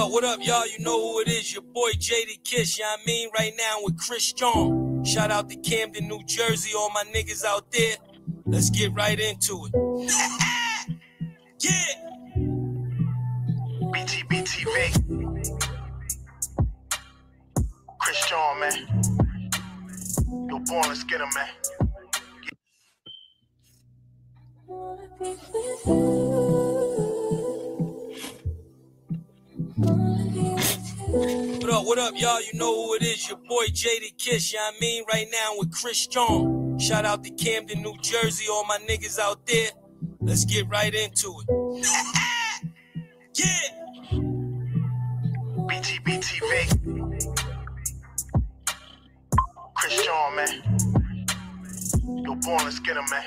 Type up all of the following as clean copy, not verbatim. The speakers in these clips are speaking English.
What up, y'all? You know who it is, your boy Sadat X, you know what I mean? Right now with Chris Strong. Shout out to Camden, New Jersey, all my niggas out there. Let's get right into it. Yeah! BTBTV. Chris Strong, man. Yo, born, let's get him, man. What up, y'all? You know who it is, your boy Sadat X, you know what I mean? Right now with Chris Strong. Shout out to Camden, New Jersey, all my niggas out there. Let's get right into it. Yeah! BTBTV. Chris Strong, man. Yo, born, let's get him, man.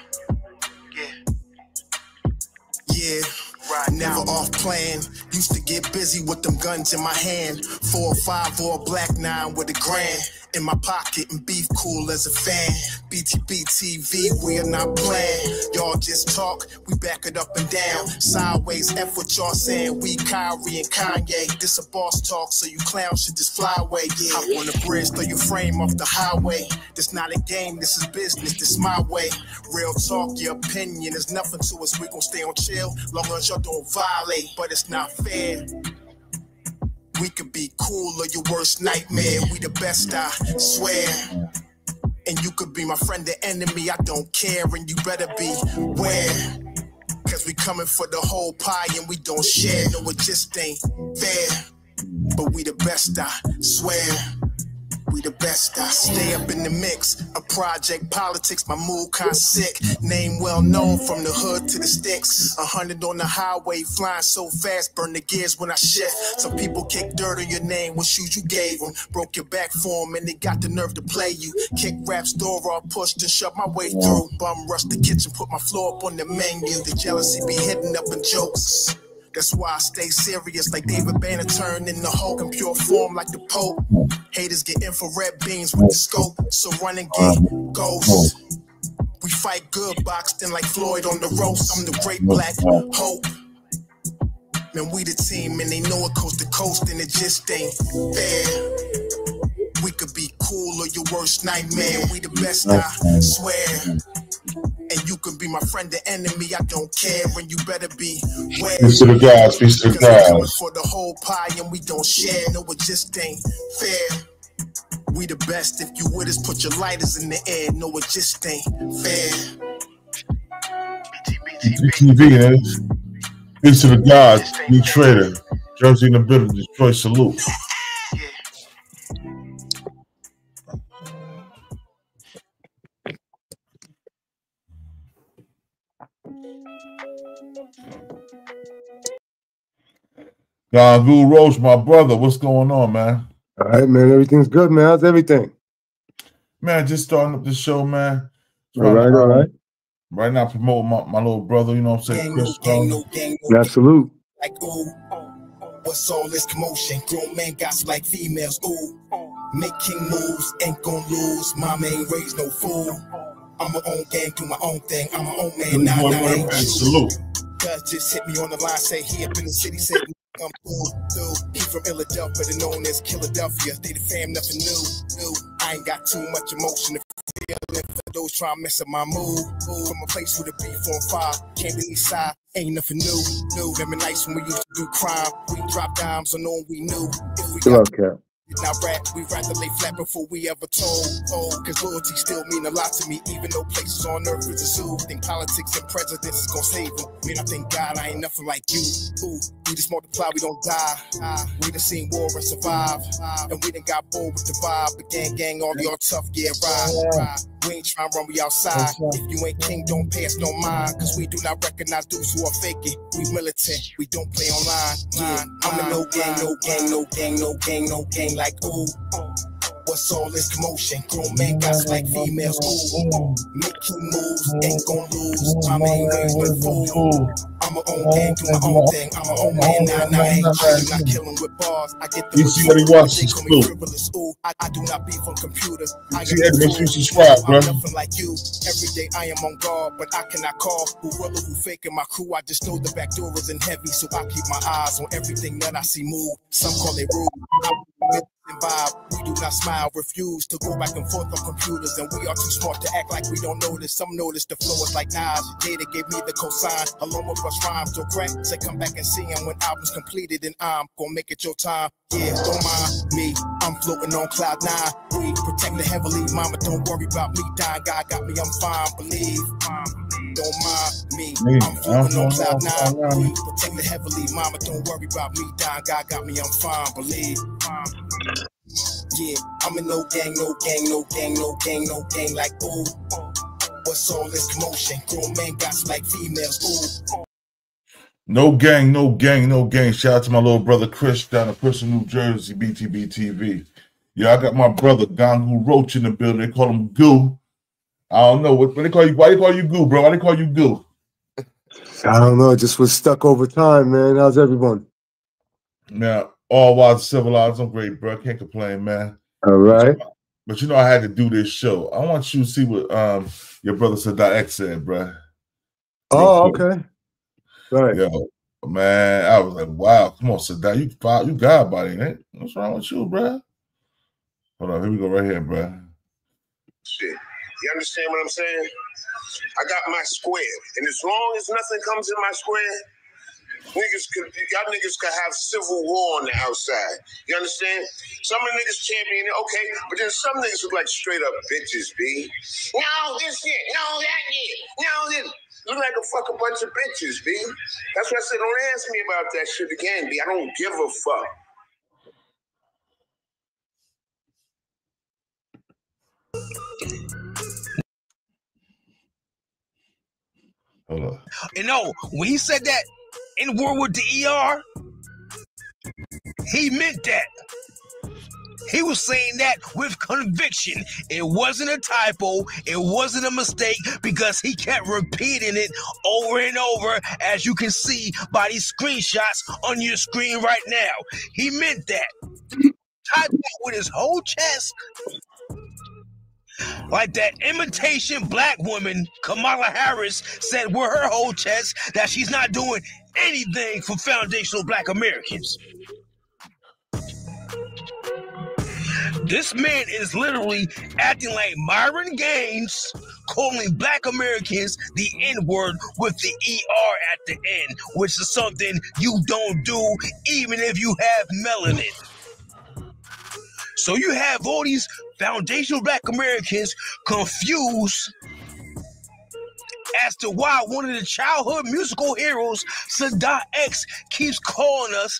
Yeah, right, never off plan. Used to get busy with them guns in my hand. 4 or 5 or a black 9 with a grand in my pocket and beef cool as a fan. BTBTV, we are not playing. Y'all just talk, we back it up and down. Sideways, F what y'all saying. We Kyrie and Kanye. This a boss talk, so you clowns should just fly away. Yeah. Hop on the bridge, throw your frame off the highway. This not a game, this is business, this my way. Real talk, your opinion is nothing to us. We gon' stay on chill, long as y'all don't violate. But it's not fair. We could be cool or your worst nightmare. We the best, I swear. And you could be my friend or enemy, I don't care. And you better beware. Cause we coming for the whole pie and we don't share. No, it just ain't fair. But we the best, I swear. We the best, I stay up in the mix. A project politics, my mood kinda sick. Name well known from the hood to the sticks. 100 on the highway, flying so fast, burn the gears when I shift. Some people kick dirt on your name, what shoes you gave them. Broke your back for them and they got the nerve to play you. Kick raps, door off, pushed and shoved my way through. Bum rush the kitchen, put my floor up on the menu. The jealousy be hidden up in jokes. That's why I stay serious like David Banner turned in the Hulk in pure form like the Pope. Haters get infrared beams with the scope, so run and get ghosts. We fight good, boxed in like Floyd on the roast. I'm the great black hope. Man, we the team and they know it coast to coast and it just ain't fair. We could be cool or your worst nightmare. We the best, I swear. And you can be my friend or enemy, I don't care. And you better be aware. Peace to the gods, peace to the gods. We're coming for the whole pie and we don't share. No, it just ain't fair. We the best. If you with us, put your lighters in the air. No, it just ain't fair. BTV, peace to the gods. New Trader, Jersey in the building, Detroit, salute. Gul Roach, my brother, what's going on, man? All right, man. Everything's good, man. How's everything? Man, just starting up the show, man. All right. Right now, promoting my little brother, you know what I'm saying? Chris Absolute. Like, ooh, what's all this commotion? Grown men got like females, ooh. Making moves, ain't gon' lose. Mama ain't raised no fool. I'm my own gang, do my own thing. I'm my own man, now I ain't salute. Cuz just hit me on the line, say he up in the city, said I'm through. He from Philadelphia, they known as Philadelphia. They the fam, nothing new. I ain't got too much emotion to feel for those try to mess up my mood. From a place with a beef on fire, came to the east side, ain't nothing new. Them nights when we used to do crime, we drop dimes on all we knew. If we got now rap, we rather lay flat before we ever told. Cause loyalty still mean a lot to me, even though places on earth is a zoo. Think politics and presidents is gonna save them. Man, I thank God I ain't nothing like you. Ooh, we just multiply, we don't die. We done seen war and survive. And we done got bored with the vibe. But gang, all y'all tough, yeah, ride. We ain't trying to run, we outside. If you ain't king, don't pay us no mind. Cause we do not recognize dudes who are faking. We militant, we don't play online. Yeah, I'm the no gang, like ooh. What's all this commotion? Grown men got like females. Ooh, making moves, ain't gon' lose. I'm ain't going fool. I'm my own gang, do my own thing. I'm my own man, now I ain't shooting, not killing with bars. I get the you see what he wants to do. frivolous. Ooh, I do not beef on computers. I see that, make sure you subscribe, bro. I'm nothing like you. Every day I am on guard, but I cannot call who really who faking my crew. I just know the back door isn't heavy, so I keep my eyes on everything that I see move. Some call it rude. Vibe. We do not smile, refuse to go back and forth on computers, and we are too smart to act like we don't notice. Some notice the flow is like Nas. Data gave me the cosign, along with us rhymes. So crack, say come back and see him when album's completed, and I'm gonna make it your time. Yeah, don't mind me, I'm floating on cloud 9. We protect the heavenly, mama, don't worry about me dying. God got me, I'm fine, believe. Don't mind me, I'm floating on cloud 9. We protect the heavenly, mama, don't worry about me dying. God got me, I'm fine, believe. Yeah, I'm in no gang, no gang, no gang, no gang, no gang, like ooh. What's all this commotion? Grown men got like females, ooh. No gang, no gang, no gang. Shout out to my little brother Chris down in Princeton, New Jersey, BTBTV. Yeah, I got my brother Gangu Roach in the building. They call him Goo. I don't know what they call you. Why they call you Goo, bro? Why they call you Goo? I don't know. It just was stuck over time, man. How's everyone? Now, all wise civilized. I'm great, bro. Can't complain, man. All right. But you know I had to do this show. I want you to see what your brother Sadat X said, bro. Oh, okay. Right. Yo, man, I was like, wow, come on, Sadat, you God body, ain't? What's wrong with you, bro? Hold on, here we go, right here, bro. Shit, you understand what I'm saying? I got my square, and as long as nothing comes in my square, y'all niggas could have civil war on the outside. You understand? Some of the niggas champion it, okay, but then some niggas look like straight up bitches, B. No, this shit, no, that shit, no, this. Look like a fucking bunch of bitches, B. That's why I said, don't ask me about that shit again, B. I don't give a fuck. Hold on. And no, when he said that in word with the ER, he meant that. He was saying that with conviction. It wasn't a typo. It wasn't a mistake, because he kept repeating it over and over, as you can see by these screenshots on your screen right now. He meant that. Typed that with his whole chest. Like that imitation black woman, Kamala Harris, said with her whole chest that she's not doing anything for foundational black Americans. This man is literally acting like Myron Gaines, calling black Americans the N-word with the ER at the end, which is something you don't do even if you have melanin. So you have all these foundational black Americans confused as to why one of the childhood musical heroes, Sadat X, keeps calling us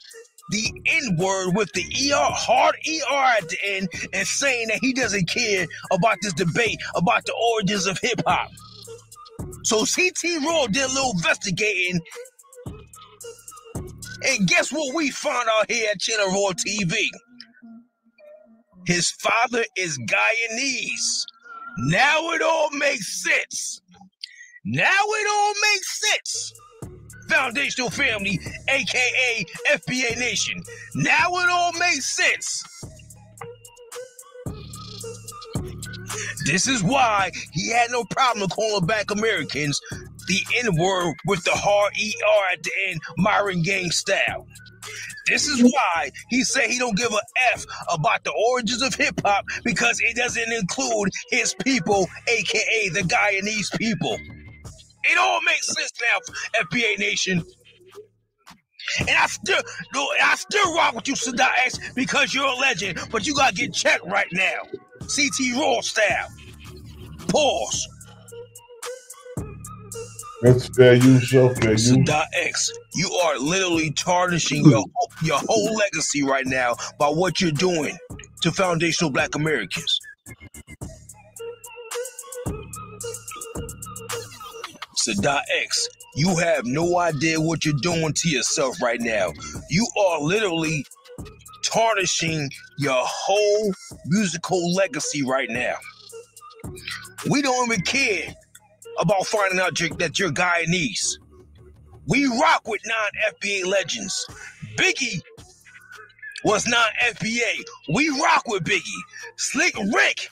the N-word with the ER, hard ER at the end, and saying that he doesn't care about this debate about the origins of hip-hop. So CT Raw did a little investigating, and guess what we found out here at Channel Raw TV? His father is Guyanese. Now it all makes sense. Now it all makes sense. Foundational family, aka FBA Nation. Now it all makes sense. This is why he had no problem calling black Americans the N-word with the hard ER at the end, Myron Gaines style. This is why he said he don't give a F about the origins of hip-hop, because it doesn't include his people, aka the Guyanese people. It all makes sense now, FBA Nation. And I still rock with you, Sadat X, because you're a legend, but you gotta get checked right now. CT Raw style. Pause. That's fair use, so fair use. Sadat X, you are literally tarnishing your whole legacy right now by what you're doing to foundational black Americans. Sadat X, you have no idea what you're doing to yourself right now. You are literally tarnishing your whole musical legacy right now. We don't even care about finding out that you're Guyanese. We rock with non-FBA legends. Biggie was non-FBA. We rock with Biggie. Slick Rick.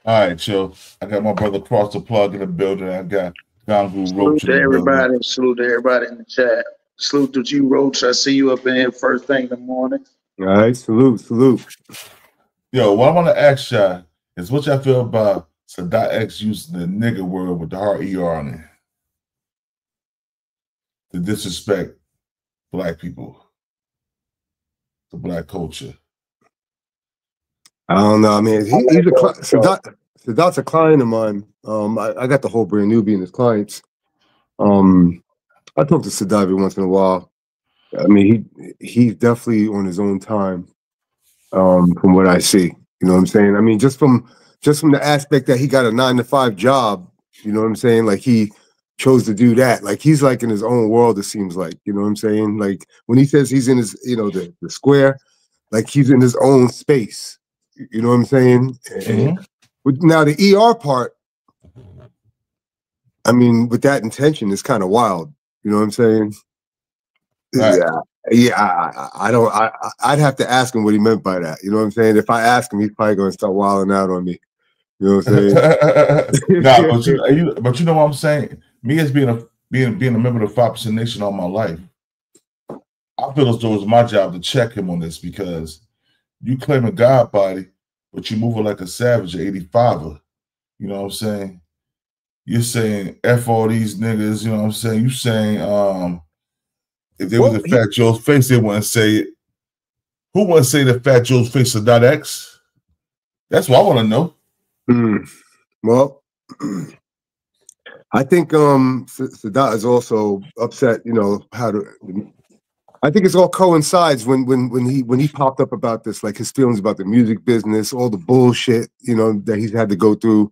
All right, yo. I got my brother Cross the Plug in the building. I got Gangu Roach in the building. Salute to everybody in the chat. Salute to you, Roach. I see you up in here first thing in the morning. All right, salute. Yo, what I want to ask y'all is what y'all feel about Sadat X using the nigga word with the hard ER on it to disrespect black people, the black culture. I don't know. I mean, Sadat's a client of mine. I got the whole brand new being his clients. I talk to Sadat every once in a while. I mean, he's definitely on his own time, from what I see. You know what I'm saying? I mean, just from the aspect that he got a 9-to-5 job, you know what I'm saying? Like he chose to do that. Like he's like in his own world, it seems like, you know what I'm saying? Like when he says he's in his, you know, the square, like he's in his own space. You know what I'm saying? Mm-hmm. Now the ER part, I mean, with that intention, is kind of wild. You know what I'm saying? Right. I'd have to ask him what he meant by that. You know what I'm saying? If I ask him, he's probably going to start wilding out on me. You know what I'm saying? Nah, but you know what I'm saying? Me as being a member of the 5% Nation all my life, I feel as though it's my job to check him on this, because you claim a God body, but you moving like a savage at 85er. You know what I'm saying? You're saying F all these niggas, you know what I'm saying? You saying if there was a Fat Joe's face, they wouldn't say it. Who wouldn't say that Fat Joe's face is Sadat X? That's what I want to know. Well, I think Sadat is also upset, you know, I think it's all coincides when he popped up about this, like his feelings about the music business, all the bullshit, you know, that he's had to go through.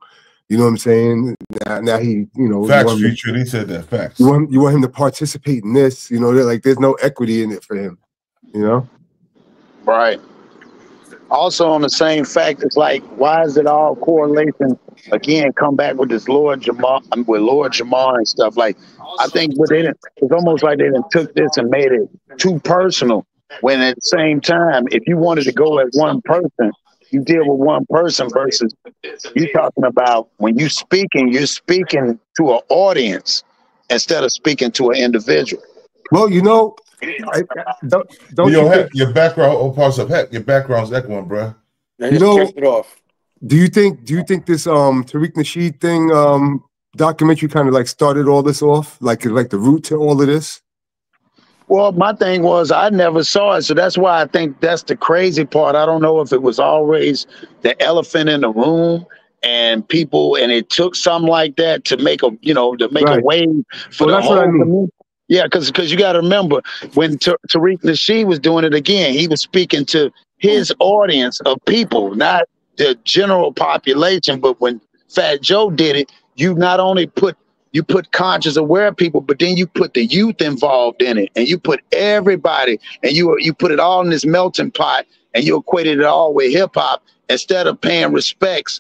You know what I'm saying? Now he, you know, facts featured. He said that facts. You want him to participate in this, you know, like there's no equity in it for him, you know? Right. Also on the same fact, it's like, why is it all correlation again? Come back with this Lord Jamar and stuff. Like, I think it's almost like they took this and made it too personal. When at the same time, if you wanted to go at one person, you deal with one person versus you talking about when you're speaking to an audience instead of speaking to an individual. Well, you know, your background, parts of heck, your background's echoing, bro. You know, it off. Do you think this Tariq Nasheed thing documentary kind of like started all this off, like the root to all of this? Well, my thing was I never saw it, so that's why I think that's the crazy part. I don't know if it was always the elephant in the room and it took something like that to make a wave for the whole community. Yeah, because you got to remember when Tariq Nasheed was doing it again, he was speaking to his audience of people, not the general population. But when Fat Joe did it, you not only put conscious aware people, but then you put the youth involved in it, and you put everybody, and you put it all in this melting pot, and you equated it all with hip hop instead of paying respects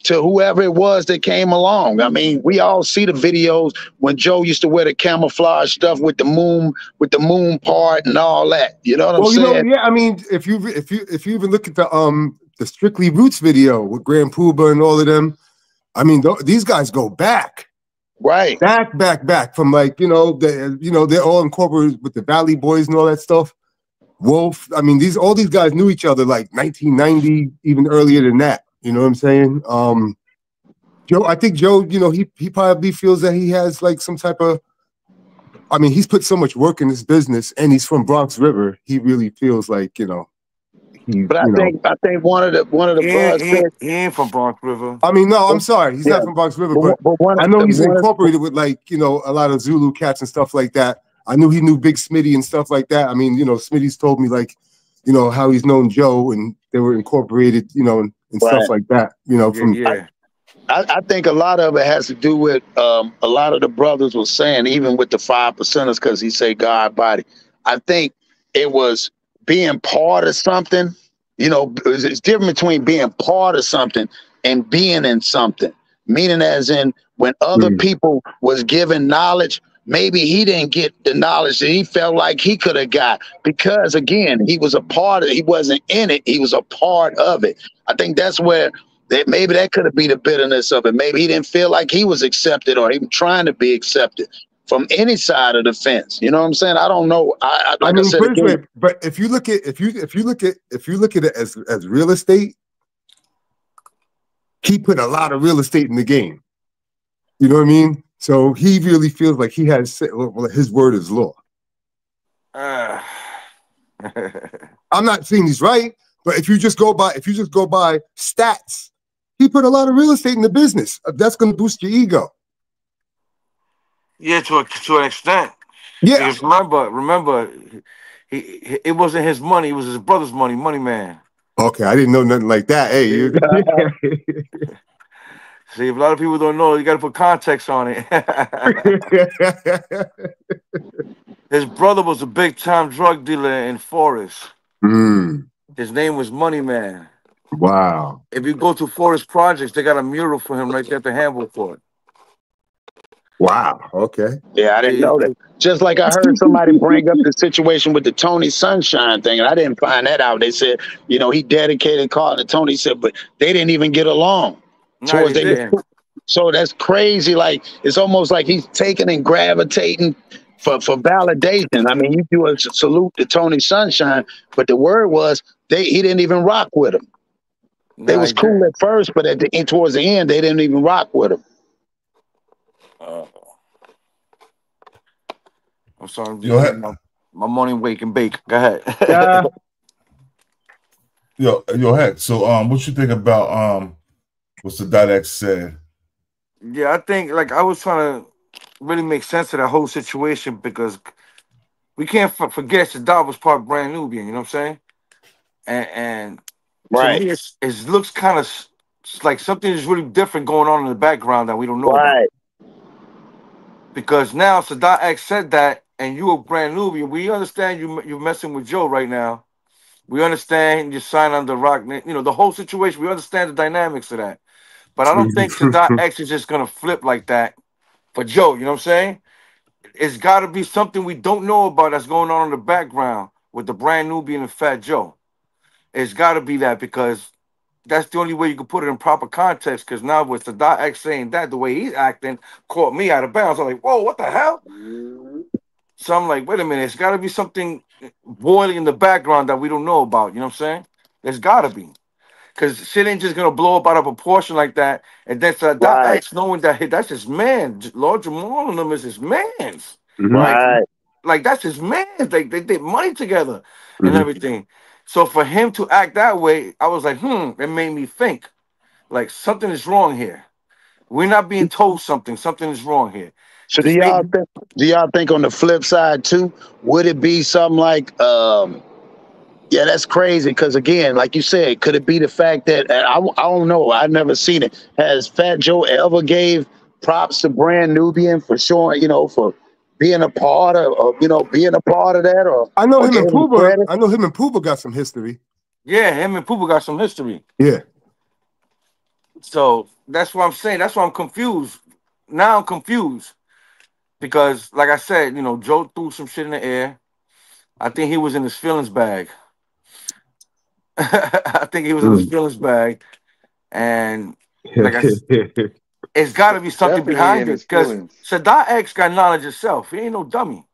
to whoever it was that came along. I mean, we all see the videos when Joe used to wear the camouflage stuff with the moon part and all that. You know what I'm saying? You know, yeah. I mean, if you even look at the Strictly Roots video with Grand Poobah and all of them, I mean, these guys go back. Right. Back from, like, they're all incorporated with the Valley Boys and all that stuff. Wolf. I mean, all these guys knew each other like 1990, even earlier than that. You know what I'm saying? Joe, I think Joe, you know, he probably feels that he has like some type of, I mean, he's put so much work in this business, and he's from Bronx River. He really feels like, you know. I think one of the brothers said he ain't from Bronx River. I mean, no, I'm sorry, he's not from Bronx River, but I know he's incorporated with, like, you know, a lot of Zulu cats and stuff like that. I knew he knew Big Smitty and stuff like that. I mean, you know, Smitty's told me, like, you know, how he's known Joe, and they were incorporated, you know, and stuff like that. You know, from I think a lot of it has to do with a lot of the brothers were saying, even with the 5%ers, because he say God body. I think it was being part of something You know, it's different between being part of something and being in something. Meaning as in when other people was given knowledge, maybe he didn't get the knowledge that he felt like he could have got because, again, he was a part of it. He wasn't in it. He was a part of it. I think that's where maybe that could have been the bitterness of it. Maybe he didn't feel like he was accepted or he was trying to be accepted from any side of the fence. You know what I'm saying? I don't know. I mean, said again, but if you look at it as real estate, he put a lot of real estate in the game. You know what I mean? So he really feels like he has, well, his word is law. I'm not saying he's right, but if you just go by stats, he put a lot of real estate in the business. That's going to boost your ego. Yeah, to an extent. Yeah. Because remember, it wasn't his money; it was his brother's money. Money man. Okay, I didn't know nothing like that. Hey, see, if a lot of people don't know, you got to put context on it. His brother was a big-time drug dealer in Forest. His name was Money Man. Wow. If you go to Forest Projects, they got a mural for him right there at the Hamburg Court. Wow. Okay. Yeah, I didn't know that. Just like I heard somebody bring up the situation with the Tony Sunshine thing, and I didn't find that out. They said, you know, he dedicated Carl to Tony. Said, but they didn't even get along. No, they didn't. So that's crazy. Like it's almost like he's taking and gravitating for validation. I mean, you do a salute to Tony Sunshine, but the word was he didn't even rock with him. They was cool at first, but towards the end, they didn't even rock with him. I'm sorry. My morning wake and bake. Go ahead. Yo, Heck. So, what you think about what Sadat X said? Yeah, I think I was trying to really make sense of that whole situation because we can't forget Sadat was part Brand Nubian. You know what I'm saying? And right, to me, it looks kind of like something is really different going on in the background that we don't know about. Because now Sadat X said that, and you a Brand Nubian. We understand you're messing with Joe right now. We understand you signed under Rock. You know the whole situation. We understand the dynamics of that. But I don't think Sadat X is just gonna flip like that for Joe. You know what I'm saying? It's got to be something we don't know about that's going on in the background with the Brand Nubian and Fat Joe. It's got to be that because that's the only way you can put it in proper context. Because now with Sadat X saying that, the way he's acting caught me out of bounds. I'm like, whoa, what the hell? So I'm like, wait a minute. It's got to be something boiling in the background that we don't know about. You know what I'm saying? There's got to be. Because shit ain't just going to blow up out of proportion like that. And then Sadat X knowing that, hey, that's his man. Lord Jamal and them is his mans. Like that's his man. They did money together and everything. So for him to act that way, I was like, it made me think. Like something is wrong here. We're not being told something. Something is wrong here. So do y'all think on the flip side too, would it be something like yeah, that's crazy because again, like you said, could it be the fact that I don't know, I've never seen it. Has Fat Joe ever gave props to Brand Nubian for showing, you know, for being a part of, you know, being a part of that? Or I know him and Pooba. I know him and Pooba got some history. Yeah, him and Pooba got some history. Yeah. So that's what I'm saying. That's why I'm confused. Now I'm confused because, like I said, you know, Joe threw some shit in the air. I think he was in his feelings bag. I think he was in his feelings bag, and like I said, it's got to be something behind it because Sadat X got knowledge himself. He ain't no dummy.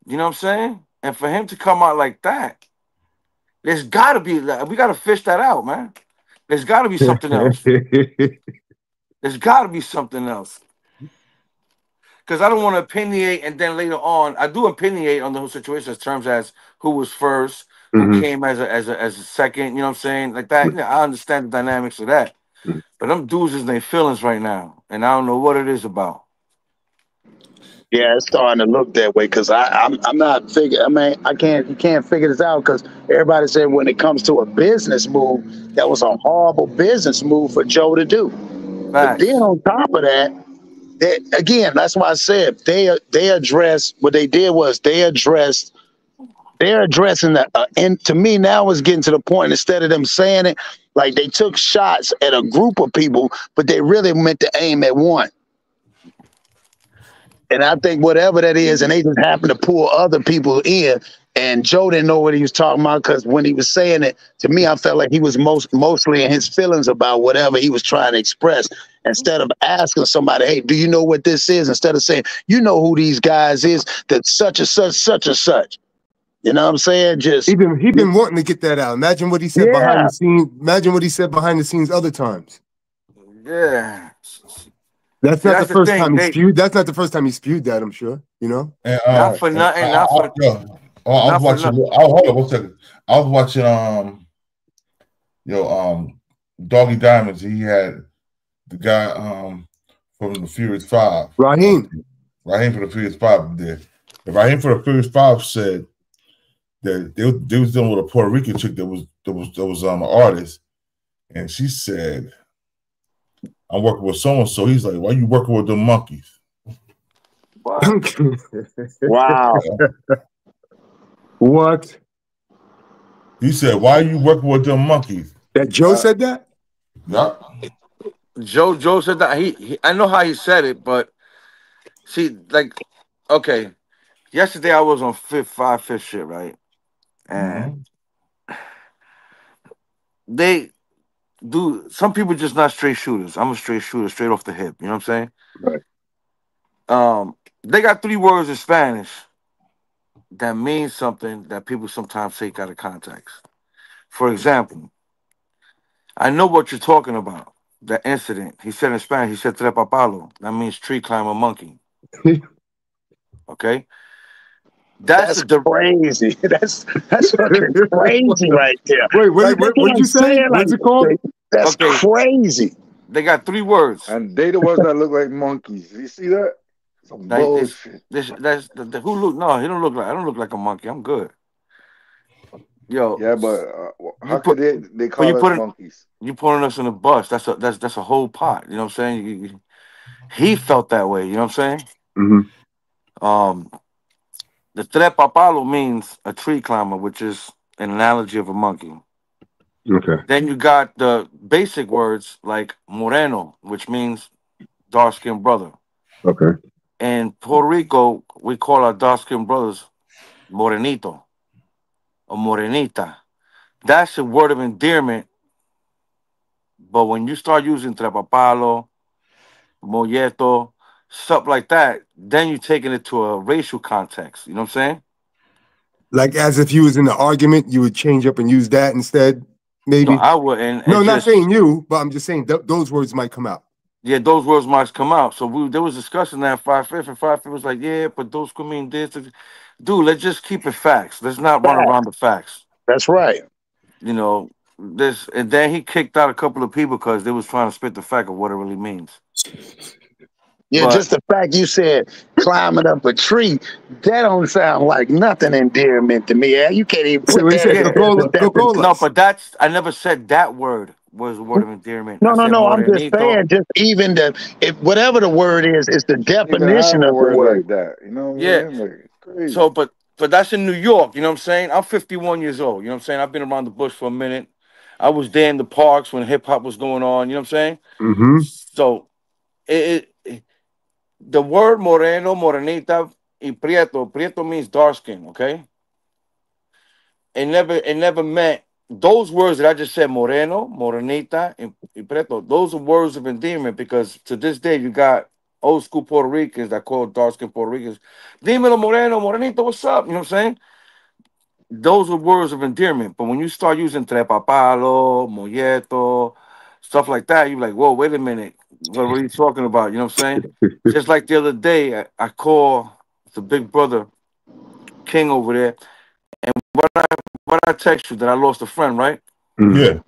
You know what I'm saying? And for him to come out like that, there's got to be. We got to fish that out, man. There's got to be something else. There's got to be something else. Because I don't want to opinionate, and then later on, I do opinionate on the whole situation in terms as who was first, who came as a second. You know what I'm saying? Like that. You know, I understand the dynamics of that. But them dudes is in their feelings right now, and I don't know what it is about. Yeah, it's starting to look that way because I'm not figuring. I mean, you can't figure this out because everybody said when it comes to a business move, that was a horrible business move for Joe to do. But then on top of that, again, that's why I said they addressed what they did was they addressed they're addressing the and to me now it's getting to the point, instead of them saying it, like they took shots at a group of people, but they really meant to aim at one. And I think whatever that is, and they just happen to pull other people in. And Joe didn't know what he was talking about, because when he was saying it, to me, I felt like he was mostly in his feelings about whatever he was trying to express. Instead of asking somebody, hey, do you know what this is? Instead of saying, you know who these guys is, that such and such, such and such. You know what I'm saying? Just he been wanting to get that out. Imagine what he said behind the scenes. Imagine what he said behind the scenes other times. Yeah. That's not the first time he spewed. That's not the first time he spewed that, I'm sure. You know? And, not for nothing. I was watching. Hold on 1 second. I was watching. Doggy Diamonds. He had the guy from the Furious 5. Raheem for the Furious 5 there. And Raheem for the Furious 5 said that they was dealing with a Puerto Rican chick that was an artist, and she said, I'm working with so and so. He's like, why you working with them monkeys? Wow. What? He said, why are you working with them monkeys? That Joe said that? Yeah. Joe said that. He I know how he said it, but see, like, okay. Yesterday I was on fifth shit, right? And they do, some people just not straight shooters. I'm a straight shooter, straight off the hip. You know what I'm saying? Right. They got 3 words in Spanish that mean something that people sometimes take out of context. For example, I know what you're talking about. The incident. He said in Spanish, he said trepapalo. That means tree climber monkey. Okay? That's crazy. That's fucking crazy right there. Wait, what did you say? What's it called? That's crazy. They got 3 words. And they the ones that look like monkeys. You see that? Some bullshit. Who look? No, he don't look like. I don't look like a monkey. I'm good. Yo. Yeah, but how could they call us monkeys? You putting us in a bus. That's a whole pot. You know what I'm saying? He felt that way. You know what I'm saying? Mm-hmm. The trepapalo means a tree climber, which is an analogy of a monkey. Okay. Then you got the basic words like moreno, which means dark-skinned brother. Okay. In Puerto Rico, we call our dark-skinned brothers morenito or morenita. That's a word of endearment. But when you start using trepapalo, molleto, stuff like that, then you're taking it to a racial context. You know what I'm saying? Like as if you was in an argument, you would change up and use that instead, maybe? No, I wouldn't. No, not saying you, but I'm just saying those words might come out. Yeah, those words might come out. So there was discussion that 5'5", and 5'5" was like, yeah, but those could mean this. Dude, let's just keep it facts. Let's not run around the facts. That's right. You know, this, and then he kicked out a couple of people because they was trying to spit the fact of what it really means. Yeah, but just the fact you said climbing up a tree, that don't sound like nothing endearment to me. You can't even put that. No, but I never said that word was a word of endearment. No, I'm just saying, just even whatever the word is, it's the definition of the word. Like that, you know? Yeah. Like, crazy. So, but that's in New York. You know what I'm saying? I'm 51 years old. You know what I'm saying? I've been around the bush for a minute. I was there in the parks when hip hop was going on. You know what I'm saying? Mm-hmm. So, the word moreno, morenita, y prieto. Prieto means dark skin. Okay. It never meant those words that I just said, moreno, morenita, y prieto. Those are words of endearment because to this day you got old school Puerto Ricans that call dark skin Puerto Ricans. Dímelo, moreno, morenito, what's up? You know what I'm saying? Those are words of endearment. But when you start using trepapalo, molleto, stuff like that, you're like, whoa, wait a minute. What are you talking about? You know what I'm saying? Just like the other day, I call the big brother, King over there, and what I text you that I lost a friend, right? Yeah.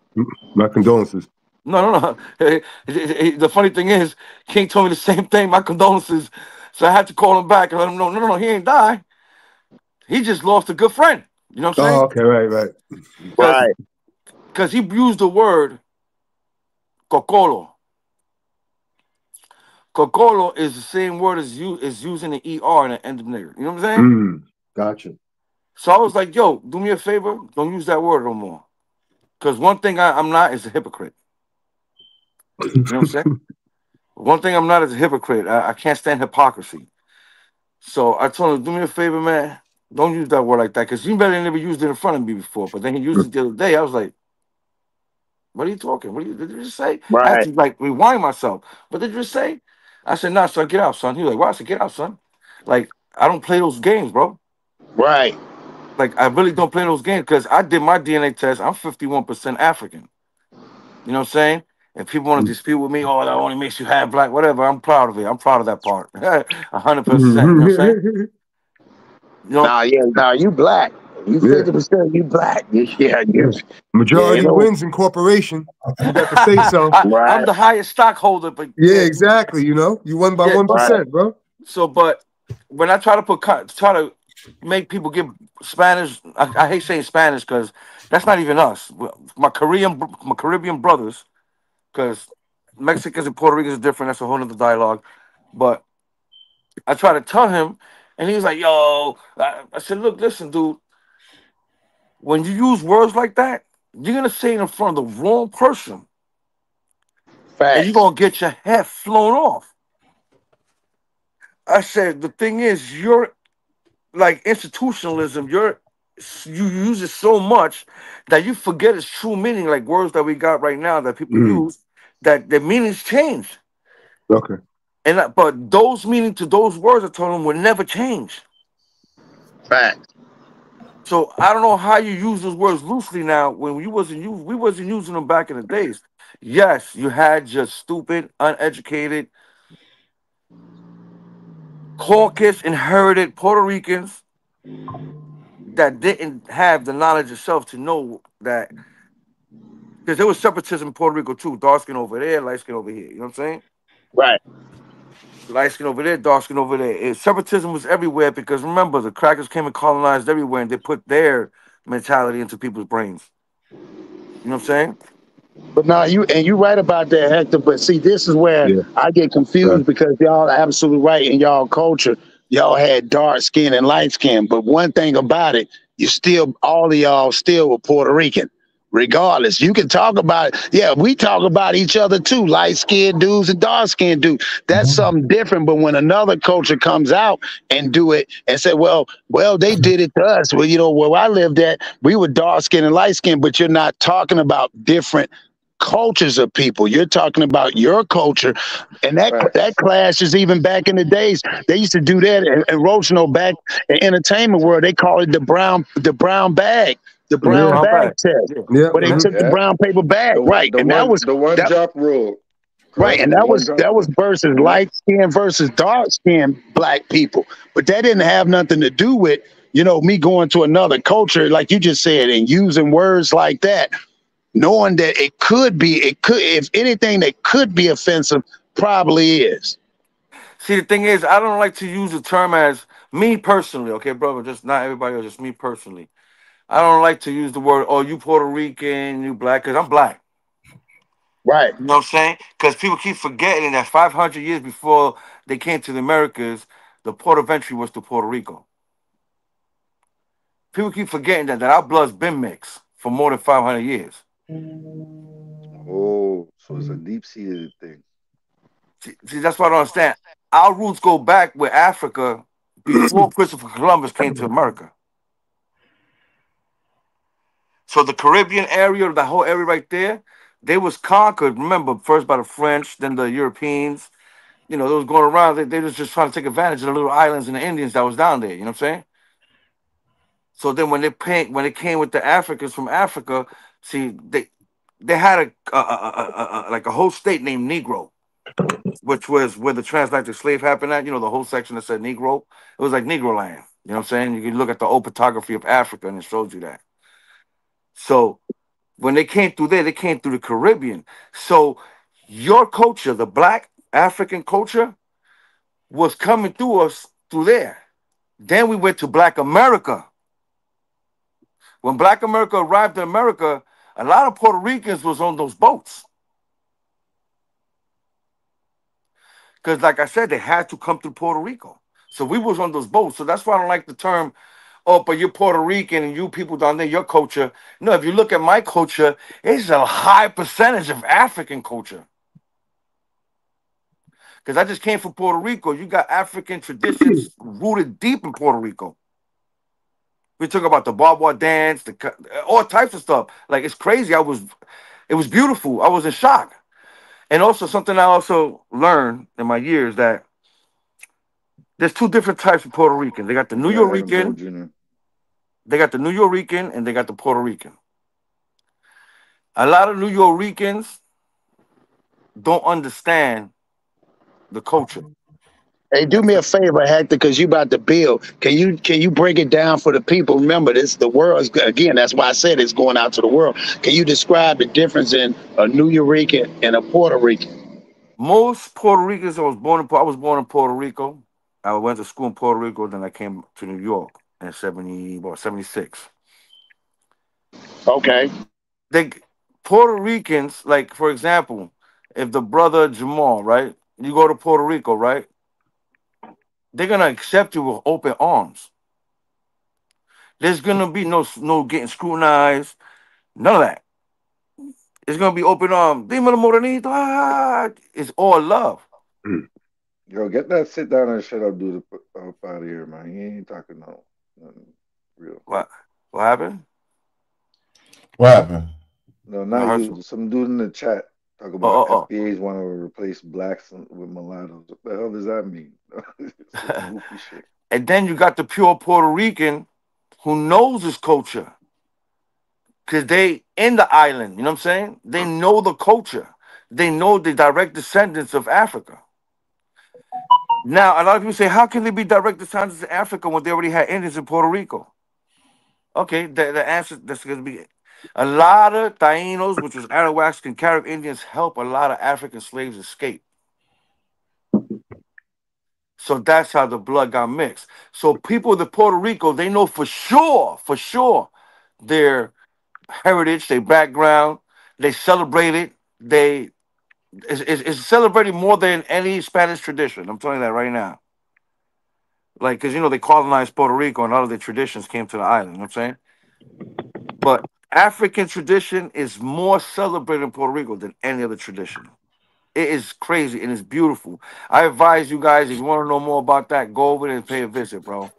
My condolences. No. The funny thing is, King told me the same thing, my condolences. So I had to call him back and let him know, no, he ain't die. He just lost a good friend. You know what I'm saying? Oh, okay, right. Right. Because he used the word cocolo. Cocolo is the same word as using the ER in the end of nigger. You know what I'm saying? Gotcha. So I was like, yo, do me a favor, don't use that word no more. Because one thing I'm not is a hypocrite. You know what I'm saying? One thing I'm not is a hypocrite. I can't stand hypocrisy. So I told him, do me a favor, man. Don't use that word like that. Because you better never used it in front of me before. But then he used it the other day. I was like, what are you talking? Did you just say? I had Right. to like rewind myself. What did you just say? I said, nah, son, get out, son. He was like, why? I said, get out, son. Like, I don't play those games, bro. Right. Like, I really don't play those games because I did my DNA test. I'm 51% African. You know what I'm saying? And people want to dispute with me, oh, that only makes you half black, whatever. I'm proud of it. I'm proud of that part. 100%. You know what I'm saying? You know, Nah, yeah, nah, you black. You Yeah. 50%, you black. Yeah, Majority you know. wins in corporation. You got to say so. I'm Right. the highest stockholder, but Yeah, yeah, exactly. You know, you won by yeah. 1%, bro. So, but when I try to try to make people give Spanish, I hate saying Spanish because that's not even us. My Caribbean brothers, because Mexicans and Puerto Ricans are different. That's a whole other dialogue. But I try to tell him, and he was like, "Yo," I said, "Look, listen, dude. When you use words like that, you're gonna say it in front of the wrong person, and you're Facts. gonna get your head flown off." I said, "The thing is, you're like institutionalism. You use it so much that you forget its true meaning. Like words that we got right now that people use, that their meanings change. Okay. But those meaning to those words, I told them, will never change. Facts. So I don't know how you use those words loosely now when we wasn't using them back in the days. Yes, you had just stupid, uneducated, Caucasian inherited Puerto Ricans that didn't have the knowledge itself to know that, because there was separatism in Puerto Rico too. Dark skin over there, light skin over here. You know what I'm saying? Right. Light skin over there, dark skin over there. Separatism was everywhere because remember, the crackers came and colonized everywhere and they put their mentality into people's brains. You know what I'm saying? But now you right about that, Hector. But see, this is where Yeah. I get confused because y'all are absolutely right in y'all culture. Y'all had dark skin and light skin. But one thing about it, you still all of y'all still were Puerto Rican. Regardless, you can talk about it. Yeah, we talk about each other too, light skinned dudes and dark skinned dudes. That's something different. But when another culture comes out and do it and say, well, they did it to us. Well, you know, where I lived at, we were dark skinned and light skinned, but you're not talking about different cultures of people. You're talking about your culture, and that clashes even back in the days. They used to do that in Rochino back in entertainment world. They call it the brown bag, the brown Yeah. bag test, Yeah. Yeah. where they took the Yeah. brown paper bag, right? And The one that drop rule. right, Correct? and The one drop that was rule. versus light skin versus dark skin black people, but that didn't have nothing to do with me going to another culture like you just said and using words like that, knowing that it could, if anything that could be offensive, probably is. See, the thing is, I don't like to use the term as me personally, okay, brother, just not everybody else, just me personally. I don't like to use the word, oh, you Puerto Rican, you black, because I'm black. Right. You know what I'm saying? Because people keep forgetting that 500 years before they came to the Americas, the port of entry was to Puerto Rico. People keep forgetting that our blood's been mixed for more than 500 years. Oh, so it's a deep seated thing. See, that's what I don't understand. Our roots go back with Africa before Christopher Columbus came to America. So the Caribbean area, the whole area right there, they was conquered. Remember, first by the French, then the Europeans. You know, they was going around. They was just trying to take advantage of the little islands and the Indians that was down there. You know what I'm saying? So then when they came with the Africans from Africa, see they had like a whole state named Negro, which was where the transatlantic slave happened at. You know, the whole section that said Negro. It was like Negro land. You know what I'm saying? You can look at the old photography of Africa and it shows you that. So when they came through there, they came through the Caribbean. So your culture, the black African culture, was coming through us through there. Then we went to Black America. When Black America arrived in America, a lot of Puerto Ricans was on those boats. Because like I said, they had to come through Puerto Rico. So we was on those boats. So that's why I don't like the term, oh, but you're Puerto Rican and you people down there, your culture. No, if you look at my culture, it's a high percentage of African culture. Because I just came from Puerto Rico. You got African traditions rooted deep in Puerto Rico. We talk about the barbed wire dance, all types of stuff. Like, it's crazy. It was beautiful. I was in shock. And also something I also learned in my years that there's two different types of Puerto Rican. They got the New Yorkican. They got the New Yorkican and they got the Puerto Rican. A lot of New Yorkers don't understand the culture. Hey, do me a favor, Hector, because you about to build. Can you break it down for the people? Remember, the world is, again, that's why I said it's going out to the world. Can you describe the difference in a New Yorker and a Puerto Rican? Most Puerto Ricans, I was born in Puerto Rico. I went to school in Puerto Rico, then I came to New York in 76. Okay. Puerto Ricans, like, for example, if the brother Jamal, right, you go to Puerto Rico, right, they're gonna accept you with open arms. There's gonna be no getting scrutinized, none of that. It's gonna be open arms. Dímelo, morenito. Ah, it's all love. Yo, get that sit down and shut up dude up out of here, man. He ain't talking nothing real. What happened? What happened? No, not you. Some dude in the chat talk about FBAs want to replace blacks with mulattoes. What the hell does that mean? Some goofy shit. And then you got the pure Puerto Rican who knows his culture. Because they in the island, you know what I'm saying? They know the culture. They know the direct descendants of Africa. Now, a lot of people say, how can they be direct descendants of Africa when they already had Indians in Puerto Rico? Okay, the answer, that's going to be it. A lot of Taínos, which was Arawaks and Carib Indians, help a lot of African slaves escape. So that's how the blood got mixed. So people in Puerto Rico, they know for sure, their heritage, their background, they celebrate it. It's celebrated more than any Spanish tradition. I'm telling you that right now. Like, because, they colonized Puerto Rico and all of their traditions came to the island. You know what I'm saying? But African tradition is more celebrated in Puerto Rico than any other tradition. It is crazy and it's beautiful. I advise you guys, if you want to know more about that, go over there and pay a visit, bro.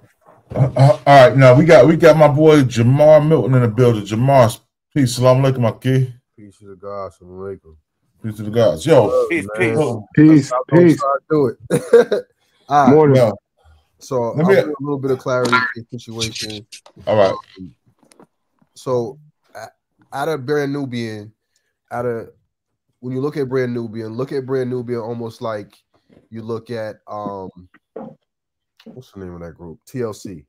All right, now we got my boy Jamar Milton in the building. Jamar, peace, salam alaikum, Aki. Peace to the gods, salam alaikum. Peace to the gods. Yo, peace. Do it. All right. Morning. Yo. So I'll give a little bit of clarity to the situation. All right. So out of Brand Nubian, when you look at Brand Nubian almost like you look at what's the name of that group? TLC.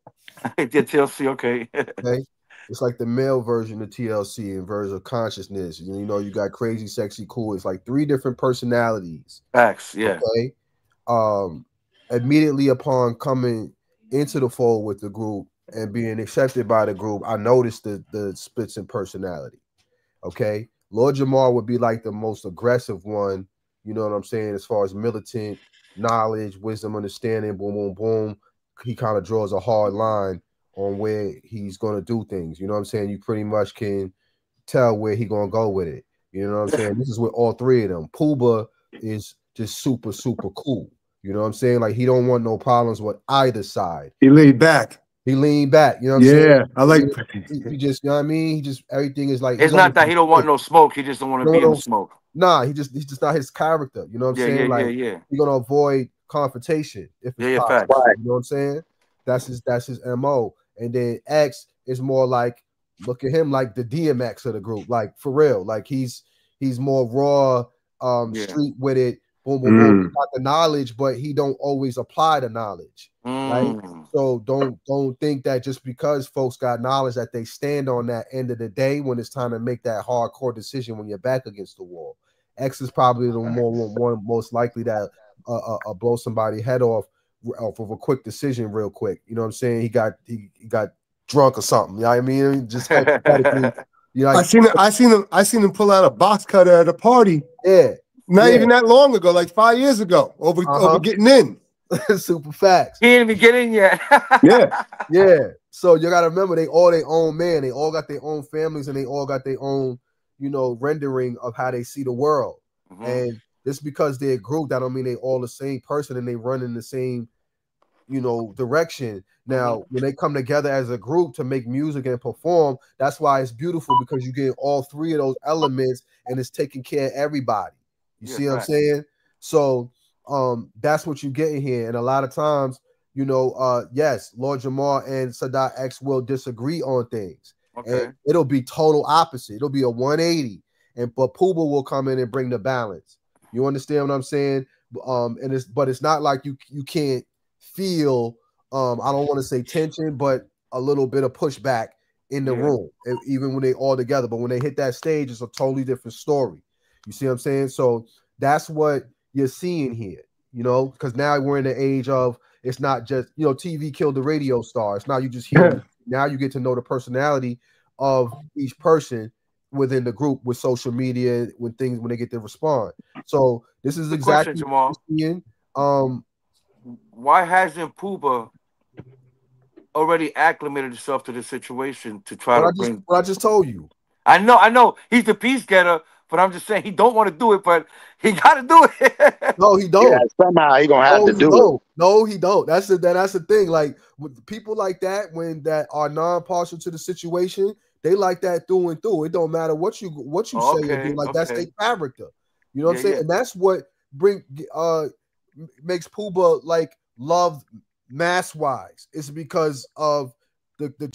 Yeah, TLC, okay. Okay. It's like the male version of TLC in version of consciousness. You got crazy, sexy, cool. It's like 3 different personalities. Facts, yeah. Okay. Immediately upon coming into the fold with the group and being accepted by the group, I noticed the splits in personality. Okay. Lord Jamar would be like the most aggressive one, you know what I'm saying, as far as militant knowledge, wisdom, understanding, boom, boom, boom. He kind of draws a hard line on where he's going to do things. You know what I'm saying? You pretty much can tell where he's going to go with it. You know what I'm saying? This is with all 3 of them. Puba is just super, super cool. You know what I'm saying? Like, he don't want no problems with either side. He laid back. You know what I'm saying? Yeah, I like he just, you know what I mean? He just, everything is like, it's not that he don't want no smoke, he just don't want to be in the smoke. Nah, he's just not his character. You know what I'm saying? Yeah. He's gonna avoid confrontation if it's possible. You know what I'm saying? That's his MO. And then X is more like, look at him like the DMX of the group, like for real. Like he's more raw, street with it. Boom, boom, boom. He got the knowledge, but he don't always apply the knowledge. Right? So don't think that just because folks got knowledge that they stand on that end of the day when it's time to make that hardcore decision when you're back against the wall. X is probably the one most likely that blow somebody's head off of a quick decision real quick. You know what I'm saying? He got drunk or something. You know what I mean? Just hypothetically, I seen him pull out a box cutter at a party. Yeah. Not even that long ago, like 5 years ago, over getting in. Super facts. He didn't even get in yet. Yeah. So you gotta remember, they all their own man. They all got their own families, and they all got their own, you know, rendering of how they see the world. And just because they're a group, that don't mean they all the same person and they run in the same, you know, direction. Now, when they come together as a group to make music and perform, that's why it's beautiful, because you get all three of those elements and it's taking care of everybody. You see what I'm saying? So that's what you get in here. And a lot of times, you know, yes, Lord Jamar and Sadat X will disagree on things. And it'll be total opposite. It'll be a 180. But Pooba will come in and bring the balance. You understand what I'm saying? But it's not like you can't feel I don't want to say tension, but a little bit of pushback in the room, even when they all together. But when they hit that stage, it's a totally different story. You see what I'm saying? So that's what you're seeing here, you know, because now we're in the age of, it's not just, you know, TV killed the radio star. It's not you just hear. Now you get to know the personality of each person within the group with social media, when they get to respond. So this is exactly what you're seeing. Why hasn't Pooba already acclimated himself to the situation to try to bring? What I just told you. I know he's the peace getter, but I'm just saying he don't want to do it, but he got to do it. No, he don't. Yeah, somehow he gonna have to do it. No, he don't. That's the thing. Like, with people like that, that are non-partial to the situation, they like that through and through. It don't matter what you say or do. Like, that's their character. You know what I'm saying? And that's what makes Pooba like loved mass wise. It's because of the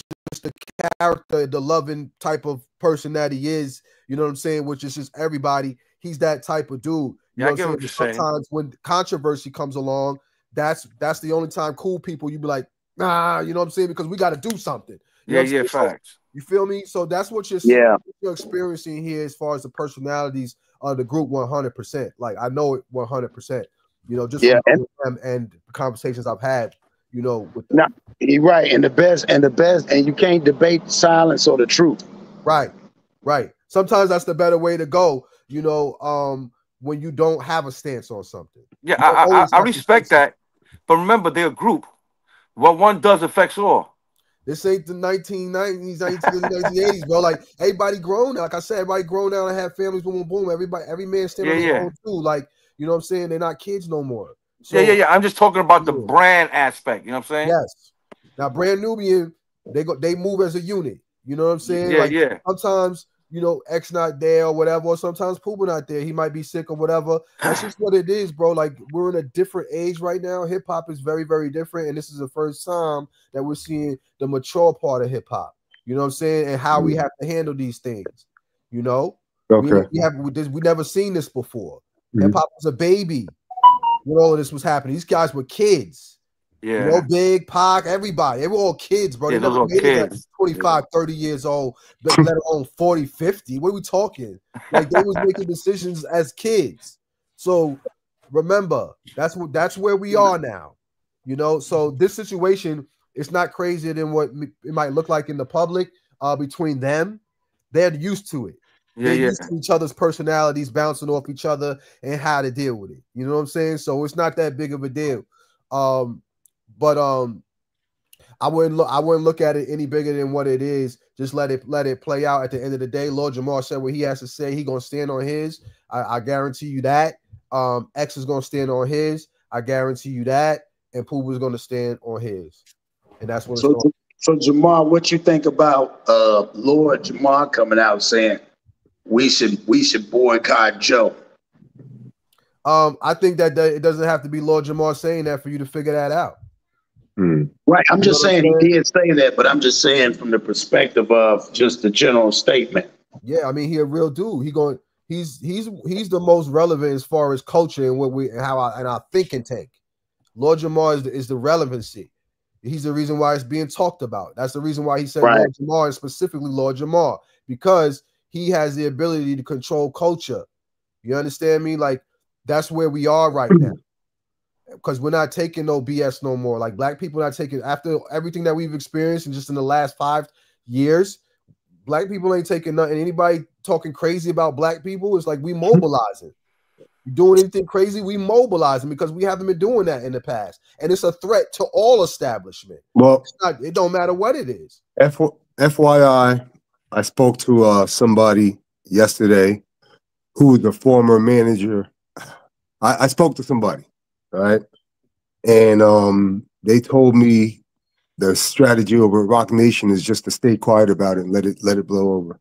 character, the loving type of person that he is. You know what I'm saying? Which is just everybody. He's that type of dude. You know I get what you're saying. Sometimes when controversy comes along, that's the only time cool people you be like, nah, you know what I'm saying? Because we got to do something. You know facts. You feel me? So that's what you're experiencing here as far as the personalities of the group 100%. Like, I know it 100%. You know, just from them and the conversations I've had, you know, with them. No, you're right. And the best, and you can't debate silence or the truth. Right. Sometimes that's the better way to go, you know, when you don't have a stance on something. Yeah, I respect that. But remember, they're a group. What one does affects all. This ain't the 1990s, 1980s, bro. Like, everybody grown now. Like I said, everybody grown now and have families, boom, boom, boom. Every man standing on their own too. Like, you know what I'm saying? They're not kids no more. So, yeah. I'm just talking about the brand aspect. You know what I'm saying? Yes. Now, Brand Nubian, they move as a unit. You know what I'm saying? Sometimes, you know, X not there or whatever, or sometimes Pooba not there. He might be sick or whatever. That's just what it is, bro. Like, we're in a different age right now. Hip hop is very, very different, and this is the first time that we're seeing the mature part of hip hop. You know what I'm saying? And how we have to handle these things. You know, we never seen this before. Hip hop was a baby when all of this was happening. These guys were kids. Yeah. You know, Big, Pac, everybody. They were all kids, bro. They never made it at 25, 30 years old, let alone 40, 50. What are we talking? Like, they was making decisions as kids. So remember, that's where we are now. You know, so this situation is not crazier than what it might look like in the public between them. They're used to it. They're used to each other's personalities bouncing off each other and how to deal with it. You know what I'm saying? So it's not that big of a deal. But I wouldn't look at it any bigger than what it is. Just let it play out. At the end of the day, Lord Jamar said what he has to say. He gonna stand on his. I guarantee you that. X is gonna stand on his. I guarantee you that. And Pooba is gonna stand on his. And that's what. So Jamar, what you think about Lord Jamar coming out saying we should boycott Joe? I think that it doesn't have to be Lord Jamar saying that for you to figure that out. Right. I'm just saying he did say that, but I'm just saying from the perspective of just the general statement. Yeah, I mean, he a real dude. He's the most relevant as far as culture and our thinking tank. Lord Jamar is the relevancy. He's the reason why it's being talked about. That's the reason why he said Lord Jamar, and specifically Lord Jamar, because he has the ability to control culture. You understand me? Like, that's where we are right now. Because we're not taking no BS no more. Like, black people not taking, after everything that we've experienced and just in the last 5 years, black people ain't taking nothing. Anybody talking crazy about black people, it's like we mobilizing. You doing anything crazy, we mobilize them because we haven't been doing that in the past. And it's a threat to all establishment. Well, it don't matter what it is. FYI, I spoke to somebody yesterday who was the former manager. I spoke to somebody, right? And they told me the strategy over Rock Nation is just to stay quiet about it and let it blow over,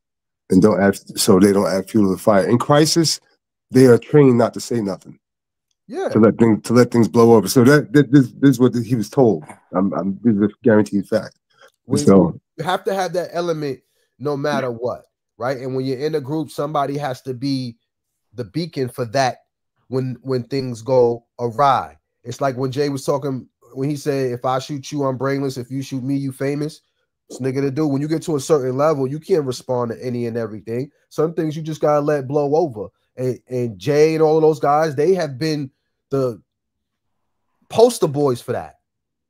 and don't add, so they don't add fuel to the fire. In crisis, they are trained not to say nothing. Yeah. To let things blow over. So this is what he was told. This is a guaranteed fact. So you have to have that element no matter what, right? And when you're in a group, somebody has to be the beacon for that when things go awry. It's like when Jay was talking, when he said, if I shoot you, I'm brainless. If you shoot me, you famous. It's nigga to do. When you get to a certain level, you can't respond to any and everything. Some things you just gotta let blow over. And Jay and all of those guys, they have been the poster boys for that.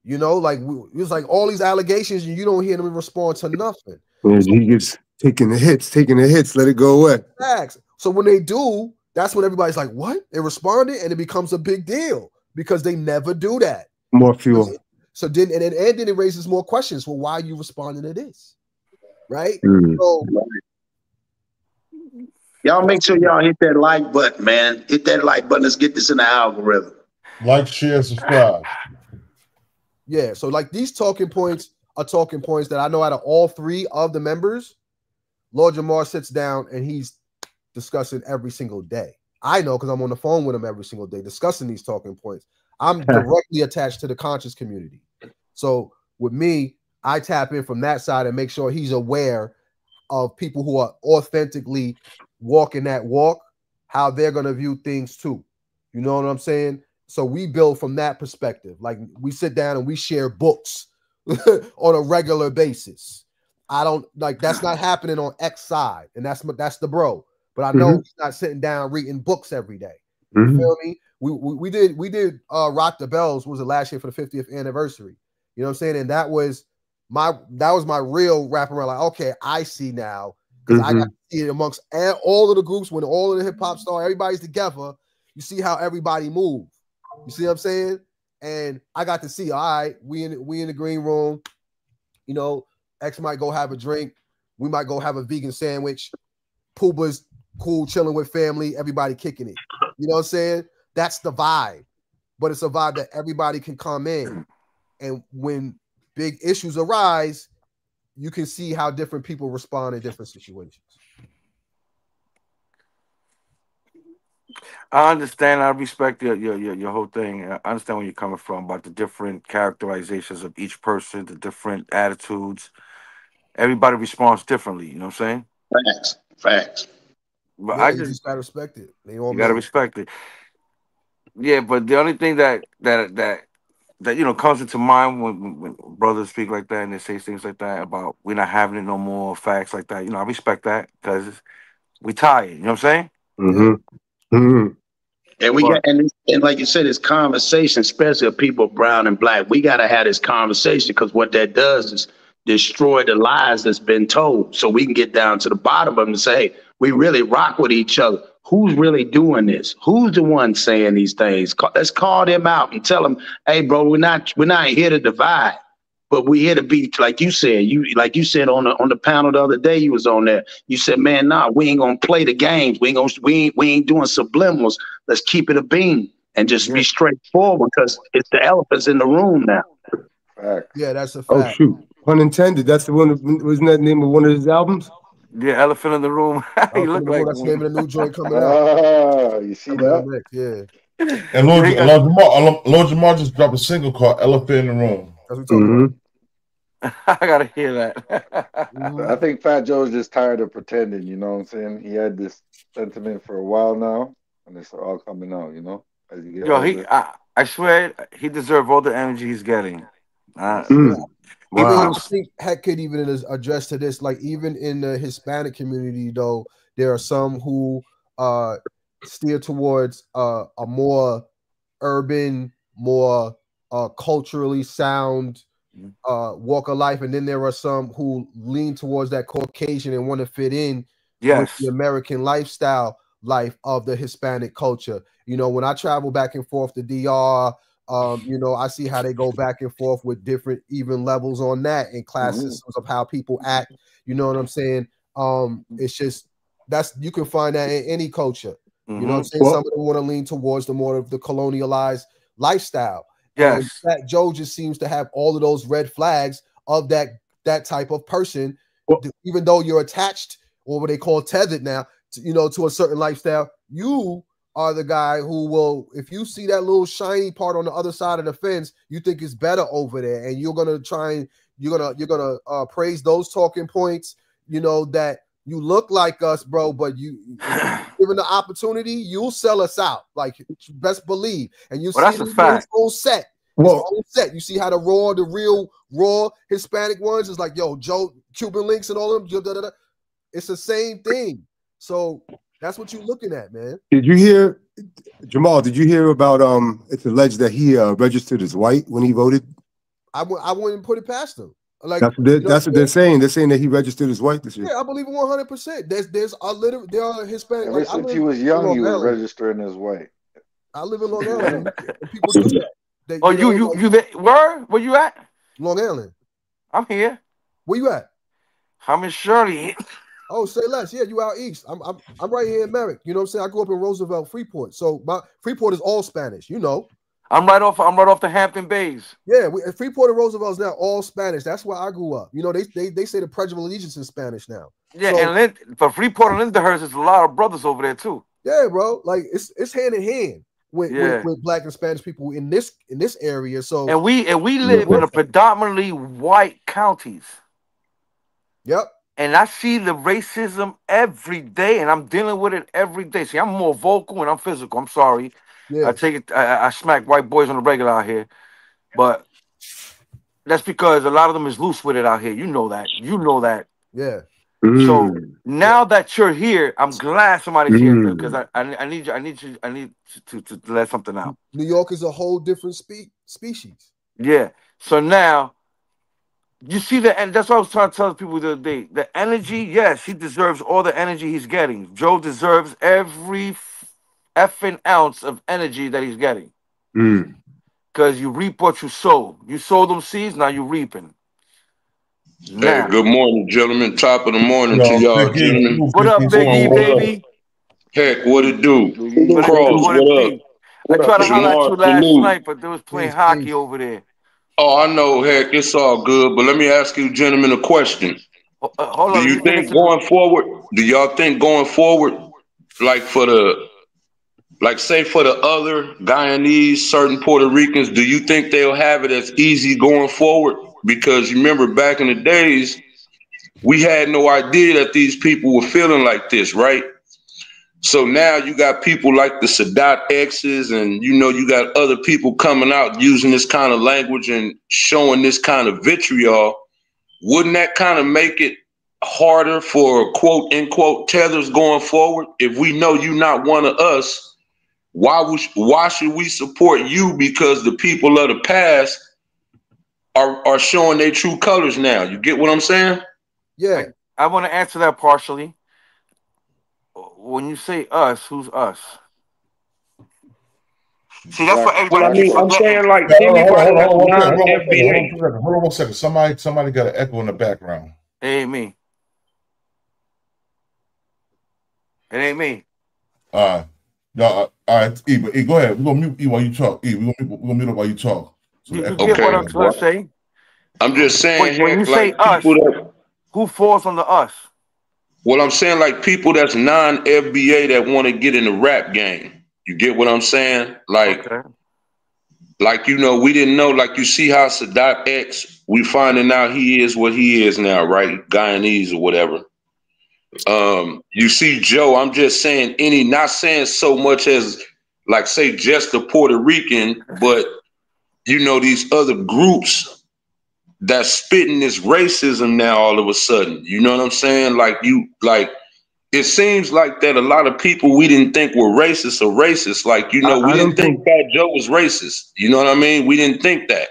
You know, like it was like all these allegations, and you don't hear them respond to nothing. Yeah, he gets taking the hits, let it go away. Facts. So when they do, that's when everybody's like, what? They responded, and it becomes a big deal because they never do that. More fuel. So then it raises more questions. Well, why are you responding to this? Right? So y'all make sure y'all hit that like button, man. Hit that like button. Let's get this in the algorithm. Like, share, subscribe. Yeah, so like these talking points are talking points that I know out of all three of the members, Lord Jamar sits down and he's discussing every single day. I know because I'm on the phone with him every single day discussing these talking points. I'm directly attached to the conscious community. So with me, I tap in from that side and make sure he's aware of people who are authentically walking that walk, how they're going to view things too. You know what I'm saying? So we build from that perspective. Like we sit down and we share books on a regular basis. I don't like that's not happening on X side, and that's the bro. But I know he's not sitting down reading books every day. You feel me? We did Rock the Bells was the last year for the 50th anniversary. You know what I'm saying? And that was my real wrap around. Like, okay, I see now because I got to see it amongst all of the groups when all of the hip hop stars, everybody's together. You see how everybody move. You see what I'm saying? And I got to see, all right, we in the green room. You know, X might go have a drink. We might go have a vegan sandwich. Pooba's cool, chilling with family. Everybody kicking it. You know what I'm saying? That's the vibe. But it's a vibe that everybody can come in. And when big issues arise, you can see how different people respond in different situations. I understand. I respect your whole thing. I understand where you're coming from about the different characterizations of each person, the different attitudes. Everybody responds differently. You know what I'm saying? Facts. But yeah, I you just gotta respect it. You gotta respect it. Yeah, but the only thing that you know comes into mind when brothers speak like that and they say things like that about we're not having it no more, facts like that. You know, I respect that because we tired. You know what I'm saying? And we got and like you said, it's conversation, especially of people brown and black. We got to have this conversation because what that does is destroy the lies that's been told, so we can get down to the bottom of them and say, hey, we really rock with each other. Who's really doing this? Who's the one saying these things? Let's call them out and tell them, hey, bro, we're not here to divide, but we're here to be, like you said. You said on the panel the other day, you was on there. You said, man, nah, we ain't gonna play the games. We ain't doing subliminals. Let's keep it a beam and just be straightforward because it's the elephants in the room now. Yeah, that's a fact. Oh shoot, pun intended. That's the one. Wasn't that the name of one of his albums? Yeah, Elephant in the Room. You look like that's the name of the new joint coming out. You see that? Next, yeah. And Lord Jamar just dropped a single called "Elephant in the Room." That's what we're talking about. I gotta hear that. I think Fat Joe's just tired of pretending. You know what I'm saying? He had this sentiment for a while now, and it's all coming out. You know, as you get older. I swear, he deserves all the energy he's getting. Wow. I think Heck could even address to this. Like even in the Hispanic community, though, there are some who steer towards a more urban, more culturally sound walk of life, and then there are some who lean towards that Caucasian and want to fit in with the American lifestyle. life of the Hispanic culture. You know, when I travel back and forth to DR, you know, I see how they go back and forth with different even levels on that and class systems of how people act. You know what I'm saying? It's just you can find that in any culture. You know what I'm saying? Some of them want to lean towards the more of the colonialized lifestyle. Yes. And Fat Joe just seems to have all of those red flags of that type of person, even though you're attached, or what they call tethered now, to a certain lifestyle. You are the guy who will, if you see that little shiny part on the other side of the fence, you think it's better over there, and you're gonna praise those talking points. You know that you look like us, bro, but given the opportunity, you'll sell us out. Like, best believe. And you see that's a fact. His whole set. Whole set. You see how the real raw Hispanic ones is like, yo, Joe, Cuban links and all of them. It's the same thing. So that's what you're looking at, man. Did you hear, Jamal? Did you hear about it's alleged that he registered as white when he voted? I wouldn't put it past him. Like, that's what they're saying. They're saying that he registered as white this year. Yeah, I believe it 100%. There are Hispanic. Ever since he was young, he was registering as white. I live in Long Island. And people do that. Where you at? Long Island. I'm here. Where you at? I'm in Shirley. Oh, say less. Yeah, you out east. I'm right here in Merrick. You know what I'm saying? I grew up in Roosevelt, Freeport. So my Freeport is all Spanish. You know. I'm right off the Hampton Bays. Yeah, Freeport and Roosevelt is now all Spanish. That's where I grew up. You know, they say the Pledge of Allegiance in Spanish now. Yeah, so, and for Freeport and Lindenhurst, there's a lot of brothers over there too. Yeah, bro. Like it's hand in hand with Black and Spanish people in this area. So and we live in a predominantly white counties. Yep. And I see the racism every day, and I'm dealing with it every day. See, I'm more vocal and I'm physical. I'm sorry. Yeah. I take it. I smack white boys on the regular out here, but that's because a lot of them is loose with it out here. You know that. Yeah. So now that you're here, I'm glad somebody's here because I need to let something out. New York is a whole different species. Yeah. So now you see that, and that's what I was trying to tell people the other day. The energy, yes, he deserves all the energy he's getting. Joe deserves every effing ounce of energy that he's getting. Because you reap what you sow. You sow them seeds, now you're reaping. Hey, good morning, gentlemen. Top of the morning to y'all, gentlemen. What up, Big E, baby? Heck, what it do? Cross, what up? I tried to holler at you last night, but they was playing hockey over there. Oh, I know, heck, it's all good. But let me ask you, gentlemen, a question. Hold on. Do you think going forward, do y'all think going forward, like say for the other Guyanese, certain Puerto Ricans, do you think they'll have it as easy going forward? Because you remember back in the days, we had no idea that these people were feeling like this, right? So now you got people like the Sadat X's, and you got other people coming out using this kind of language and showing this kind of vitriol. Wouldn't that kind of make it harder for quote unquote tethers going forward? If we know you're not one of us, why should we support you? Because the people of the past are showing their true colors now. You get what I'm saying? Yeah. I want to answer that partially. When you say us, who's us? See, that's what everybody. Well, I mean, I'm saying like anybody that's non-FBA. Hold on 1 second. Somebody got an echo in the background. It ain't me. It ain't me. All right. E, go ahead. We're gonna mute E while you talk. E, we're gonna mute up while you talk. So you get what I'm trying to say? I'm just saying. When you say us, who falls on the us? Well, I'm saying like people that's non-FBA that want to get in the rap game. You get what I'm saying? Like, we didn't know. Like, you see how Sadat X, we finding out he is what he is now, right? Guyanese or whatever. You see Joe, I'm just saying not saying so much as like say just a Puerto Rican, but these other groups that's spitting this racism now all of a sudden. You know what I'm saying? It seems like that a lot of people we didn't think were racist are racist. Like, we didn't think Fat Joe was racist. You know what I mean? We didn't think that.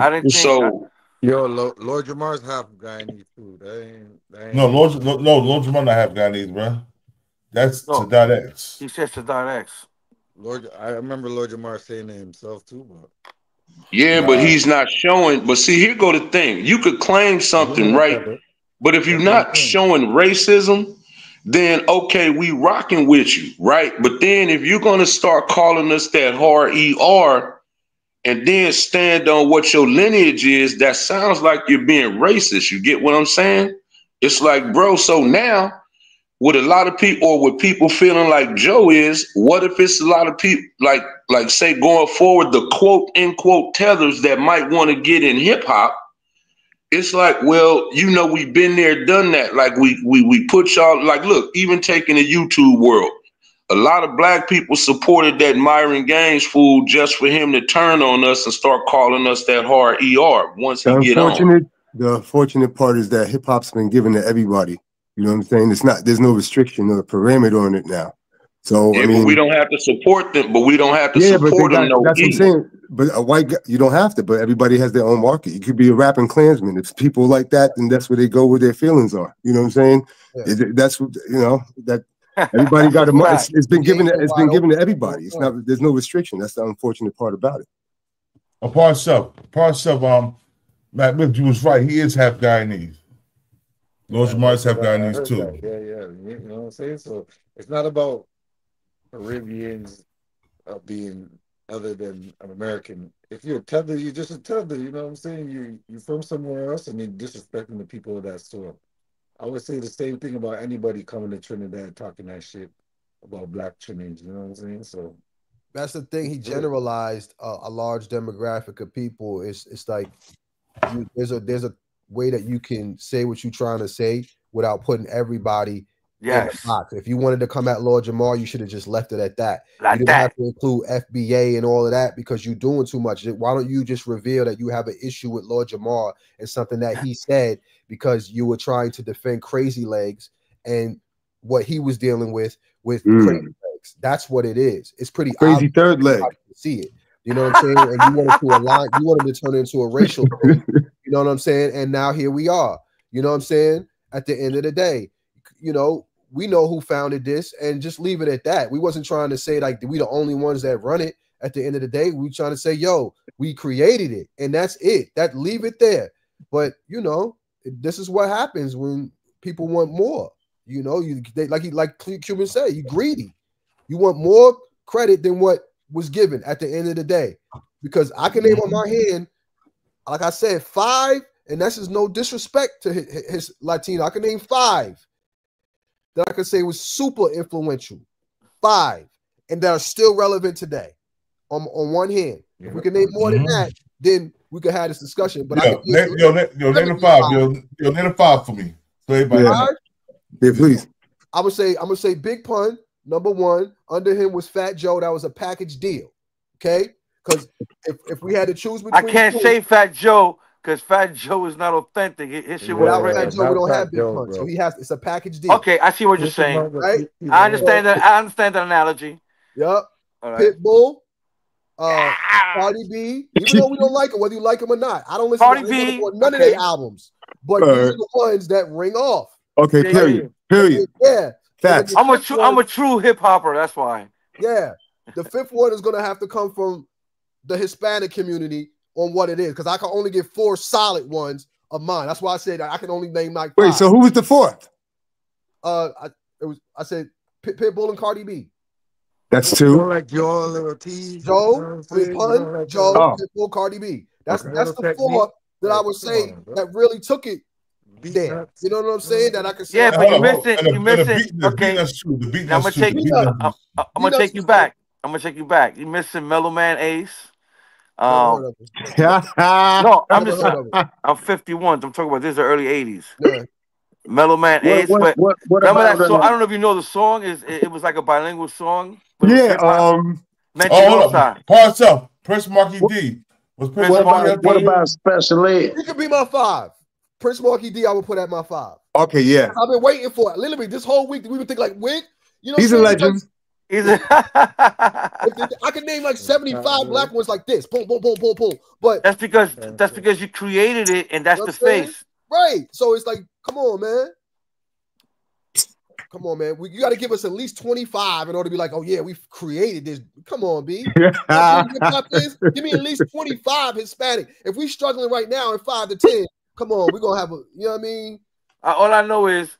I didn't think so. Yo, Lord Jamar's half Guyanese too. That ain't no, Lord Jamar not half Guyanese, bro. That's Sadat X. He said Sadat X. I remember Lord Jamar saying it himself too, but yeah, but he's not showing. But see, here go the thing: you could claim something, right? But if you're not showing racism, then okay, we rocking with you, right? But then if you're gonna start calling us that hard ER, and then stand on what your lineage is, that sounds like you're being racist. You get what I'm saying? It's like, bro, so now with a lot of people, or with people feeling like Joe is, what if it's a lot of people like say going forward, the quote unquote tethers that might want to get in hip hop? It's like, well, you know, we've been there, done that. Like we put y'all, like, look, even taking the YouTube world, a lot of black people supported that Myron Gaines fool just for him to turn on us and start calling us that hard ER once he get on. The unfortunate part is that hip hop's been given to everybody. You know what I'm saying? It's not. There's no restriction or parameter on it now. So yeah, I mean, but we don't have to support them. But we don't have to support them. No, that's what I'm saying. But a white guy, you don't have to. But everybody has their own market. You could be a rapping Klansman. If people like that, then that's where they go, where their feelings are. You know what I'm saying? Yeah. That's what that. Everybody got a. It's been given. It's been given to everybody. It's not. There's no restriction. That's the unfortunate part about it. Parts of Matt Mills, you was right. He is half Guyanese. Lord Jamar's half Guyanese too. Yeah. You know what I'm saying? So it's not about Caribbeans being other than an American. If you're a tether, you're just a tether. You know what I'm saying? You're from somewhere else, and you're disrespecting the people of that soil. I would say the same thing about anybody coming to Trinidad talking that shit about black Trinidad. You know what I'm saying? So that's the thing. He generalized a large demographic of people. It's like there's a way that you can say what you're trying to say without putting everybody in the box. If you wanted to come at Lord Jamar, you should have just left it at that. You didn't have to include FBA and all of that because you're doing too much. Why don't you just reveal that you have an issue with Lord Jamar and something that he said because you were trying to defend Crazy Legs and what he was dealing with Crazy Legs. That's what it is. It's pretty crazy third leg. See it. You know what I'm saying? And you wanted to align, you wanted to turn it into a racial thing. You know what I'm saying? And now here we are. You know what I'm saying? At the end of the day, you know, we know who founded this and just leave it at that. We wasn't trying to say like we the only ones that run it. At the end of the day, we trying to say, yo, we created it and that's it. That leave it there. But you know, this is what happens when people want more. You know, like Cuban said, you greedy. You want more credit than what was given at the end of the day. Because I can name on my hand, like I said, 5, and that's just no disrespect to his Latino. I can name 5 that I could say was super influential. 5, and that are still relevant today. On one hand, if we can name more than that, then we could have this discussion. But name the 5. Yo, name the 5 for me. So everybody. Yeah, please. I'm gonna say Big Pun. Number 1, under him was Fat Joe. That was a package deal. Okay? Because if we had to choose between I can't say Fat Joe because Fat Joe is not authentic. His shit was Fat Joe, we don't have Big Pun. So it's a package deal. Okay, I see what you're saying. Right? I understand that. I understand that analogy. Yep. Right. Pitbull, Cardi B. Even though we don't like him, whether you like him or not, I don't listen to none of their albums. But these are the ones that ring off. Okay, period. Yeah. Facts. I'm a true hip hopper. That's why. Yeah, the 5th one is gonna have to come from the Hispanic community on what it is because I can only get 4 solid ones of mine. That's why I said I can only name like 5. Wait, so who was the 4th? I said Pitbull and Cardi B. That's 2. Like Joe, little T. Joe, Pun, Joe, Pitbull, Cardi B. That's the 4 that I would say that really took it. There. You know what I'm saying? That I can say. Yeah, but you missing. Okay, that's true. The beat I'm gonna take you back. I'm gonna take you back. You missing Mellow Man Ace. No, I'm 51. I'm talking about this is the early 80s. Yeah. Mellow Man Ace. What remember that song? I don't know if you know the song. It was like a bilingual song. Yeah. Parts up. Prince Marky D. What about Special Ed? He could be my 5. Prince Marky D, I would put at my 5. Okay, yeah. I've been waiting for it. Literally, this whole week, we would think like, Wick, you know, he's a legend. I can name like 75 black ones like this. Boom, boom, boom, boom, boom. But that's because you created it, and that's the face. Right. So it's like, come on, man. Come on, man. You got to give us at least 25 in order to be like, oh yeah, we've created this. Come on, B. Hip-hop is? Give me at least 25 Hispanic. If we struggling right now in 5 to 10, come on, we're gonna have a. You know what I mean? All I know is,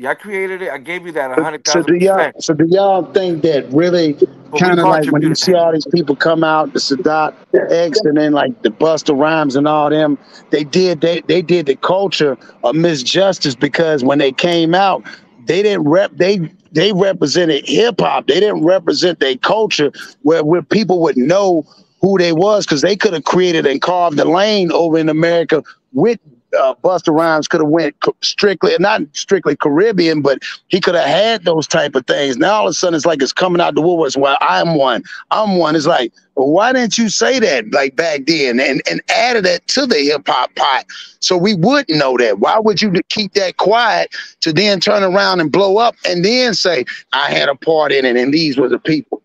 I created it. I gave you that 100,000%. So do y'all think that really kind of like when you see all these people come out, the Sadat X, and then like the Busta Rhymes and all them, they did the culture a misjustice because when they came out, they didn't they represented hip hop. They didn't represent their culture where people would know who they was, because they could have created and carved the lane over in America with. Busta Rhymes could have went not strictly Caribbean, but he could have had those type of things. Now all of a sudden it's like it's coming out the woodworks. Well, I'm one. It's like, well, why didn't you say that like back then and added that to the hip hop pot so we would know that? Why would you keep that quiet to then turn around and blow up and then say I had a part in it and these were the people?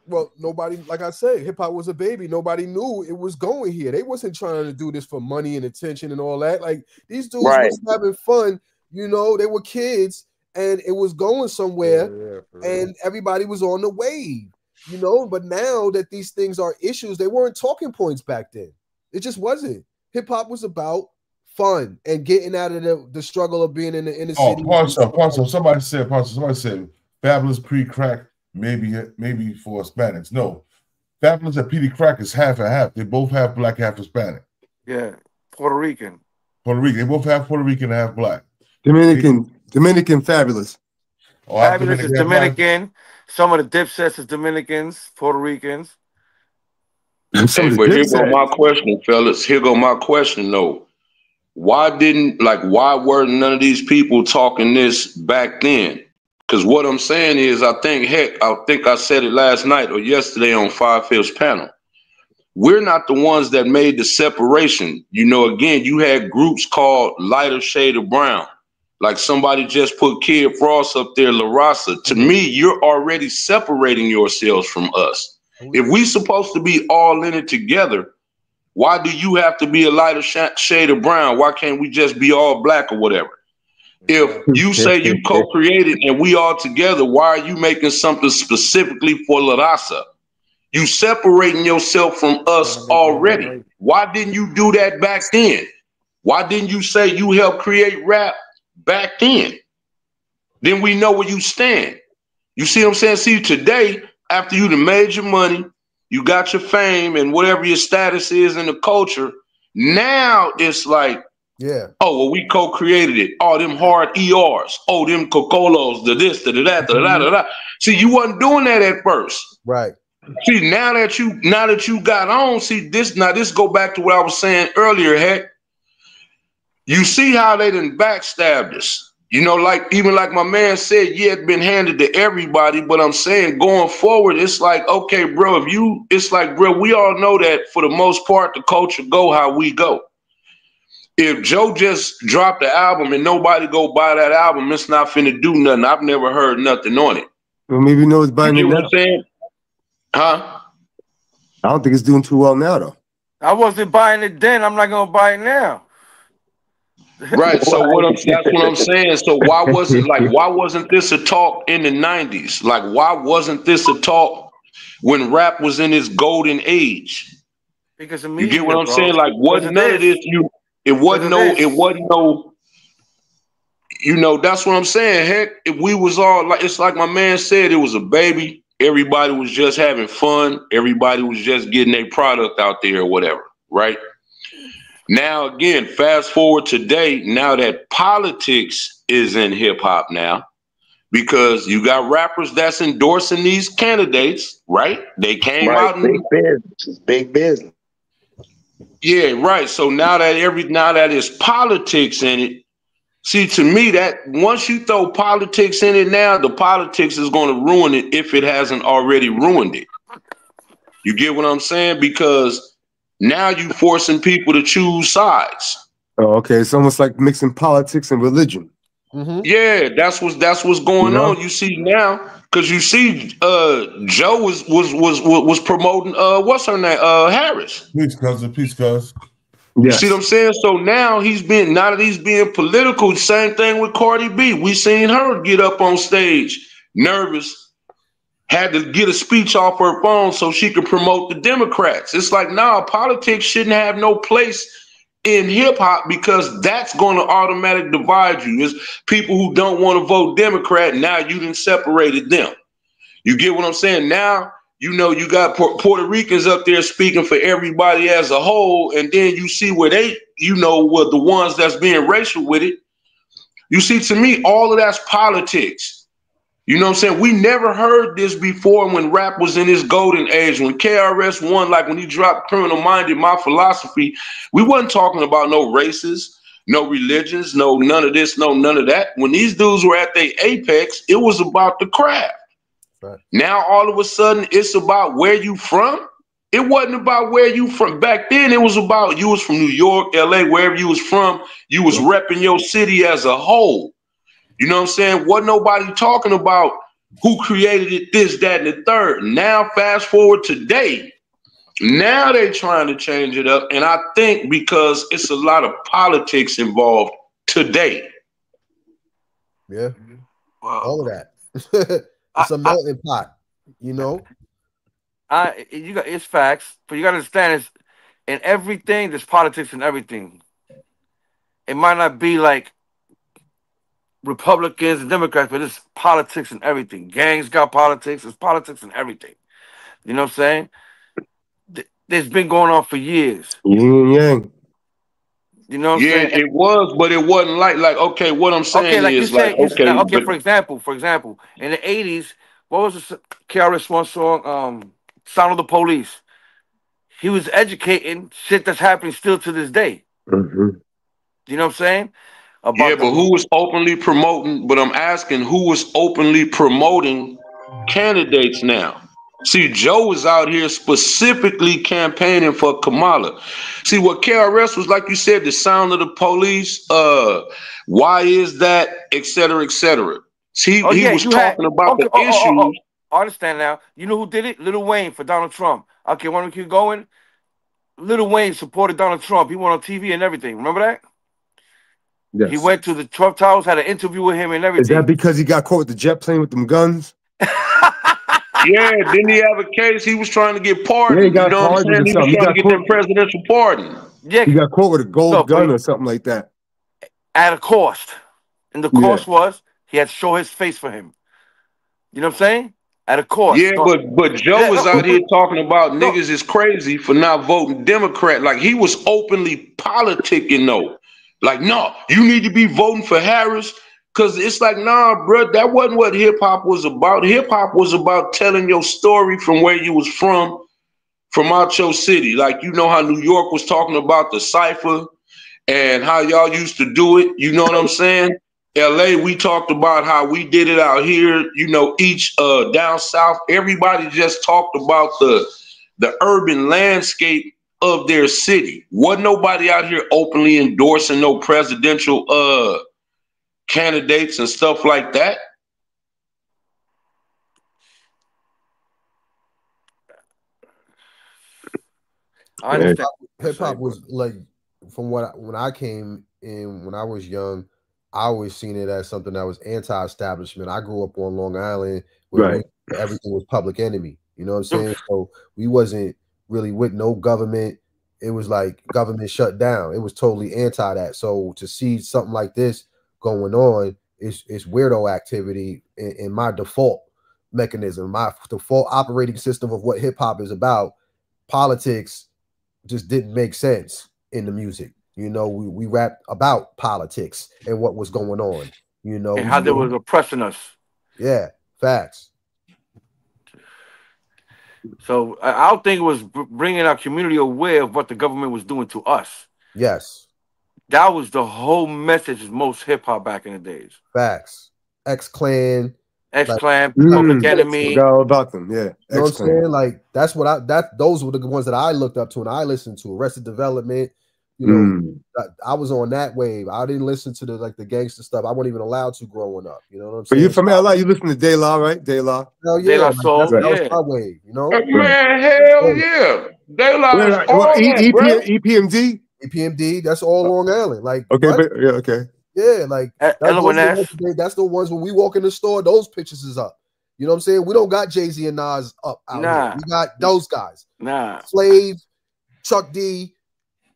Well, nobody, like I said, hip hop was a baby. Nobody knew it was going here. They wasn't trying to do this for money and attention and all that. Like these dudes was having fun, you know, they were kids and it was going somewhere and everybody was on the wave, you know. But now that these things are issues, they weren't talking points back then. It just wasn't. Hip hop was about fun and getting out of the struggle of being in the inner city. Parcel. Somebody said Fabulous pre-crack. Maybe for Hispanics. No, Fabulous and Petey Crack is half and half. They both have black, half Hispanic. Yeah, Puerto Rican. They both have Puerto Rican and half black. Dominican Fabulous. Fabulous is Dominican. Some of the Dipsets is Dominicans, Puerto Ricans. Hey, but here go my question, fellas. Here go my question though. Why weren't none of these people talking this back then? Because what I'm saying is, I think I said it last night or yesterday on 5/5's panel. We're not the ones that made the separation. You know, again, you had groups called Lighter Shade of Brown. Like somebody just put Kid Frost up there, La Raza. To me, you're already separating yourselves from us. If we supposed to be all in it together, why do you have to be a lighter shade of brown? Why can't we just be all black or whatever? If you say you co-created and we all together, why are you making something specifically for La Raza? You separating yourself from us already. Why didn't you do that back then? Why didn't you say you helped create rap back then? Then we know where you stand. You see what I'm saying? See, today, after you done made your money, you got your fame and whatever your status is in the culture, now it's like, oh, well, we co-created it. Oh, them hard ERs. Oh, them Cocolos, the this, the that, the that. See, you wasn't doing that at first. Right. See, now that you got on, see this. Now this go back to what I was saying earlier. Heck, you see how they done backstabbed us. You know, even like my man said, yeah, it's been handed to everybody. But I'm saying going forward, it's like, okay, bro, we all know that for the most part, the culture go how we go. If Joe just dropped the album and nobody go buy that album, it's not finna do nothing. I've never heard nothing on it. Well, maybe no, it's buying it now. What I'm saying? Huh? I don't think it's doing too well now, though. I wasn't buying it then. I'm not gonna buy it now. Right. So that's what I'm saying. So why wasn't this a talk in the 90s? Like, why wasn't this a talk when rap was in its golden age? Because of me, you get what I'm saying? Like, wasn't none of this it wasn't no, you know, that's what I'm saying. Heck, if we was all like, it's like my man said, it was a baby. Everybody was just having fun. Everybody was just getting their product out there or whatever, right? Now, again, fast forward today, now that politics is in hip hop now, because you got rappers that's endorsing these candidates, right? They came out and big business. Yeah, right. So now that it's politics in it, see, to me, that once you throw politics in it now, the politics is going to ruin it if it hasn't already ruined it. You get what I'm saying? Because now you forcing people to choose sides. Oh, okay. It's almost like mixing politics and religion. Mm-hmm. Yeah, that's what's going on. You see now, because you see, Joe was promoting what's her name, Harris. Peace, cousin. You Yes. see what I'm saying? So now now that he's being political, same thing with Cardi B. We seen her get up on stage, nervous, had to get a speech off her phone so she could promote the Democrats. It's like, nah, politics shouldn't have no place in hip hop because that's going to automatically divide you. It's people who don't want to vote Democrat. Now you done separated them. You get what I'm saying? Now, you know, you got Puerto Ricans up there speaking for everybody as a whole. And then you see where they, you know, were the ones that's being racial with it. You see, to me, all of that's politics. You know what I'm saying? We never heard this before when rap was in its golden age. When KRS One, like when he dropped Criminal Minded, My Philosophy, we wasn't talking about no races, no religions, no none of this, no none of that. When these dudes were at their apex, it was about the craft. Right. Now, all of a sudden, it's about where you from. It wasn't about where you from. Back then, it was about you was from New York, LA, wherever you was from. You was repping your city as a whole. You know what I'm saying? Wasn't nobody talking about who created it, this, that, and the third. Now, fast forward today, now they're trying to change it up. And I think because it's a lot of politics involved today. Yeah. All of that. It's a melting pot, you know? It's facts, but you got to understand is in everything, there's politics in everything. It might not be like Republicans and Democrats, but it's politics and everything. Gangs got politics. It's politics and everything. You know what I'm saying? It's been going on for years. Yin and yang. You know what I'm saying? It was, but it wasn't like okay, what I'm saying is like, for example, in the 80s, what was the KRS One song? Sound of the Police. He was educating shit that's happening still to this day. Mm-hmm. You know what I'm saying? But who was openly promoting? But I'm asking who was openly promoting candidates now? See, Joe was out here specifically campaigning for Kamala. See, what KRS was, like you said, the sound of the police, why is that, et cetera, et cetera. See, he was talking about the issues. I understand now. You know who did it? Lil Wayne for Donald Trump. Okay, why don't we keep going? Lil Wayne supported Donald Trump. He went on TV and everything. Remember that? Yes. He went to the Trump Towers, had an interview with him and everything. Is that because he got caught with the jet plane with them guns? Yeah, didn't he have a case? He was trying to get pardoned. Yeah, he got pardoned. He was trying to get that presidential pardon. Yeah, he got caught with a gold gun or something like that. At a cost. And the cost was he had to show his face for him. You know what I'm saying? At a cost. Yeah, but Joe was out here talking about niggas is crazy for not voting Democrat. Like, he was openly politicking though. Like, no, you need to be voting for Harris. Because it's like, nah, bro, that wasn't what hip-hop was about. Hip-hop was about telling your story from where you was from out your city. Like, you know how New York was talking about the cipher and how y'all used to do it. You know what I'm saying? LA, we talked about how we did it out here. You know, each down south, everybody just talked about the urban landscape of their city. Wasn't nobody out here openly endorsing no presidential candidates and stuff like that. I understand. Hip hop was like, from when I came in when I was young, I always seen it as something that was anti-establishment. I grew up on Long Island where everything was Public Enemy. You know what I'm saying? So we wasn't really with no government. It was like government shut down. It was totally anti that. So to see something like this going on is weirdo activity in my default mechanism, my default operating system of what hip hop is about. Politics just didn't make sense in the music. You know, we rap about politics and what was going on, you know, and how they was oppressing us. Yeah, facts. So I don't think it was bringing our community aware of what the government was doing to us. Yes. That was the whole message of most hip hop back in the days. Facts. X-Clan. X-Clan, Public Enemy. Forgot all about them, yeah. You know what I'm saying? Like, that's what those were the ones that I looked up to and I listened to. Arrested Development. You know, I was on that wave. I didn't listen to the gangster stuff. I wasn't even allowed to growing up. You know what I'm saying? But you from LA? You listen to De La, right? De La. Hell yeah, De La Soul. That was my wave. You know, man, hell yeah. De La is all that, bro. EPMD. EPMD, that's all Long Island. Like, okay, what? but yeah, okay. Yeah, like that's the ones when we walk in the store, those pictures is up. You know what I'm saying? We don't got Jay-Z and Nas up out here. We got those guys. Flav, Chuck D.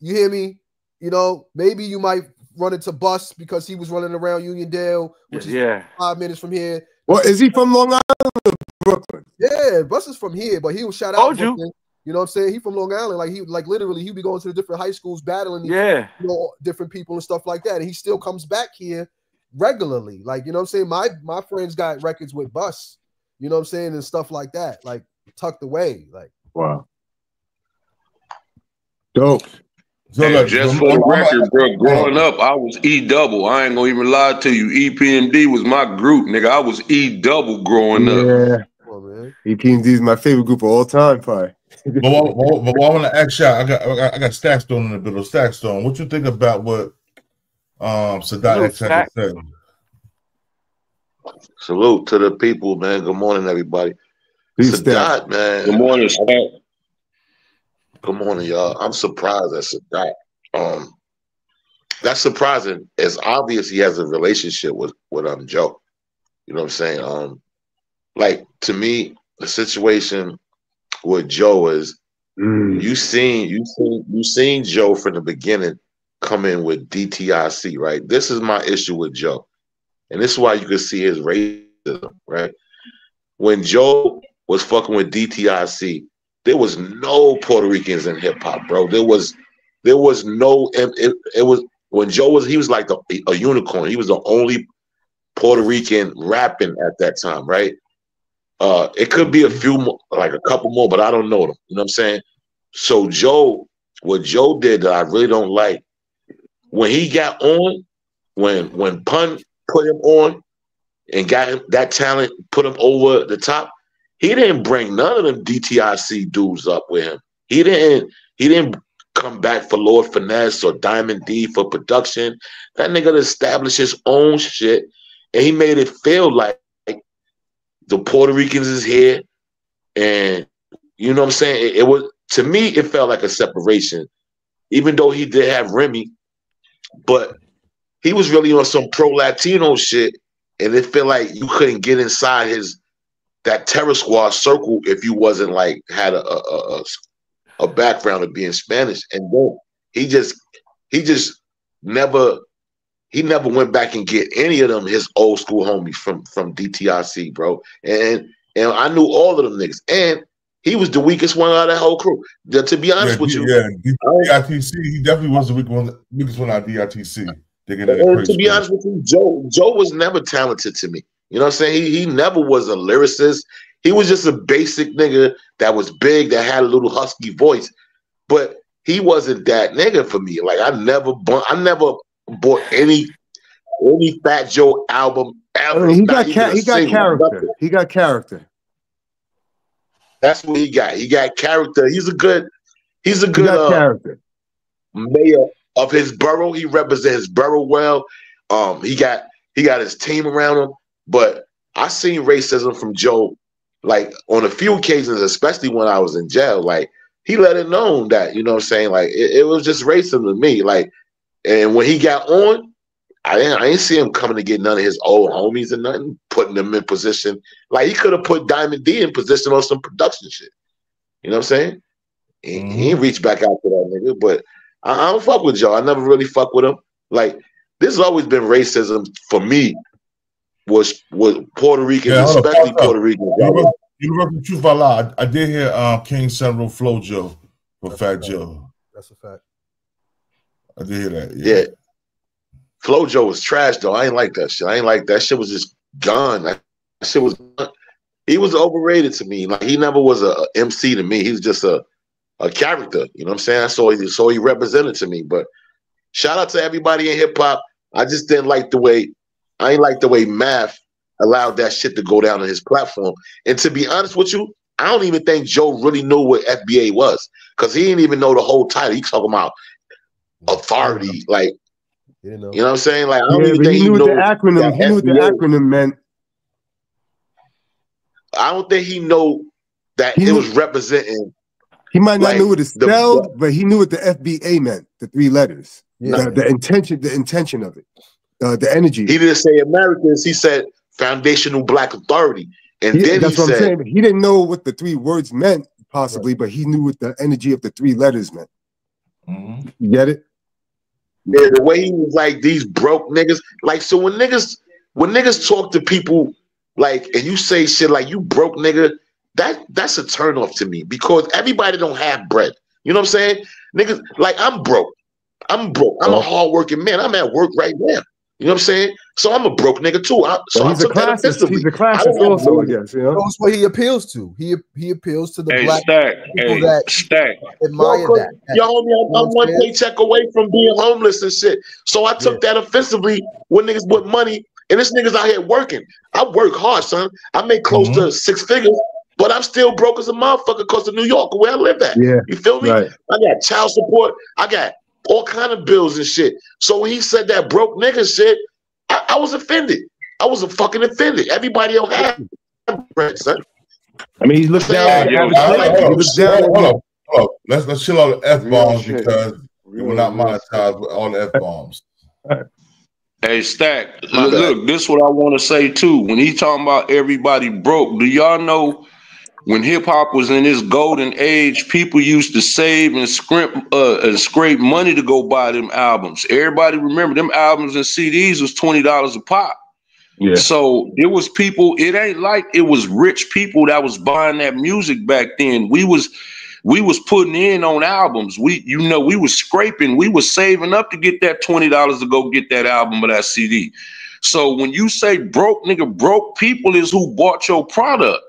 You hear me? You know, maybe you might run into Bus because he was running around Uniondale, which is 5 minutes from here. Well, is he from Long Island or Brooklyn? Yeah, Bus is from here, but he was shout out Brooklyn. You know what I'm saying? He from Long Island. Like literally, he'd be going to the different high schools battling you know, different people and stuff like that. And he still comes back here regularly. Like, you know what I'm saying? My friends got records with Bus, you know what I'm saying, and stuff like that, like tucked away. Like, wow. Dope. And just for the record, bro, growing up, I was E-double. I ain't gonna even lie to you. EPMD was my group, nigga. I was E-double growing up. Yeah. EPMD is my favorite group of all time, probably. but I want to ask y'all, I got Stackstone in the middle. Stackstone, what you think about what Sadat X had to say? Salute to the people, man. Good morning, everybody. Peace, Sadat, man. Good morning, Stack. Good morning, y'all. I'm surprised at Sadat. That's surprising. It's obvious he has a relationship with Joe. You know what I'm saying? Like, to me, the situation with Joe is you seen Joe from the beginning come in with DTIC, right? This is my issue with Joe. And this is why you can see his racism, right? When Joe was fucking with DTIC, there was no Puerto Ricans in hip hop, bro. There was no. It was when Joe was. He was like a unicorn. He was the only Puerto Rican rapping at that time, right? It could be a few more, like a couple more, but I don't know them. You know what I'm saying? So Joe, what Joe did that I really don't like, when he got on, when Pun put him on and got him that talent, put him over the top. He didn't bring none of them DTIC dudes up with him. He didn't come back for Lord Finesse or Diamond D for production. That nigga established his own shit, and he made it feel like the Puerto Ricans is here, and you know what I'm saying? It was, to me, it felt like a separation, even though he did have Remy, but he was really on some pro-Latino shit, and it felt like you couldn't get inside that Terror Squad circle if you wasn't like had a background of being Spanish. And then he never went back and get any of them his old school homies from DTIC, bro. And I knew all of them niggas. And he was the weakest one out of that whole crew. To be honest with you, DITC, he definitely was the weakest one out of DITC. To be honest with you, Joe was never talented to me. You know what I'm saying? He never was a lyricist. He was just a basic nigga that was big, that had a little husky voice. But he wasn't that nigga for me. Like, I never bought any Fat Joe album ever. I mean, he got character. He got character. That's what he got. He got character. He's a good character. Mayor of his borough. He represents his borough well. He got his team around him. But I seen racism from Joe, like, on a few occasions, especially when I was in jail. Like, he let it known that, you know what I'm saying? Like, it was just racism to me. Like, and when he got on, I didn't see him coming to get none of his old homies and nothing, putting them in position. Like, he could have put Diamond D in position on some production shit. You know what I'm saying? He ain't reached back out to that nigga. But I don't fuck with Joe. I never really fuck with him. Like, this has always been racism for me. Was Puerto Ricans, especially Puerto Ricans. Universal Truth Allah. I did hear King Central Flo Joe for Fat Joe. That's a fact. I did hear that. Yeah. Flo Joe was trash though. I ain't like that shit. I ain't like that shit. Was just gone. That shit was. He was overrated to me. Like, he never was a MC to me. He was just a character. You know what I'm saying? So he represented to me. But shout out to everybody in hip hop. I just didn't like the way. I ain't like the way Math allowed that shit to go down on his platform. And to be honest with you, I don't even think Joe really knew what FBA was, because he didn't even know the whole title. He talking about authority, like, you know what I'm saying? Like, I don't even think he knew what the acronym. He knew what the acronym meant. I don't think he knew that it was representing He might not know what it spelled, but he knew what the FBA meant, the 3 letters. Yeah. The intention of it. The energy. He didn't say Americans, he said foundational black authority. And then that's he what said, I'm saying. He didn't know what the 3 words meant, possibly, but he knew what the energy of the 3 letters meant. Mm-hmm. You get it? Yeah, the way he was like, these broke niggas. Like, so when niggas talk to people, like, and you say shit like, you broke nigga, that's a turnoff to me, because everybody don't have bread. You know what I'm saying? Niggas, like, I'm broke. I'm a hardworking man. I'm at work right now. You know what I'm saying? So I'm a broke nigga too. So he's a classist. He's a classist also, I guess. You know? That's what he appeals to. He appeals to the black people that admire that. Yo, homie, I'm one paycheck away from being homeless and shit. So I took that offensively when niggas with money, and this niggas out here working. I work hard, son. I make close to 6 figures, but I'm still broke as a motherfucker because of New York, where I live at. Yeah. You feel me? Right. I got child support. I got all kind of bills and shit. So when he said that broke nigga shit, I was offended. I was fucking offended. Everybody else had bread, son. I mean, he looked down. Hold on. Let's chill out the F-bombs because we're not monetized with all the F-bombs. Hey, Stack, look, this is what I want to say too. When he talking about everybody broke, do y'all know when hip-hop was in its golden age, people used to save and scrape money to go buy them albums. Everybody remember them albums and CDs was $20 a pop. Yeah. So it was people, it ain't like it was rich people that was buying that music back then. We was putting in on albums. We was scraping, we was saving up to get that $20 to go get that album or that CD. So when you say broke nigga, broke people is who bought your product.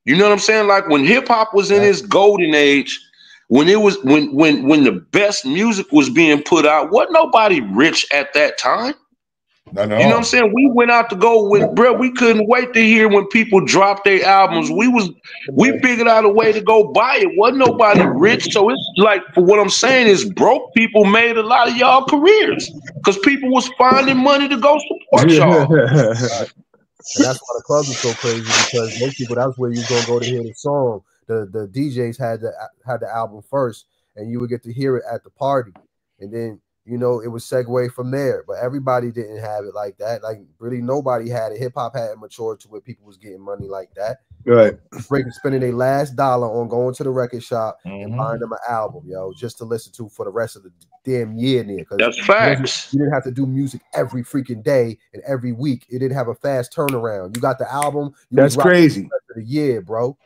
You know what I'm saying? Like when hip hop was in its golden age, when the best music was being put out, wasn't nobody rich at that time. No. You know what I'm saying? We went out to go with, bro. We couldn't wait to hear when people dropped their albums. We figured out a way to go buy it. Wasn't nobody rich. So it's like, for what I'm saying is, broke people made a lot of y'all careers because people was finding money to go support y'all. And that's why the clubs are so crazy, because most people, that's where you're gonna go to hear the song. The DJs had the album first, and you would get to hear it at the party, and then it would segue from there. But everybody didn't have it like that. Like really, nobody had it. Hip hop hadn't matured to where people was getting money like that. Right, spending their last dollar on going to the record shop and buying them an album, just to listen to for the rest of the damn year. That's facts. You didn't have to do music every freaking day and every week. It didn't have a fast turnaround. You got the album. That's crazy. The rest of the year, bro.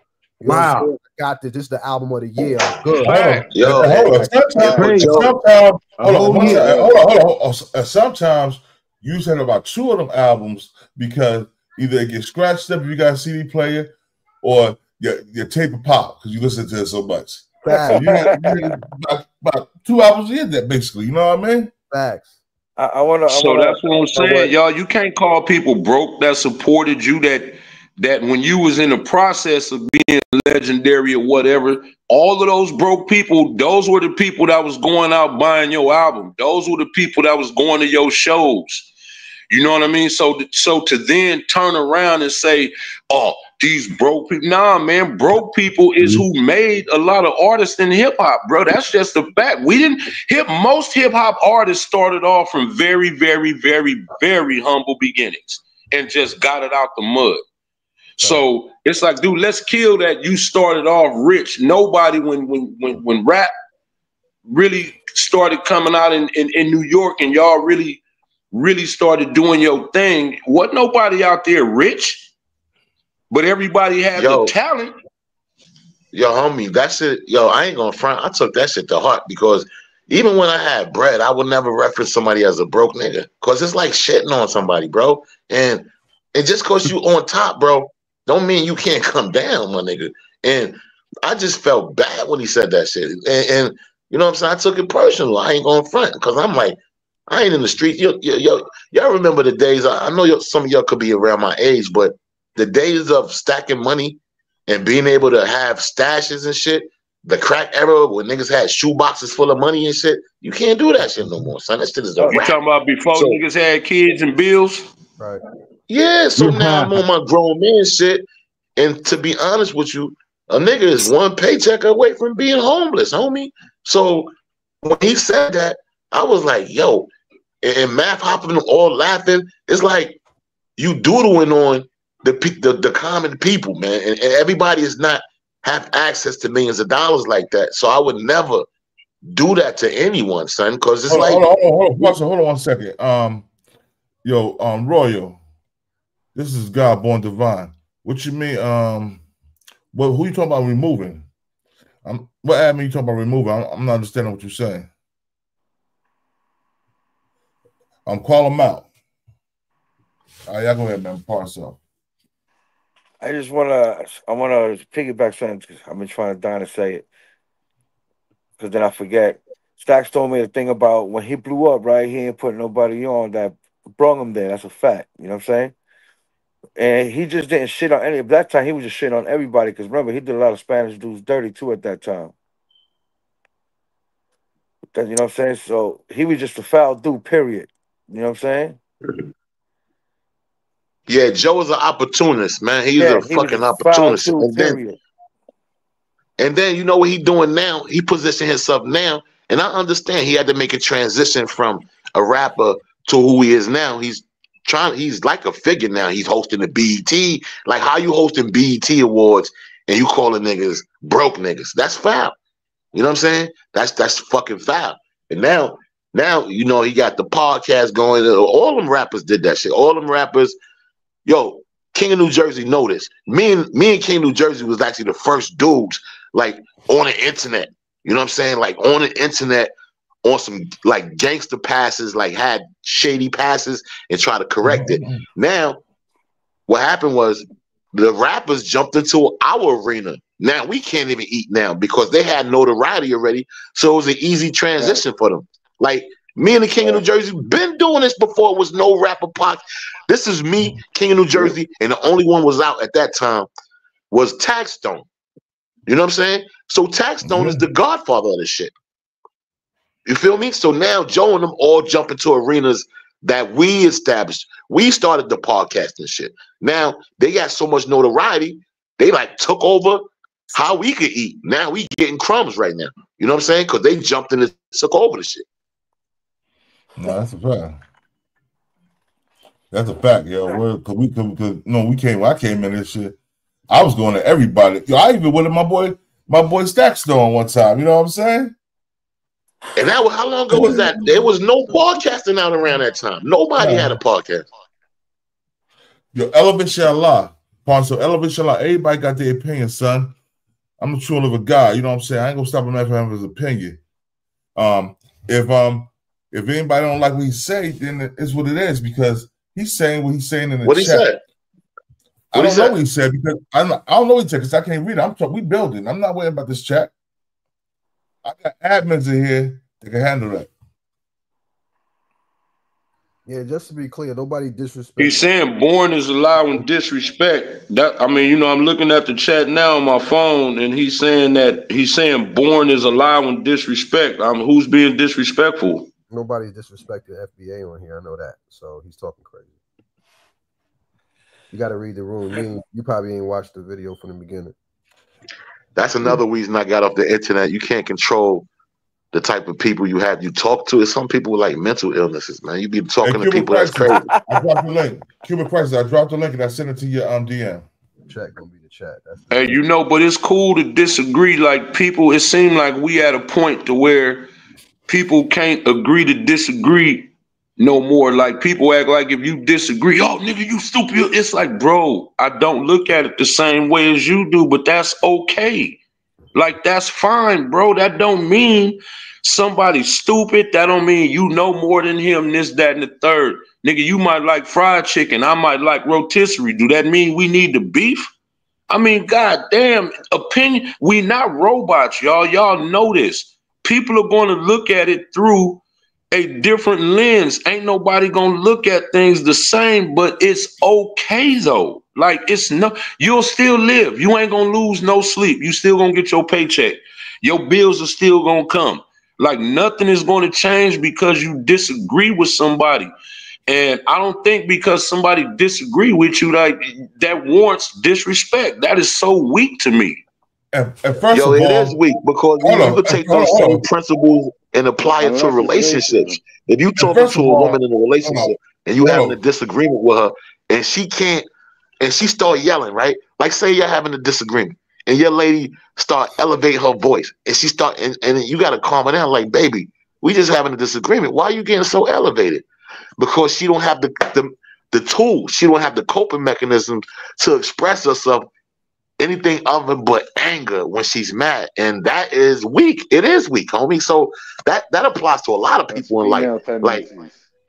Wow. Got this is the album of the year. Good. Sometimes you send about 2 of them albums because either it gets scratched up if you got a CD player, or your tape will pop because you listen to it so much. So you had about 2 albums in that, basically. You know what I mean? Facts. That's what I'm saying, y'all. You can't call people broke that supported you, that when you was in the process of being legendary or whatever, all of those broke people, those were the people that was going out buying your album. Those were the people that was going to your shows. You know what I mean? So to then turn around and say, oh, these broke people. Nah, man, broke people is who made a lot of artists in hip hop, bro. That's just a fact. Most hip hop artists started off from very, very, very, very humble beginnings and just got it out the mud. So it's like, dude, let's kill that. You started off rich. Nobody, when rap really started coming out in New York and y'all really started doing your thing, wasn't nobody out there rich, but everybody had the talent. Yo, homie, that's it. Yo, I ain't gonna front. I took that shit to heart because even when I had bread, I would never reference somebody as a broke nigga because it's like shitting on somebody, bro. And just because you on top, bro, don't mean you can't come down, my nigga. And I just felt bad when he said that shit. And you know what I'm saying? I took it personal. I ain't gonna front because I'm like, I ain't in the street. Y'all remember the days? I know some of y'all could be around my age, but the days of stacking money and being able to have stashes and shit, the crack era when niggas had shoe boxes full of money and shit, you can't do that shit no more, son. That shit is a You rap. talking about before niggas had kids and bills? Right. Yeah, so now I'm on my grown man shit. And to be honest with you, A nigga is one paycheck away from being homeless, homie. So when he said that, I was like, yo, and Math hopping all laughing. It's like you doodling on the common people, man. And everybody is not have access to millions of dollars like that. So I would never do that to anyone, son, because it's hold on 1 second. Royal, this is God born divine. What you mean? Who you talking about removing? What admin you talking about removing? I'm not understanding what you're saying. Call them out. All right, y'all go ahead, man. Parse up. I wanna piggyback something because I've been trying to say it. Because then I forget. Stacks told me the thing about when he blew up, right? He ain't put nobody on that brought him there. That's a fact. You know what I'm saying? And he just didn't shit on any. At that time, he was just shitting on everybody. Because remember, he did a lot of Spanish dudes dirty too at that time. You know what I'm saying? So he was just a foul dude, period. You know what I'm saying? Yeah, Joe is an opportunist, man. He's a fucking opportunist. And then you know what he's doing now? He positioned himself now. And I understand he had to make a transition from a rapper to who he is now. He's like a figure now. He's hosting the BET. Like, how you hosting BET Awards and you calling niggas broke niggas? That's foul. You know what I'm saying? That's fucking foul. And now, you know, he got the podcast going. All them rappers did that shit. All them rappers, yo, King of New Jersey know this. Me and King of New Jersey was actually the first dudes, like, on the internet. You know what I'm saying? Like, on the internet, on some, like, gangster passes, like, had shady passes and try to correct it. Now, what happened was the rappers jumped into our arena. Now, we can't even eat now because they had notoriety already, so it was an easy transition for them. Like, me and the King of New Jersey been doing this before it was no rapper podcast. This is me, King of New Jersey, and the only one was out at that time was Taxstone. You know what I'm saying? So Taxstone is the godfather of this shit. You feel me? So now Joe and them all jump into arenas that we established. We started the podcast and shit. Now they got so much notoriety, they like took over how we could eat. Now we getting crumbs right now. You know what I'm saying? Because they jumped in and took over the shit. No, that's a fact. That's a fact, yo. Because we came. When I came in this shit, I was going to everybody. Yo, I even went to my boy Stackstone one time. You know what I'm saying? And that was how long ago was that? There was no podcasting out around that time. Nobody had a podcast. Yo, Elevation Allah. So Elevation Allah, everybody got their opinion, son. I'm the true of a guy. You know what I'm saying? I ain't gonna stop him from having his opinion. If anybody don't like what he say, then it's what it is because he's saying what he's saying in the chat. What he said? I don't know what he said because I don't know what he said because I can't read it. We building. I'm not worried about this chat. I got admins in here that can handle that. Yeah, just to be clear, nobody disrespect. He's saying born is allowing disrespect. That I mean, you know, I'm looking at the chat now on my phone, and he's saying born is allowing disrespect. Who's being disrespectful? Nobody's disrespecting FBA on here. I know that. So he's talking crazy. You got to read the room. You probably ain't watched the video from the beginning. That's another reason I got off the internet. You can't control the type of people you talk to. It's some people with like mental illnesses, man. You be talking to people that's crazy. I dropped the link. Cuban Crisis. I dropped the link and I sent it to your DM. Chat gonna be the chat. Hey, you know, but it's cool to disagree. Like people, it seemed like we at a point to where people can't agree to disagree no more. Like people act like if you disagree, oh nigga, you stupid. It's like, bro, I don't look at it the same way as you do, but that's okay. Like that's fine, bro. That don't mean somebody's stupid. That don't mean you know more than him, this, that, and the third. Nigga, you might like fried chicken. I might like rotisserie. Do that mean we need to beef? I mean, goddamn, opinion. We not robots, y'all. Y'all know this. People are going to look at it through a different lens. Ain't nobody going to look at things the same, but it's okay, though. Like, you'll still live. You ain't going to lose no sleep. You still going to get your paycheck. Your bills are still going to come. Like, nothing is going to change because you disagree with somebody. And I don't think because somebody disagree with you, like, that warrants disrespect. That is so weak to me. And first Yo, of it all, is weak because you could take those same principles and apply it to relationships. If you talking to a woman in a relationship and you having a disagreement with her, and she can't, and she start yelling, right? Like say you're having a disagreement, and your lady start elevating her voice, and she start, and you got to calm her down, like, baby, we just having a disagreement. Why are you getting so elevated? Because she don't have the tools, she don't have the coping mechanisms to express herself anything other but anger when she's mad, and that is weak. It is weak, homie. So that applies to a lot of people in life. Like,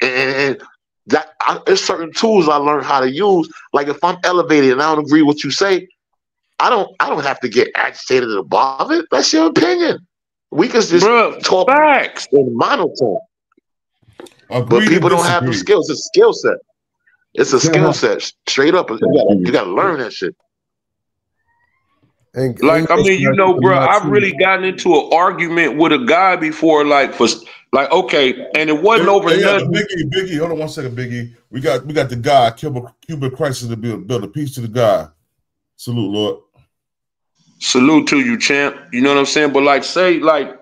and that there's certain tools I learned how to use. Like if I'm elevated and I don't agree with what you say, I don't have to get agitated above it. That's your opinion. We can just talk facts in monotone. But people don't have the skills. It's a skill set. It's a skill set. Straight up, you gotta learn that shit. Like, I mean, you know, bro, I've really gotten into an argument with a guy before, like, okay, and it wasn't over nothing. Biggie, hold on 1 second, Biggie. We got the guy, Cuban Crisis to build a piece to the guy. Salute, Lord. Salute to you, champ. You know what I'm saying? But like, say, like,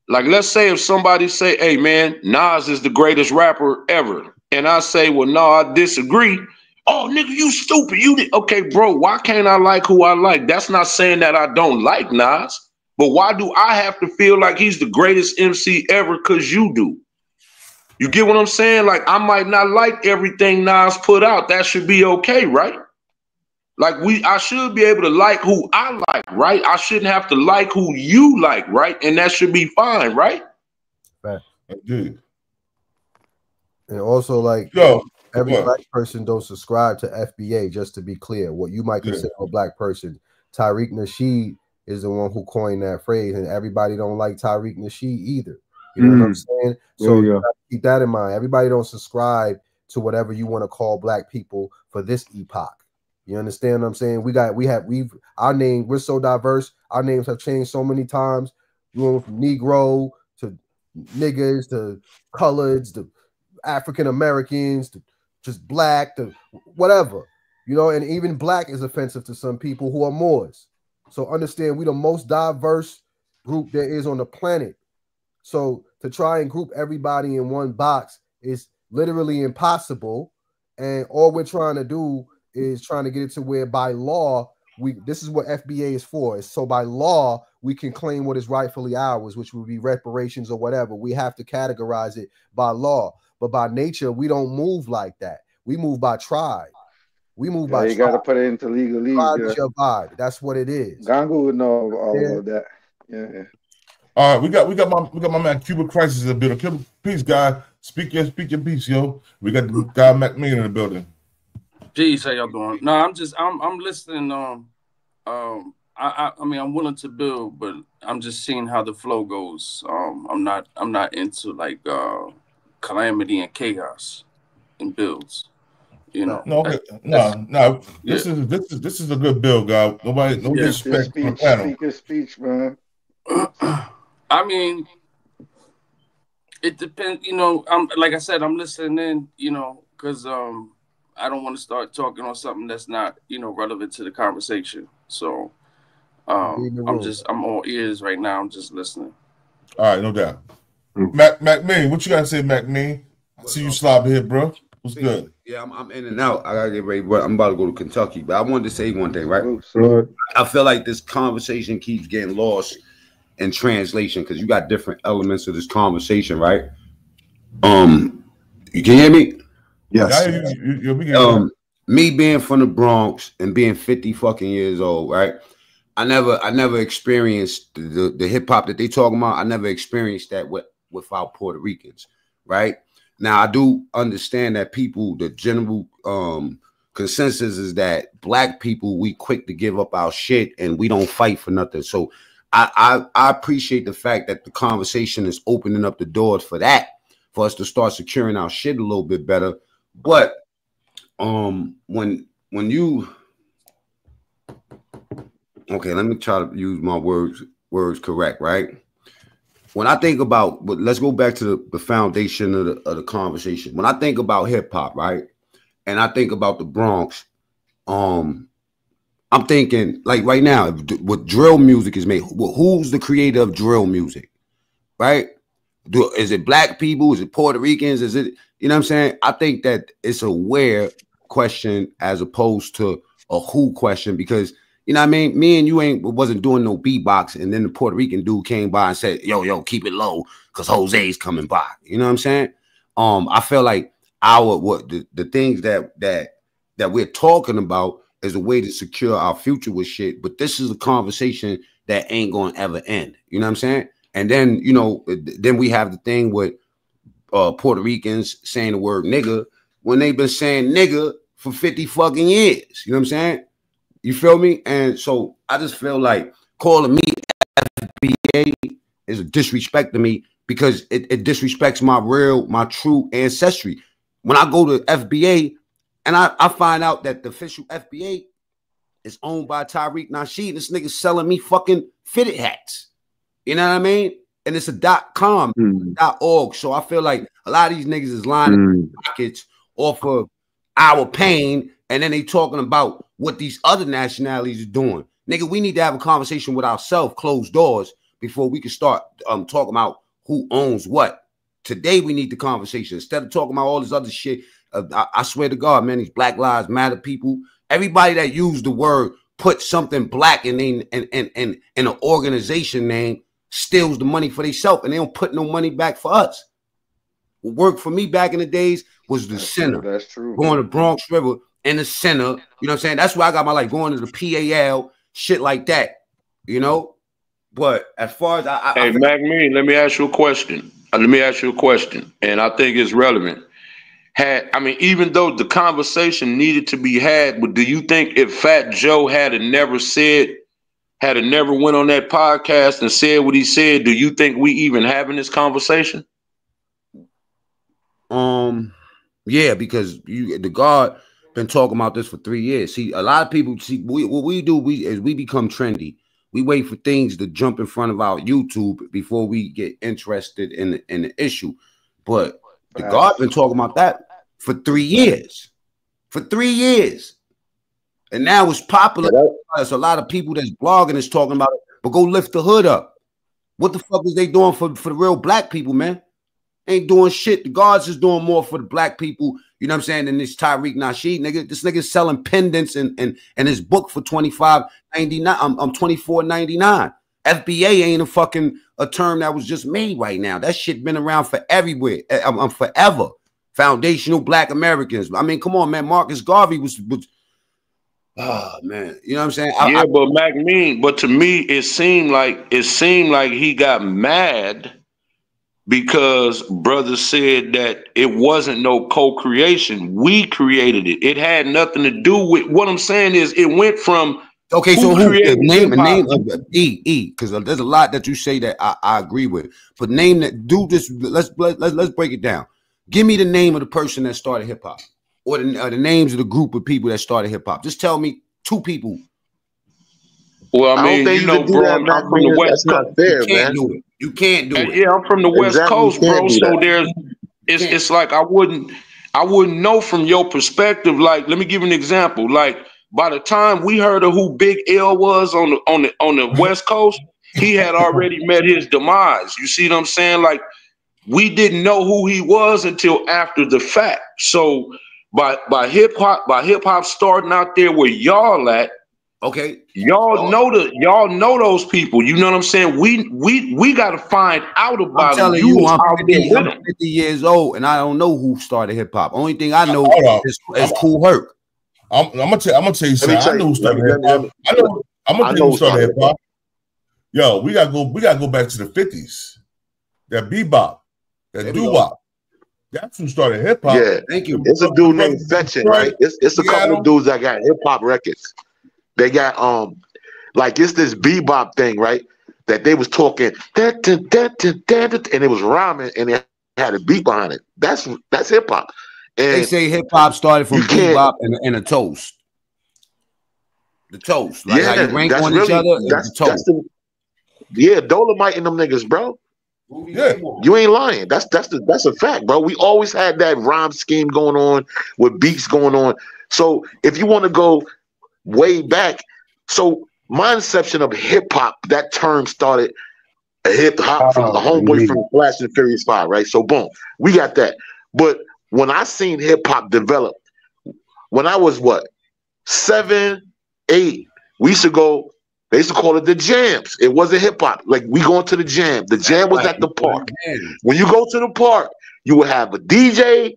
let's say if somebody say, hey, man, Nas is the greatest rapper ever. And I say, well, no, I disagree. Oh, nigga, you stupid. You did. Okay, bro, why can't I like who I like? That's not saying that I don't like Nas. But why do I have to feel like he's the greatest MC ever because you do? You get what I'm saying? Like, I might not like everything Nas put out. That should be okay, right? Like, I should be able to like who I like, right? I shouldn't have to like who you like, right? And that should be fine, right? Right. Dude. And also, like, every black person don't subscribe to FBA, just to be clear. What you might consider a black person. Tariq Nasheed is the one who coined that phrase, and everybody don't like Tariq Nasheed either. You know what I'm saying? So you gotta keep that in mind. Everybody don't subscribe to whatever you want to call black people for this epoch. You understand what I'm saying? Our name, we're so diverse. Our names have changed so many times. We went from Negro to niggas to coloreds to African Americans to just black to whatever, you know, and even black is offensive to some people who are Moors. So understand, we the most diverse group there is on the planet. So to try and group everybody in one box is literally impossible. And all we're trying to do is trying to get it to where by law, this is what FBA is for. So by law, we can claim what is rightfully ours, which would be reparations or whatever. We have to categorize it by law. But by nature, we don't move like that. We move by tribe. We move by you got to put it into legalese. Tribe is your vibe. That's what it is. Gangu would know all of that. Yeah. All right, we got my man Cuban Crisis in the building. Cuban, peace, guy. Speak your piece, yo. We got the guy McMahon in the building. Jeez, how y'all doing? No, I'm listening. I mean, I'm willing to build, but I'm just seeing how the flow goes. I'm not into like calamity and chaos in builds. You know. No. This is a good build, guy. No disrespect for the panel. Speak your speech, man. I mean, it depends. You know, like I said, I'm listening in. You know, because I don't want to start talking on something that's not, you know, relevant to the conversation. So I'm all ears right now. I'm just listening. All right, no doubt. McMahon, what you gotta say, McMahon? I see you slobbing here, bro. What's good? Yeah, I'm in and out. I gotta get ready. I'm about to go to Kentucky, but I wanted to say one thing, right? I feel like this conversation keeps getting lost in translation because you got different elements of this conversation, right? You can hear me? Yes. Me being from the Bronx and being 50 fucking years old, right? I never experienced the hip hop that they talking about. I never experienced that without Puerto Ricans, right? Now I do understand that the general consensus is that black people, we quick to give up our shit and we don't fight for nothing. So I appreciate the fact that the conversation is opening up the doors for that, for us to start securing our shit a little bit better. But when you, okay, let me try to use my words correct, right? When I think about, but let's go back to the foundation of the conversation. When I think about hip hop, right, and I think about the Bronx, I'm thinking like right now, what drill music is made. Who's the creator of drill music, right? Is it black people? Is it Puerto Ricans? Is it, you know what I'm saying? I think that it's a where question as opposed to a who question, because, you know what I mean? Me and you wasn't doing no beatbox, and then the Puerto Rican dude came by and said, yo, keep it low because Jose's coming by. You know what I'm saying? I feel like the things that we're talking about is a way to secure our future with shit, but this is a conversation that ain't going to ever end. You know what I'm saying? And then, you know, then we have the thing with Puerto Ricans saying the word nigga when they've been saying nigga for 50 fucking years. You know what I'm saying? You feel me? And so I just feel like calling me FBA is a disrespect to me, because it disrespects my true ancestry. When I go to FBA and I find out that the official FBA is owned by Tariq Nasheed, this nigga selling me fucking fitted hats. You know what I mean? And it's a .com, .org. So I feel like a lot of these niggas is lining pockets off of our pain, and then they talking about what these other nationalities are doing. Nigga, we need to have a conversation with ourselves, closed doors, before we can start talking about who owns what. Today we need the conversation instead of talking about all this other shit. I swear to God, man, these Black Lives Matter people, everybody that used the word put something black in an organization name steals the money for themselves, and they don't put no money back for us. What worked for me back in the days was the center. That's true. Going to Bronx River in the center. You know what I'm saying? That's where I got my life, going to the PAL, shit like that. You know? But as far as hey, Magmean, let me ask you a question. And I think it's relevant. Even though the conversation needed to be had, but do you think if Fat Joe had never went on that podcast and said what he said, do you think we even having this conversation? Yeah, because the God been talking about this for 3 years. See, a lot of people what we do is we become trendy. We wait for things to jump in front of our YouTube before we get interested in the issue. But the God been talking about that for 3 years. For 3 years. And now it's popular. There's a lot of people that's blogging is talking about it. But go lift the hood up. What the fuck is they doing for the real black people, man? Ain't doing shit. The guards is doing more for the black people, you know what I'm saying, than this Tariq Nasheed nigga. This nigga's selling pendants and his book for $25.99. $24.99. FBA ain't a term that was just made right now. That shit been around for everywhere. Forever. Foundational Black Americans. I mean, come on, man. Marcus Garvey was oh man, you know what I'm saying? But Magmean, but to me, it seemed like he got mad because brother said that it wasn't no co-creation. We created it. It had nothing to do with what I'm saying is it went from okay, so name of E, because there's a lot that you say that I agree with. But name that, do this, let's break it down. Give me the name of the person that started hip hop, or the names of the group of people that started hip hop. Just tell me 2 people. Well, I mean, you know, bro, I'm from the West Coast. You can't do it. Yeah, I'm from the West Coast, bro. So it's like I wouldn't know from your perspective. Like, let me give you an example. Like, by the time we heard of who Big L was on the West Coast, he had already met his demise. You see what I'm saying? Like, we didn't know who he was until after the fact. So by hip hop starting out there where y'all at, okay, y'all know those people. You know what I'm saying? We got to find out about I'm telling you, I'm 50 years old and I don't know who started hip hop. Only thing I know is Kool Herc. I'm gonna tell you something. I know who started hip hop. I'm gonna tell you who started hip hop. Yo, we gotta go back to the 50s. That bebop, that doo-wop. That's who started hip hop. Yeah, thank you. It's a dude named Fetchin', right? It's a couple of dudes that got hip hop records. They got like it's this bebop thing, right? That they was talking and it was rhyming and it had a beat behind it. That's hip hop. And they say hip hop started from bebop and a toast. The toast, like how you rank on each other. That's the toast. Dolomite and them niggas, bro. Yeah, you ain't lying. That's a fact, bro. We always had that rhyme scheme going on with beats going on. So if you want to go way back, So my inception of hip hop, that term started a hip hop from the homeboy from Flash and the Furious 5, right? So boom, we got that. But when I seen hip hop develop, when I was what, 7, 8, we used to go. They used to call it the jams. It wasn't hip hop. Like we going to the jam. The jam was at the park. When you go to the park, you would have a DJ,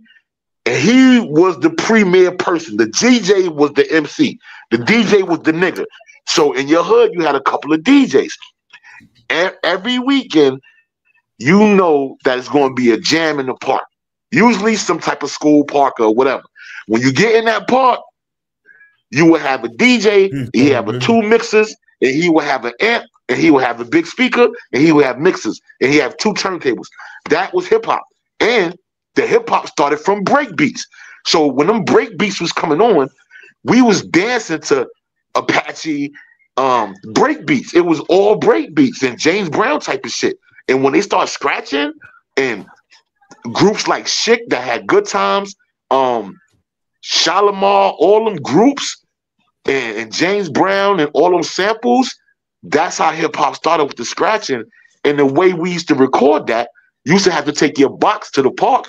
and he was the premier person. The DJ was the MC. The DJ was the nigga. So in your hood, you had a couple of DJs. Every weekend, you know that it's going to be a jam in the park. Usually some type of school park or whatever. When you get in that park, you will have a DJ, he have 2 mixers, and he will have an amp, and he will have a big speaker, and he will have mixers, and he have 2 turntables. That was hip hop. And the hip hop started from break beats. So when them break beats was coming on, we was dancing to Apache break beats. It was all break beats and James Brown type of shit. And when they start scratching, and groups like Chic that had Good Times, Shalimar, all them groups, and James Brown and all them samples, that's how hip hop started, with the scratching. And the way we used to record that, you used to have to take your box to the park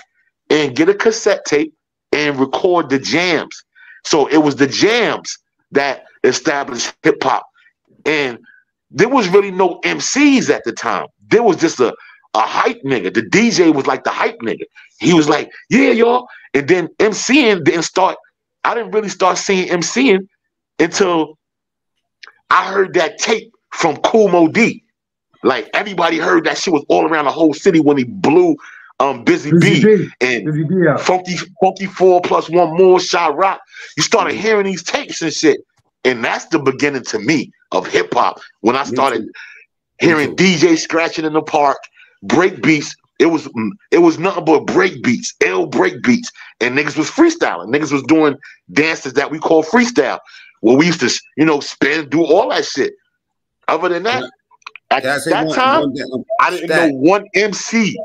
and get a cassette tape and record the jams. So it was the jams that established hip hop. And there was really no MCs at the time. There was just a hype nigga. The DJ was like the hype nigga. He was like, yeah, y'all. And then MCing didn't start. I didn't really start seeing MCing until I heard that tape from Kool Mo D. Like everybody heard that shit was all around the whole city when he blew Busy B and Funky 4 plus 1 more, Shot Rock. You started hearing these tapes and shit. And that's the beginning to me of hip hop. When I started hearing DJ scratching in the park, break beats, it was nothing but break beats, break beats. And niggas was freestyling. Niggas was doing dances that we call freestyle. Well, we used to, spin, do all that shit. Other than that, at that time, I didn't know one MC.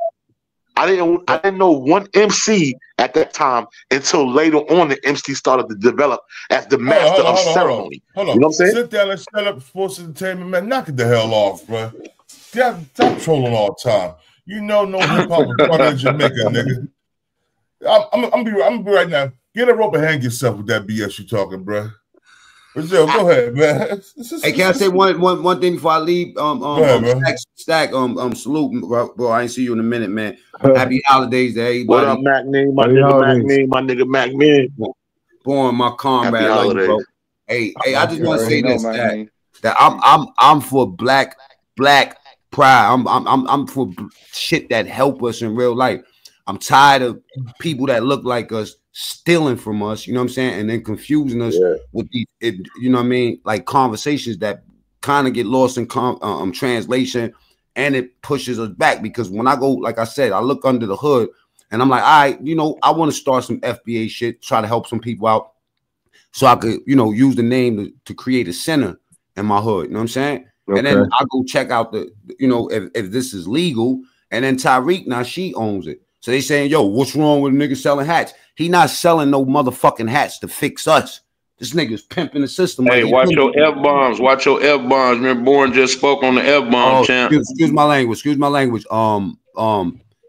I didn't know one MC at that time until later on the MC started to develop as the master of ceremony. Hold on. You know what I'm saying? Sit down and shut up, sports entertainment, man. Knock it the hell off, bro. Stop trolling all the time. You know no hip hop is part of Jamaica, nigga. I'm gonna be right now. Get a rope and hang yourself with that BS you talking, bro. Brazil, go ahead, man. Hey, can I say one thing before I leave? Stack, salute, bro. I ain't see you in a minute, man. Happy holidays to everybody. What up, Mac Mean? My nigga Mac Mean. Born my comrade, like, bro. Hey, I just want to say this, that I'm for black pride. I'm for shit that help us in real life. I'm tired of people that look like us stealing from us, you know what I'm saying, and then confusing us with these, you know what I mean, like conversations that kind of get lost in translation, and it pushes us back. Because when I go, like I said, I look under the hood, and I'm like, all right, I want to start some FBA shit, try to help some people out, so I could, use the name to create a center in my hood, you know what I'm saying? Okay. And then I go check out the, if this is legal, and then Tyreek, now she owns it. So they saying, yo, what's wrong with a nigga selling hats? He not selling no motherfucking hats to fix us. This nigga's pimping the system. Hey, watch your F-bombs. Watch your F-bombs. Remember, Born just spoke on the F-bomb, champ. Excuse my language. Excuse my language.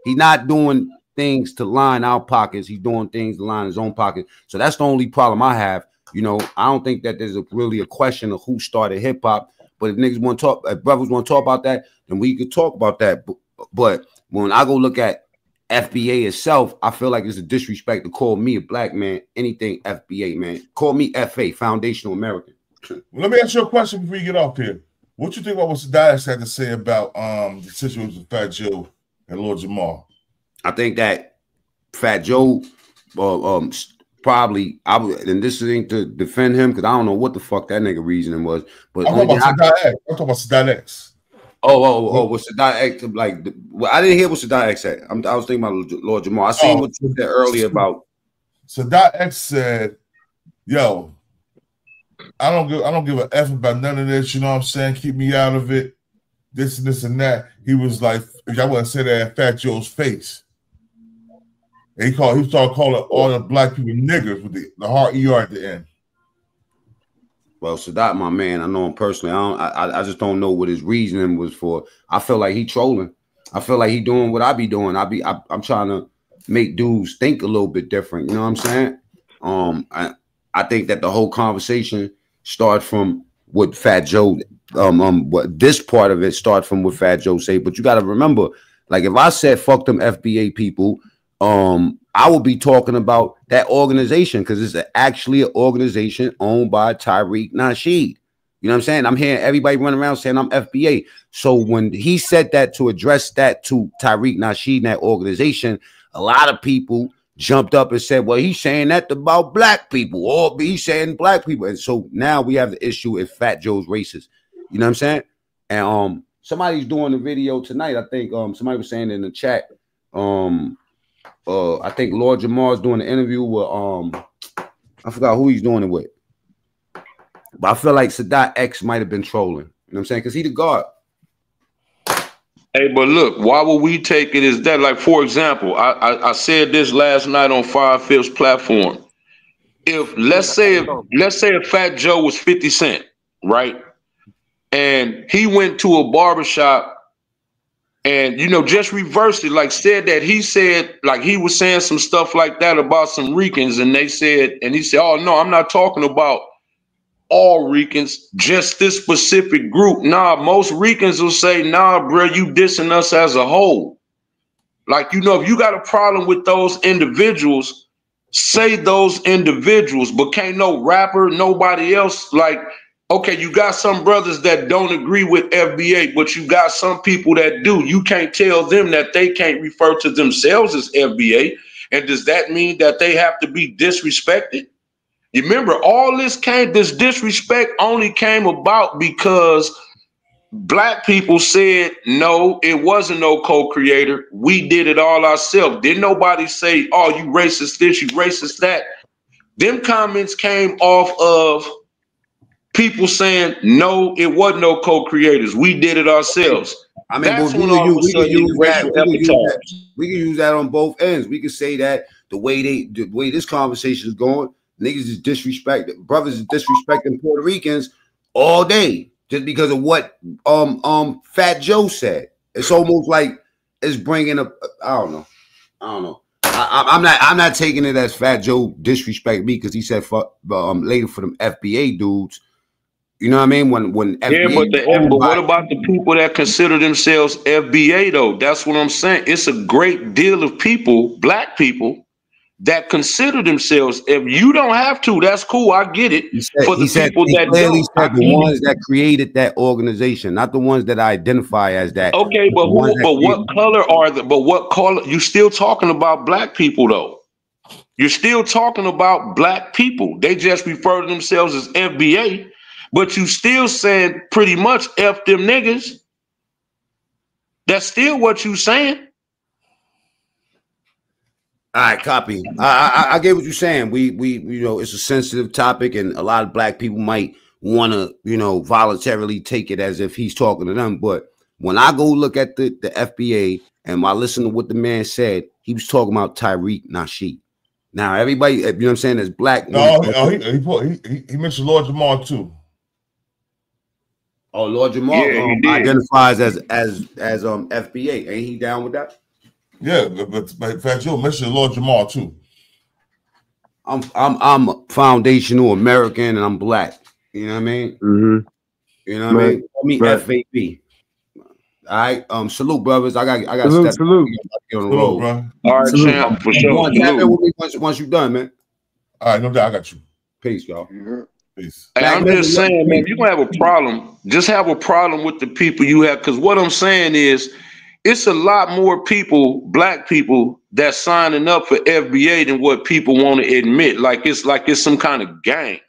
He's not doing things to line our pockets. He's doing things to line his own pocket. So that's the only problem I have. I don't think that there's really a question of who started hip-hop. But if niggas want to talk, if brothers want to talk about that, then we could talk about that. But when I go look at FBA itself, I feel like it's a disrespect to call me a black man anything FBA, man. Call me FA, Foundational American. Well, let me ask you a question before you get off here. What you think about what Sadat had to say about the situation with Fat Joe and Lord Jamal? I think that Fat Joe probably, and this ain't to defend him because I don't know what the fuck that nigga reasoning was. But I'm talking about Sadat X. What's Sadat X like? I didn't hear what Sadat X said. I was thinking about Lord Jamal. I seen what you said earlier about Sadat X said, "Yo, I don't give a f about none of this. You know what I'm saying? Keep me out of it. This and this and that." He was like, "I wouldn't say that at Fat Joe's face." And he started calling all the black people niggers with the hard ER at the end. Well, Sadat, my man, I know him personally. I just don't know what his reasoning was for. I feel like he trolling. I feel like he doing what I be doing. I'm trying to make dudes think a little bit different. You know what I'm saying? I think that the whole conversation started from what Fat Joe, what this part of it started from what Fat Joe said. But you got to remember, like if I said fuck them FBA people, I will be talking about that organization because it's actually an organization owned by Tariq Nasheed. You know what I'm saying? I'm hearing everybody running around saying I'm FBA. So when he said that to address that to Tariq Nasheed and that organization, a lot of people jumped up and said, well, he's saying that about black people, or he's saying black people. And so now we have the issue if Fat Joe's racist. You know what I'm saying? And somebody's doing the video tonight. I think somebody was saying in the chat, I think Lord Jamar's doing an interview with I forgot who he's doing it with. But I feel like Sadat X might have been trolling. You know what I'm saying? Because he the guard. Hey, but look, why would we take it as that? Like, for example, I said this last night on 5/5's platform. If let's say if Fat Joe was 50 Cent, right? And he went to a barbershop and, you know, just reversed it, like said that he said, like he was saying some stuff like that about some Ricans, and they said, and he said, oh no, I'm not talking about all Ricans, just this specific group. Nah, most Ricans will say, nah, bro, you dissing us as a whole. Like, you know, if you got a problem with those individuals, say those individuals, but can't no rapper, nobody else. Like, okay, you got some brothers that don't agree with FBA, but you got some people that do. You can't tell them that they can't refer to themselves as FBA. And does that mean that they have to be disrespected? You remember, all this disrespect only came about because black people said, no, it wasn't no co-creator. We did it all ourselves. Didn't nobody say, oh, you racist this, you racist that. Them comments came off of people saying, no, it wasn't no co-creators. We did it ourselves. I mean, we can use that on both ends. We can say that the way this conversation is going, niggas is disrespecting, brothers is disrespecting Puerto Ricans all day just because of what Fat Joe said. It's almost like it's bringing up. I don't know. I'm not taking it as Fat Joe disrespect me because he said fuck later for them FBA dudes. You know what I mean? When FBA, but what about the people that consider themselves FBA though? That's what I'm saying. It's a great deal of people, black people, that consider themselves. If you don't have to, that's cool. I get it. For the people that don't, the ones that created that organization, not the ones that identify as that. Okay, but what color are the? But what color? You still talking about black people though? You're still talking about black people. They just refer to themselves as FBA, but you still saying pretty much F them niggas. That's still what you saying. All right, copy. I get what you're saying. We you know, it's a sensitive topic, and a lot of black people might want to, you know, voluntarily take it as if he's talking to them. But when I go look at the FBA and I listen to what the man said, he was talking about Tariq Nasheed. Now everybody, you know what I'm saying, is black. No, he mentioned Lord Jamar too. Oh, Lord Jamar identifies as FBA. Ain't he down with that? Yeah, but Fat Joe mentioned Lord Jamar too. I'm foundational American and I'm black. You know what I mean? Mm-hmm. You know what I mean? Call me FAB. All right. Salute, brothers. I got salute. On the road. Bro. All right, champ, for sure. Tap in with me once you're done, man. All right, no doubt. I got you. Peace, y'all. Peace. Hey, I'm just saying, man, if you're gonna have a problem, just have a problem with the people you have. Because what I'm saying is, it's a lot more people, black people, that's signing up for FBA than what people want to admit. Like it's some kind of gang.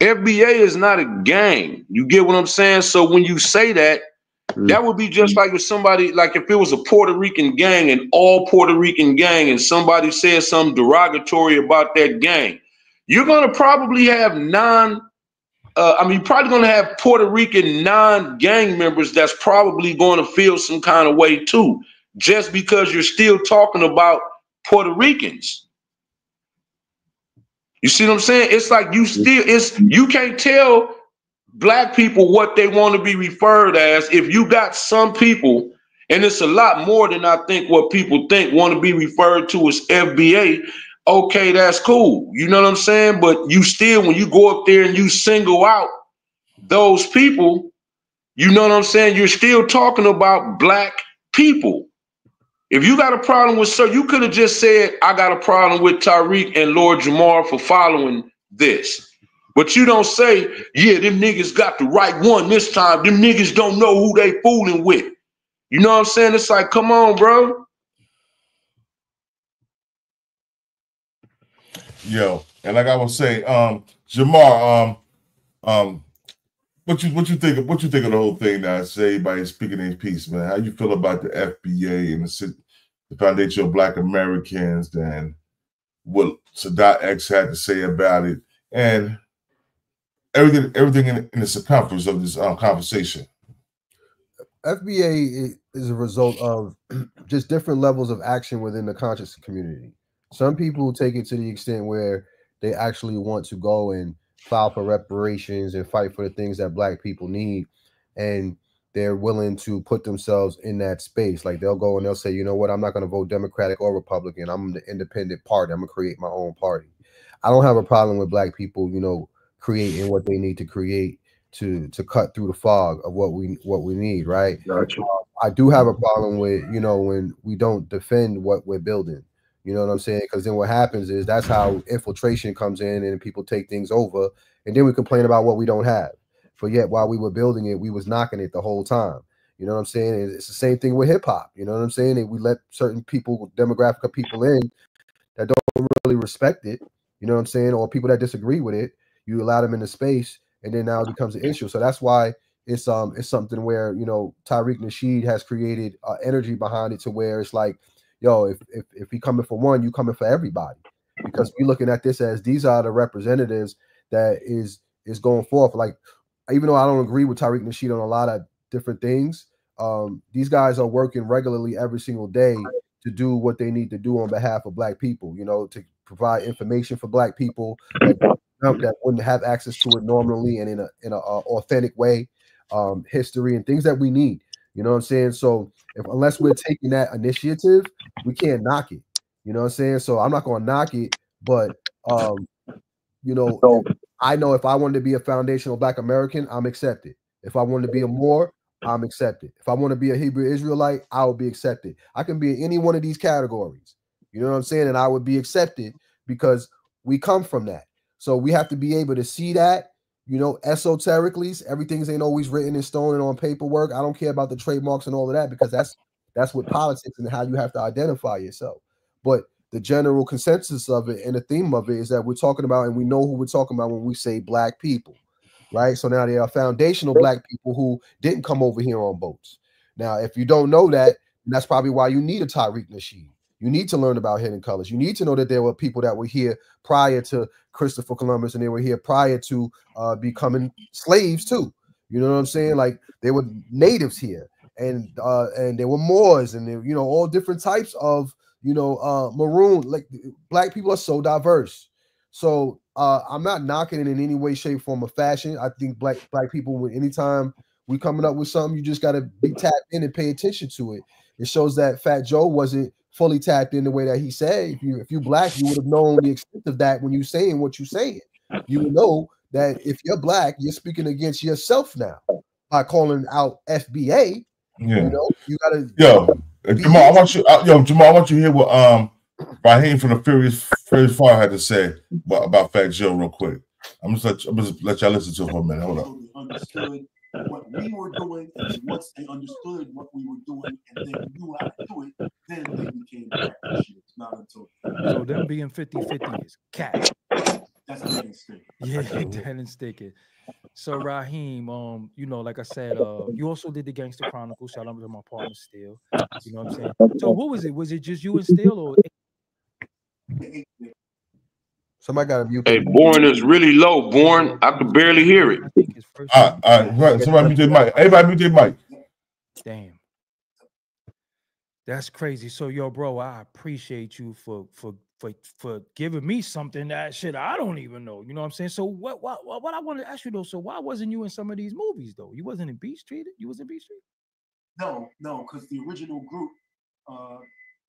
FBA is not a gang. You get what I'm saying? So when you say that, that would be just like if somebody, like if it was a Puerto Rican gang, and all Puerto Rican gang, and somebody said something derogatory about that gang, you're gonna probably have you're probably going to have Puerto Rican non-gang members that's probably going to feel some kind of way too, just because you're still talking about Puerto Ricans. You see what I'm saying? It's like you can't tell black people what they want to be referred as. If you got some people, and it's a lot more than I think what people think, want to be referred to as FBA, okay, that's cool. You know what I'm saying? But you still, when you go up there and you single out those people, you know what I'm saying? You're still talking about black people. If you got a problem with, sir, you could have just said, I got a problem with Tariq and Lord Jamar for following this. But you don't say, yeah, them niggas got the right one this time. Them niggas don't know who they fooling with. You know what I'm saying? It's like, come on, bro. Yo, and like I was saying, Jamar, what you think of the whole thing now? Say everybody speaking their piece, man. How you feel about the FBA and the Foundation of Black Americans and what Sadat X had to say about it, and everything in the circumference of this conversation? FBA is a result of just different levels of action within the conscious community. Some people take it to the extent where they actually want to go and file for reparations and fight for the things that black people need, and they're willing to put themselves in that space. Like they'll go and they'll say, you know what, I'm not going to vote Democratic or Republican. I'm the independent party. I'm going to create my own party. I don't have a problem with black people, you know, creating what they need to create to cut through the fog of what we need, right? Gotcha. I do have a problem with, you know, when we don't defend what we're building. You know what I'm saying? Because then what happens is that's how infiltration comes in and people take things over, and then we complain about what we don't have. But yet while we were building it, we was knocking it the whole time. You know what I'm saying? It's the same thing with hip hop. You know what I'm saying? And we let certain people, demographic of people in that don't really respect it. You know what I'm saying? Or people that disagree with it, you allow them in the space, and then now it becomes an issue. So that's why it's something where, you know, Tariq Nasheed has created energy behind it to where it's like, yo, if he coming for one, you coming for everybody, because we're looking at this as these are the representatives that is going forth. Like, even though I don't agree with Tariq Nasheed on a lot of different things, these guys are working regularly every single day to do what they need to do on behalf of black people, you know, to provide information for black people that wouldn't have access to it normally and in a authentic way, history and things that we need. You know what I'm saying? So unless we're taking that initiative, we can't knock it. You know what I'm saying? So I'm not going to knock it, but you know, I know if I wanted to be a foundational Black American, I'm accepted. If I wanted to be a Moor, I'm accepted. If I want to be a Hebrew Israelite, I will be accepted. I can be in any one of these categories. You know what I'm saying? And I would be accepted because we come from that. So we have to be able to see that, you know, esoterically. Everything ain't always written in stone and on paperwork. I don't care about the trademarks and all of that, because that's what politics and how you have to identify yourself. But the general consensus of it and the theme of it is that we're talking about, and we know who we're talking about when we say black people, right? So now there are foundational black people who didn't come over here on boats. Now, if you don't know that, that's probably why you need a Tariq Nasheed. You need to learn about hidden colors. You need to know that there were people that were here prior to Christopher Columbus, and they were here prior to becoming slaves too. You know what I'm saying? Like, there were natives here, and there were Moors, and there, you know, all different types of, you know, maroon. Like, black people are so diverse. So I'm not knocking it in any way, shape, form, or fashion. I think black people, anytime we coming up with something, you just got to be tapped in and pay attention to it. It shows that Fat Joe wasn't fully tapped in the way that he said. If you black, you would have known the extent of that when you're saying what you're saying. You would know that if you're black, you're speaking against yourself now by calling out FBA. Yeah. You know, you gotta. Jamal, I want you. Jamal, I want you to hear what Raheem from the Furious Fire had to say about Fat Joe real quick. I'm just let y'all listen to it for a minute. Hold on. Understood what we were doing, and once they understood what we were doing and they knew how to do it, then they became black Christians. Not until so them being 50-50 is cat. That's dead and sticking. Yeah, dead and sticking. So Raheem, you know, like I said, you also did the Gangster Chronicles. Shout out to my partner Steel. You know what I'm saying? So what was it? Was it just you and Steel, or somebody got a mute? Hey, Born is really low. Born, I could barely hear it. Right. Somebody mute their mic. Everybody mute their mic. Damn. That's crazy. So, yo, bro, I appreciate you for for giving me something that shit I don't even know. You know what I'm saying? So what I want to ask you though, so why wasn't you in some of these movies though? You wasn't in Beat Street? You was in Beat Street? No, because the original group,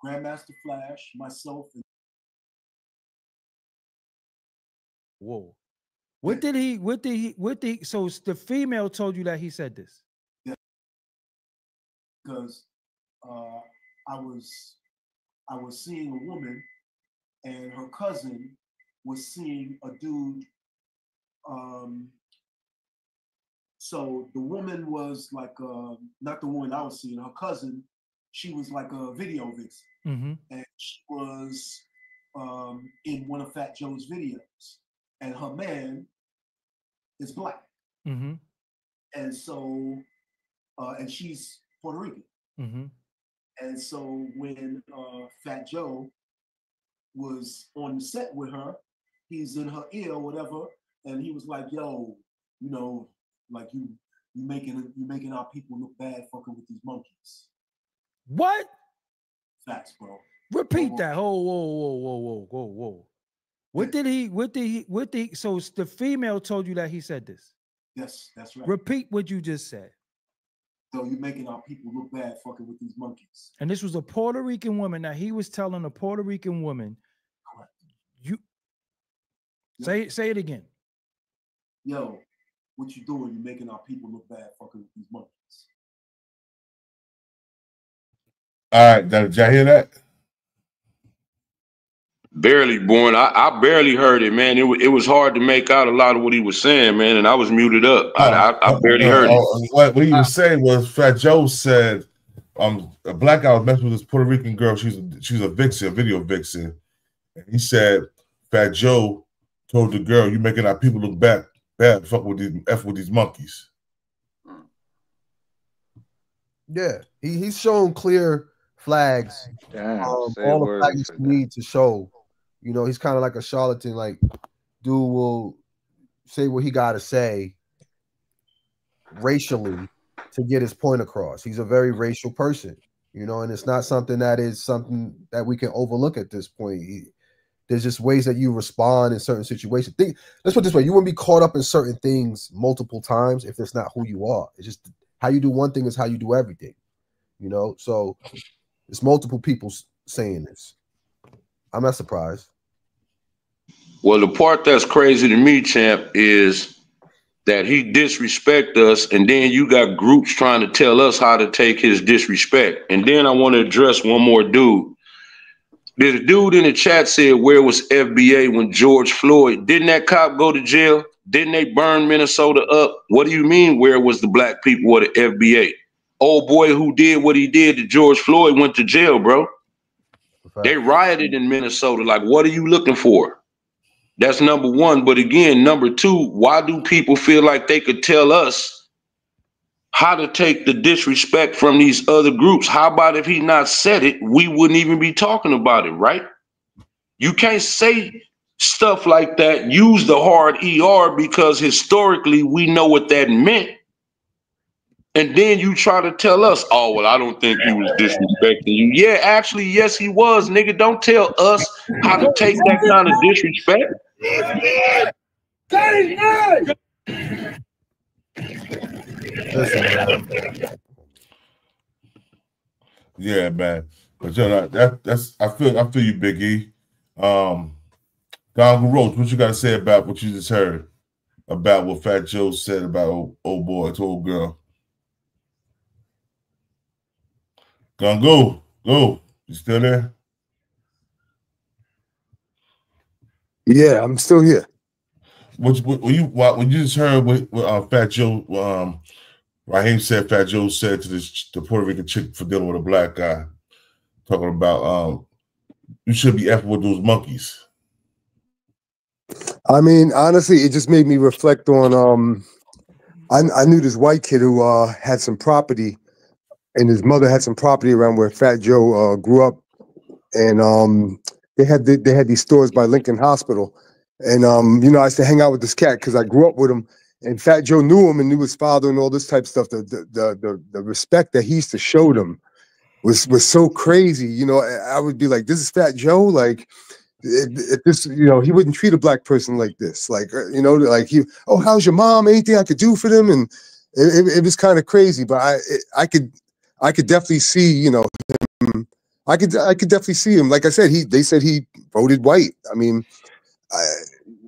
Grandmaster Flash, myself, and whoa. What did he so the female told you that he said this? Yeah. Because I was seeing a woman and her cousin was seeing a dude. So the woman was like not the woman I was seeing, her cousin, she was like a video vixen. Mm-hmm. And she was in one of Fat Joe's videos. And her man is black. Mm-hmm. And so, and she's Puerto Rican. Mm-hmm. And so when Fat Joe was on the set with her, he's in her ear or whatever, and he was like, yo, you know, like you making our people look bad fucking with these monkeys. What? Facts, bro. Repeat that. Whoa. What did he so the female told you that he said this? Yes, that's right. Repeat what you just said. So you're making our people look bad fucking with these monkeys. And this was a Puerto Rican woman. Now he was telling a Puerto Rican woman. Correct. Say it again. Yo, what you doing? You're making our people look bad fucking with these monkeys. All right, did y'all hear that? Barely, born. I barely heard it, man. It was hard to make out a lot of what he was saying, man, and I was muted up. I barely heard it. What he was saying was Fat Joe said, a black guy was messing with this Puerto Rican girl. She's a vixen, a video vixen. And he said, Fat Joe told the girl, "You making our people look bad, fuck with these monkeys." Yeah, he's shown clear flags. Damn, all the flags you need to show. You know, he's kind of like a charlatan. Like, dude will say what he got to say racially to get his point across. He's a very racial person, you know, and it's not something that we can overlook at this point. There's just ways that you respond in certain situations. Let's put it this way: you wouldn't be caught up in certain things multiple times if that's not who you are. It's just how you do one thing is how you do everything, you know. So it's multiple people saying this. I'm not surprised. Well, the part that's crazy to me, champ, is that he disrespect us, and then you got groups trying to tell us how to take his disrespect. And then I want to address one more dude. There's a dude in the chat said, where was FBA when George Floyd? Didn't that cop go to jail? Didn't they burn Minnesota up? What do you mean, where was the black people or the FBA? Old boy who did what he did to George Floyd went to jail, bro. They rioted in Minnesota. Like, what are you looking for? That's number one. But again, number two, why do people feel like they could tell us how to take the disrespect from these other groups? How about if he not said it, we wouldn't even be talking about it, right? You can't say stuff like that, use the hard ER, because historically we know what that meant. And then you try to tell us, oh, well, I don't think he was disrespecting you. Yeah, actually, yes, he was, nigga. Don't tell us how to take that kind of disrespect. Yeah, man. But you know, that's I feel you, Big E. Don Roach, what you got to say about what you just heard about what Fat Joe said about old boy to old girl? Go. You still there? Yeah, I'm still here. What you just heard what Fat Joe, Raheem said Fat Joe said to the Puerto Rican chick for dealing with a black guy, talking about you should be effing with those monkeys. I mean, honestly, it just made me reflect on I knew this white kid who had some property, and his mother had some property around where Fat Joe grew up, and they had these stores by Lincoln Hospital, and you know, I used to hang out with this cat because I grew up with him, and Fat Joe knew him and knew his father and all this type of stuff. The respect that he used to show them was so crazy. You know, I would be like, "This is Fat Joe," like, this, you know, he wouldn't treat a black person like this. Like, you know, like oh, how's your mom? Anything I could do for them? And it was kind of crazy, but I could definitely see, you know, him. I could definitely see him. Like I said, they said he voted white. I mean,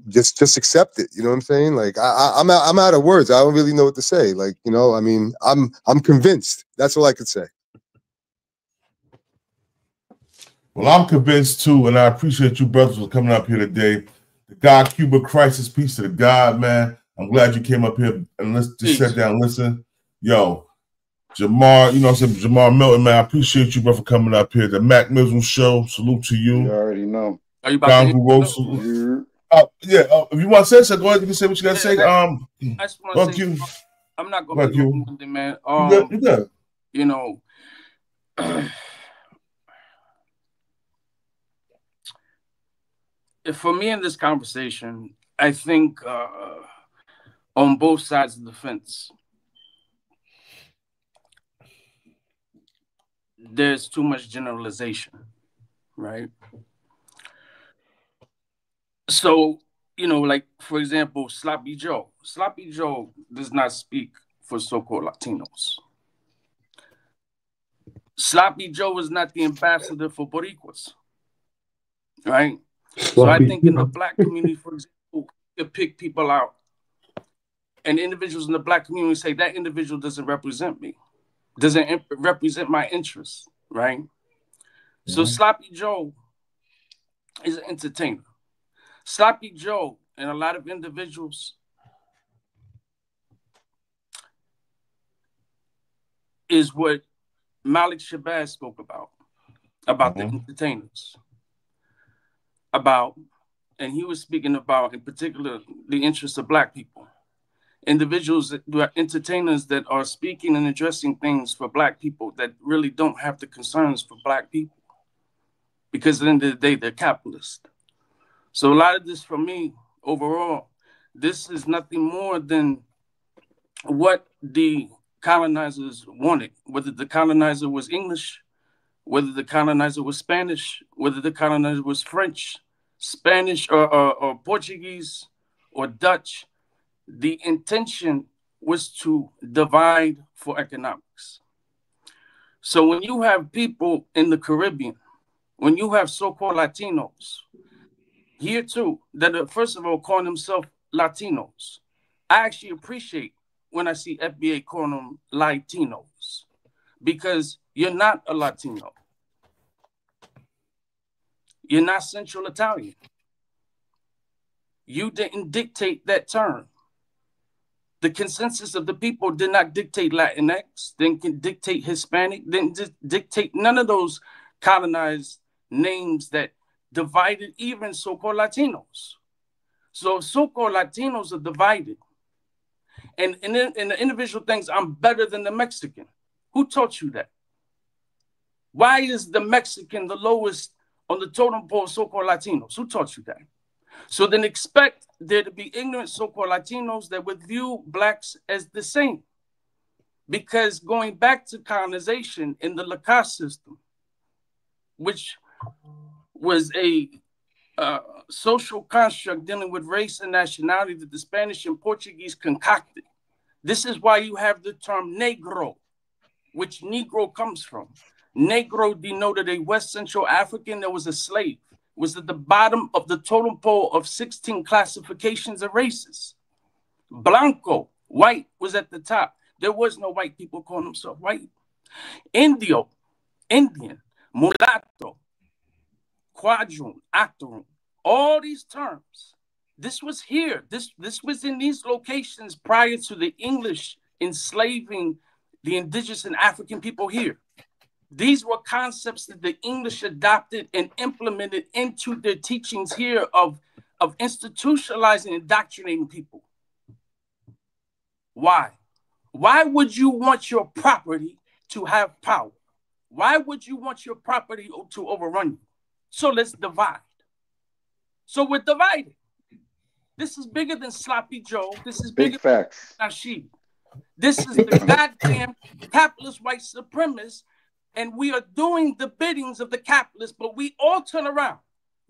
just accept it. You know what I'm saying? Like I'm out of words. I don't really know what to say. Like, you know, I mean, I'm convinced. That's all I could say. Well, I'm convinced too, and I appreciate you brothers for coming up here today. The God Cuba Crisis, peace to the God, man. I'm glad you came up here and just sat down and listen. Yo, Jamar, you know what I'm saying? Jamar Milton, man, I appreciate you, bro, for coming up here. The Mac Mizzle Show, salute to you. You already know. Are you about yeah, if you want to say so, go ahead. You can say what you got to say. I just want to say, I'm not going to be long-winded, man. You good. You know, for me in this conversation, I think on both sides of the fence, there's too much generalization, right? So, you know, like, for example, Sloppy Joe. Sloppy Joe does not speak for so-called Latinos. Sloppy Joe is not the ambassador for Boricuas, right? So I think in the black community, for example, you pick people out, and individuals in the black community say that individual doesn't represent me, doesn't represent my interests, right? So Sloppy Joe is an entertainer. Sloppy Joe and a lot of individuals is what Malik Shabazz spoke about the entertainers. And he was speaking about, in particular, the interests of black people. Individuals that are entertainers that are speaking and addressing things for black people that really don't have the concerns for black people. Because at the end of the day, they're capitalist. So a lot of this, for me, overall, this is nothing more than what the colonizers wanted, whether the colonizer was English, whether the colonizer was Spanish, whether the colonizer was French, Spanish, or Portuguese, or Dutch. The intention was to divide for economics. So when you have people in the Caribbean, when you have so-called Latinos, here too, that are, first of all, calling themselves Latinos, I actually appreciate when I see FBA calling them Latinos, because you're not a Latino. You're not Central Italian. You didn't dictate that term. The consensus of the people did not dictate Latinx, didn't dictate Hispanic, didn't dictate none of those colonized names that divided even so-called Latinos. So so-called Latinos are divided. And the individual thinks I'm better than the Mexican. Who taught you that? Why is the Mexican the lowest on the totem pole of so-called Latinos? Who taught you that? So then expect there to be ignorant so-called Latinos that would view blacks as the same. Because going back to colonization in the Lacoste system, which was a social construct dealing with race and nationality that the Spanish and Portuguese concocted. This is why you have the term Negro, which Negro comes from. Negro denoted a West Central African that was a slave, was at the bottom of the totem pole of 16 classifications of races. Blanco, white, was at the top. There was no white people calling themselves white. Indio, Indian, mulatto, quadroon, octoroon, all these terms. This was here. This was in these locations prior to the English enslaving the indigenous and African people here. These were concepts that the English adopted and implemented into their teachings here of institutionalizing and indoctrinating people. Why? Why would you want your property to have power? Why would you want your property to overrun you? So let's divide. So we're divided. This is bigger than Sloppy Joe. This is bigger than Nasheed. This is the goddamn capitalist white supremacists, and we are doing the biddings of the capitalists, but we all turn around.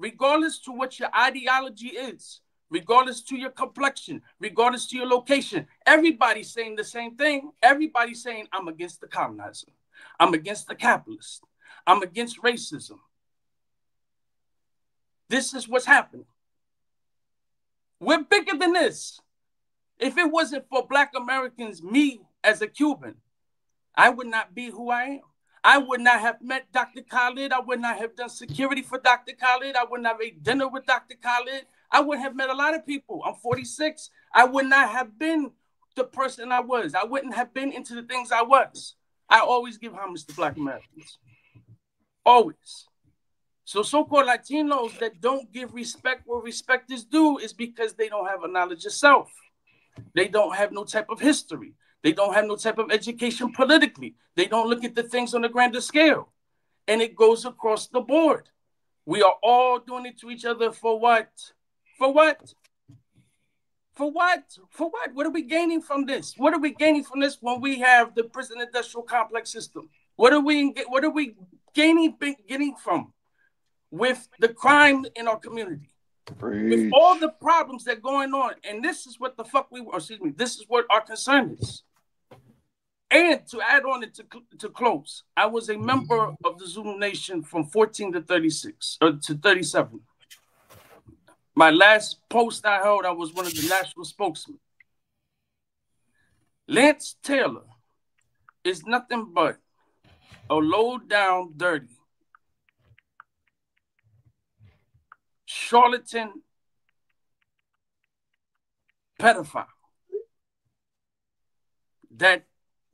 regardless to what your ideology is, regardless to your complexion, regardless to your location, everybody's saying the same thing. Everybody's saying, I'm against the colonizer. I'm against the capitalist. I'm against racism. This is what's happening. We're bigger than this. If it wasn't for Black Americans, me as a Cuban, I would not be who I am. I would not have met Dr. Khalid. I would not have done security for Dr. Khalid. I would not have ate dinner with Dr. Khalid. I wouldn't have met a lot of people. I'm 46. I would not have been the person I was. I wouldn't have been into the things I was. I always give homage to Black Americans. Always. So so-called Latinos that don't give respect where respect is due is because they don't have a knowledge of self. They don't have no type of history. They don't have no type of education politically. They don't look at the things on a grander scale. And it goes across the board. We are all doing it to each other for what? For what? For what? For what? What are we gaining from this? What are we gaining from this when we have the prison industrial complex system? What are we getting from with the crime in our community? With all the problems that are going on, and this is what the fuck this is what our concern is. And to add on it to close, I was a member of the Zulu Nation from 14 to 36 or to 37. My last post I held, I was one of the national spokesmen. Lance Taylor is nothing but a low down, dirty, charlatan pedophile that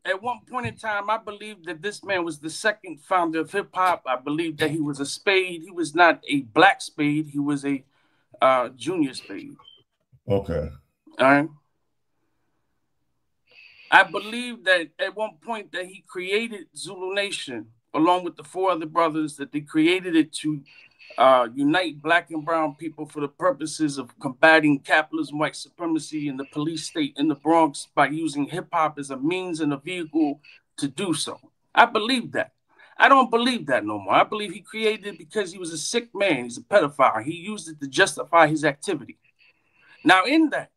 at one point in time, I believed that this man was the second founder of hip-hop. I believed that he was a Spade. He was not a black Spade. He was a junior Spade. Okay. All right. I believe that at one point that he created Zulu Nation, along with the 4 other brothers, that they created it to unite Black and brown people for the purposes of combating capitalism, white supremacy, and the police state in the Bronx by using hip-hop as a means and a vehicle to do so. I believe that. I don't believe that no more. I believe he created it because he was a sick man. He's a pedophile. He used it to justify his activity. Now in that,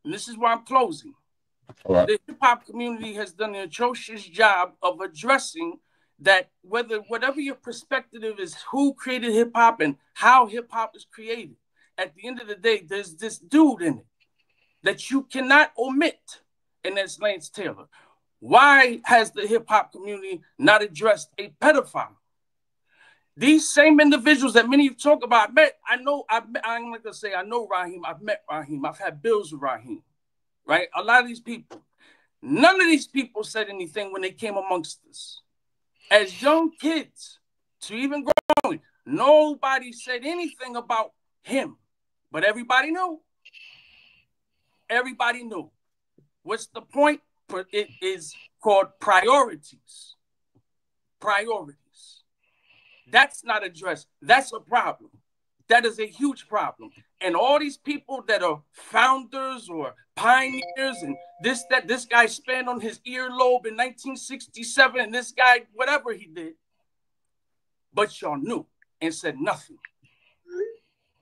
and this is why I'm closing, the hip-hop community has done an atrocious job of addressing that whatever your perspective is, who created hip-hop and how hip-hop is created, at the end of the day, there's this dude in it that you cannot omit, and that's Lance Taylor. Why has the hip-hop community not addressed a pedophile? These same individuals that many of you talk about, I'm not going to say I know Raheem. I've met Raheem. I've had bills with Raheem, right? A lot of these people, none of these people said anything when they came amongst us. As young kids, to even growing, nobody said anything about him. But everybody knew. Everybody knew. What's the point? It is called priorities. Priorities. That's not addressed. That's a problem. That is a huge problem. And all these people that are founders or pioneers and this guy spanned on his earlobe in 1967 and this guy, whatever he did, but y'all knew and said nothing.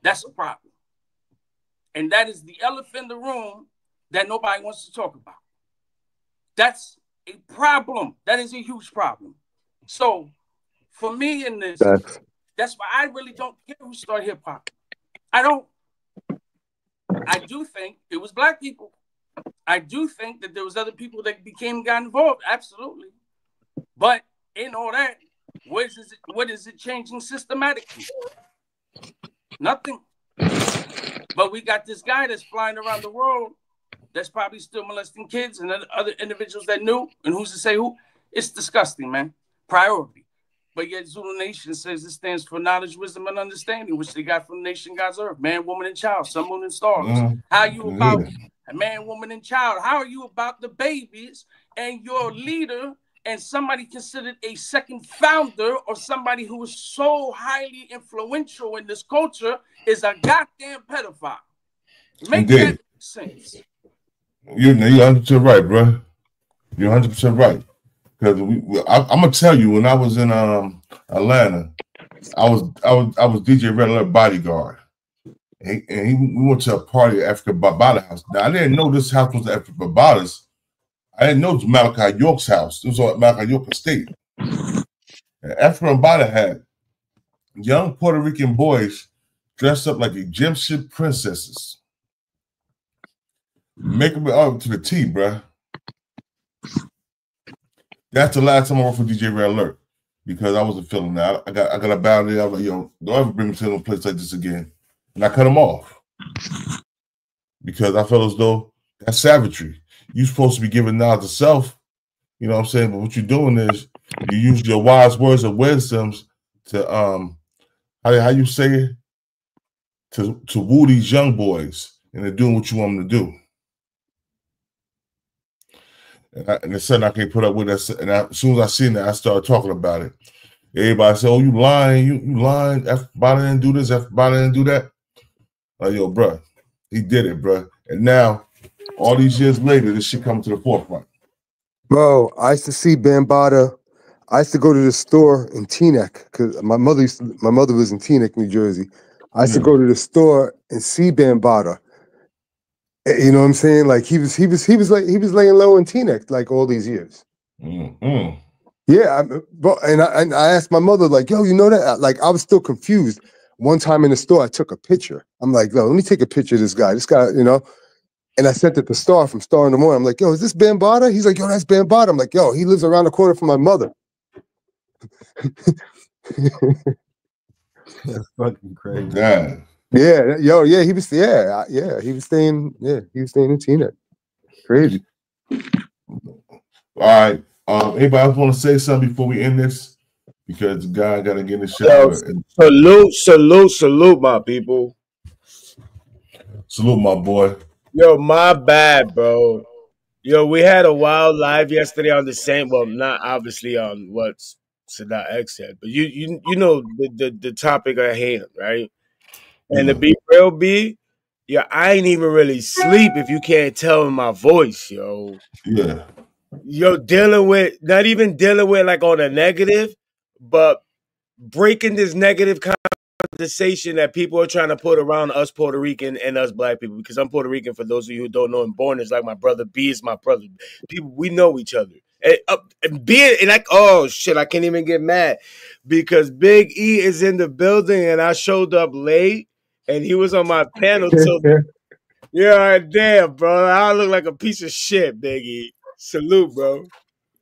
That's a problem. And that is the elephant in the room that nobody wants to talk about. That's a problem. That is a huge problem. So for me in this, that's why I really don't care who started hip hop. I don't. I do think it was Black people. I do think that there was other people that got involved. Absolutely. But in all that, what is it changing systematically? Nothing. But we got this guy that's flying around the world that's probably still molesting kids and other individuals that knew. And who's to say who? It's disgusting, man. Priority. But yet Zulu Nation says it stands for knowledge, wisdom, and understanding, which they got from the nation God's earth. Man, woman, and child, sun, moon, and stars. How are you about a man, woman, and child? How are you about the babies and your leader and somebody considered a second founder or somebody who is so highly influential in this culture is a goddamn pedophile? Make that make sense. You're 100% right, bro. You're 100% right. Because I'm gonna tell you, when I was in Atlanta, I was DJ Red Alert bodyguard. And we went to a party at Africa Barbada house. Now, I didn't know this house was Africa Barbada's. I didn't know it was Malachi York's house. It was on Malachi York Estate. And Africa Barbada had young Puerto Rican boys dressed up like Egyptian princesses. Make them up to the T, bruh. That's the last time I worked for DJ Red Alert because I wasn't feeling that. I got a bow there. I was like, yo, don't ever bring me to a place like this again. And I cut him off because I felt as though that's savagery. You're supposed to be giving knowledge of self, you know what I'm saying? But what you're doing is you use your wise words of wisdoms to how you say it, to woo these young boys, and they're doing what you want them to do. And the sudden I can't put up with that. And as soon as I seen that, I started talking about it. Everybody said, "Oh, you lying? You lying? Everybody didn't do this. Everybody didn't do that." Like, yo, bro, he did it, bro. And now, all these years later, this shit coming to the forefront. Bro, I used to see Bambaataa. I used to go to the store in Teaneck because my mother was in Teaneck, New Jersey. I used to go to the store and see Bambaataa. You know what I'm saying? Like he was laying low in Teaneck like all these years. Mm-hmm. Yeah, and I asked my mother, like, yo, you know that? Like, I was still confused. One time in the store, I took a picture. I'm like, yo, let me take a picture of this guy. This guy, you know. And I sent it to Star from Star in the Morning. I'm like, yo, is this Bambaataa? He's like, yo, that's Bambaataa. I'm like, yo, he lives around the corner from my mother. That's fucking crazy. Damn. Yeah, yo, yeah, he was staying in Teaneck. Crazy. All right. Anybody else want to say something before we end this? Because the guy got to get in the shower. Salute, my people. Salute, my boy. Yo, my bad, bro. Yo, we had a wild live yesterday on the same, well, not obviously on what Sadat X said, but you know the topic at hand, right? And to be real, yeah, I ain't even really sleep if you can't tell in my voice, yo. Yeah. Yo, not even dealing with like on a negative, but breaking this negative conversation that people are trying to put around us Puerto Rican and us black people, because I'm Puerto Rican, for those of you who don't know, and Born is like my brother, B is my brother. People, we know each other. And being like, oh shit, I can't even get mad because Big E is in the building and I showed up late and he was on my panel. So yeah, damn, bro, I look like a piece of shit, Big E. Salute, bro.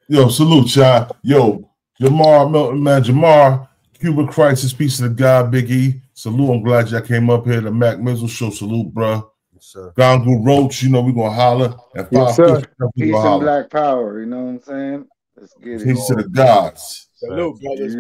Yo, salute, y'all. Yo, Jamar Milton, man, Jamar, Cuban Crisis, piece of the guy, Big E. Salute. I'm glad y'all came up here. The Mac Mizzle Show. Salute, bro. Yes, sir. Gongu Roach, you know we gonna holler. And yes, sir. Peace and holler. Black power. You know what I'm saying? Let's get it. Peace to the gods. Salute, brothers.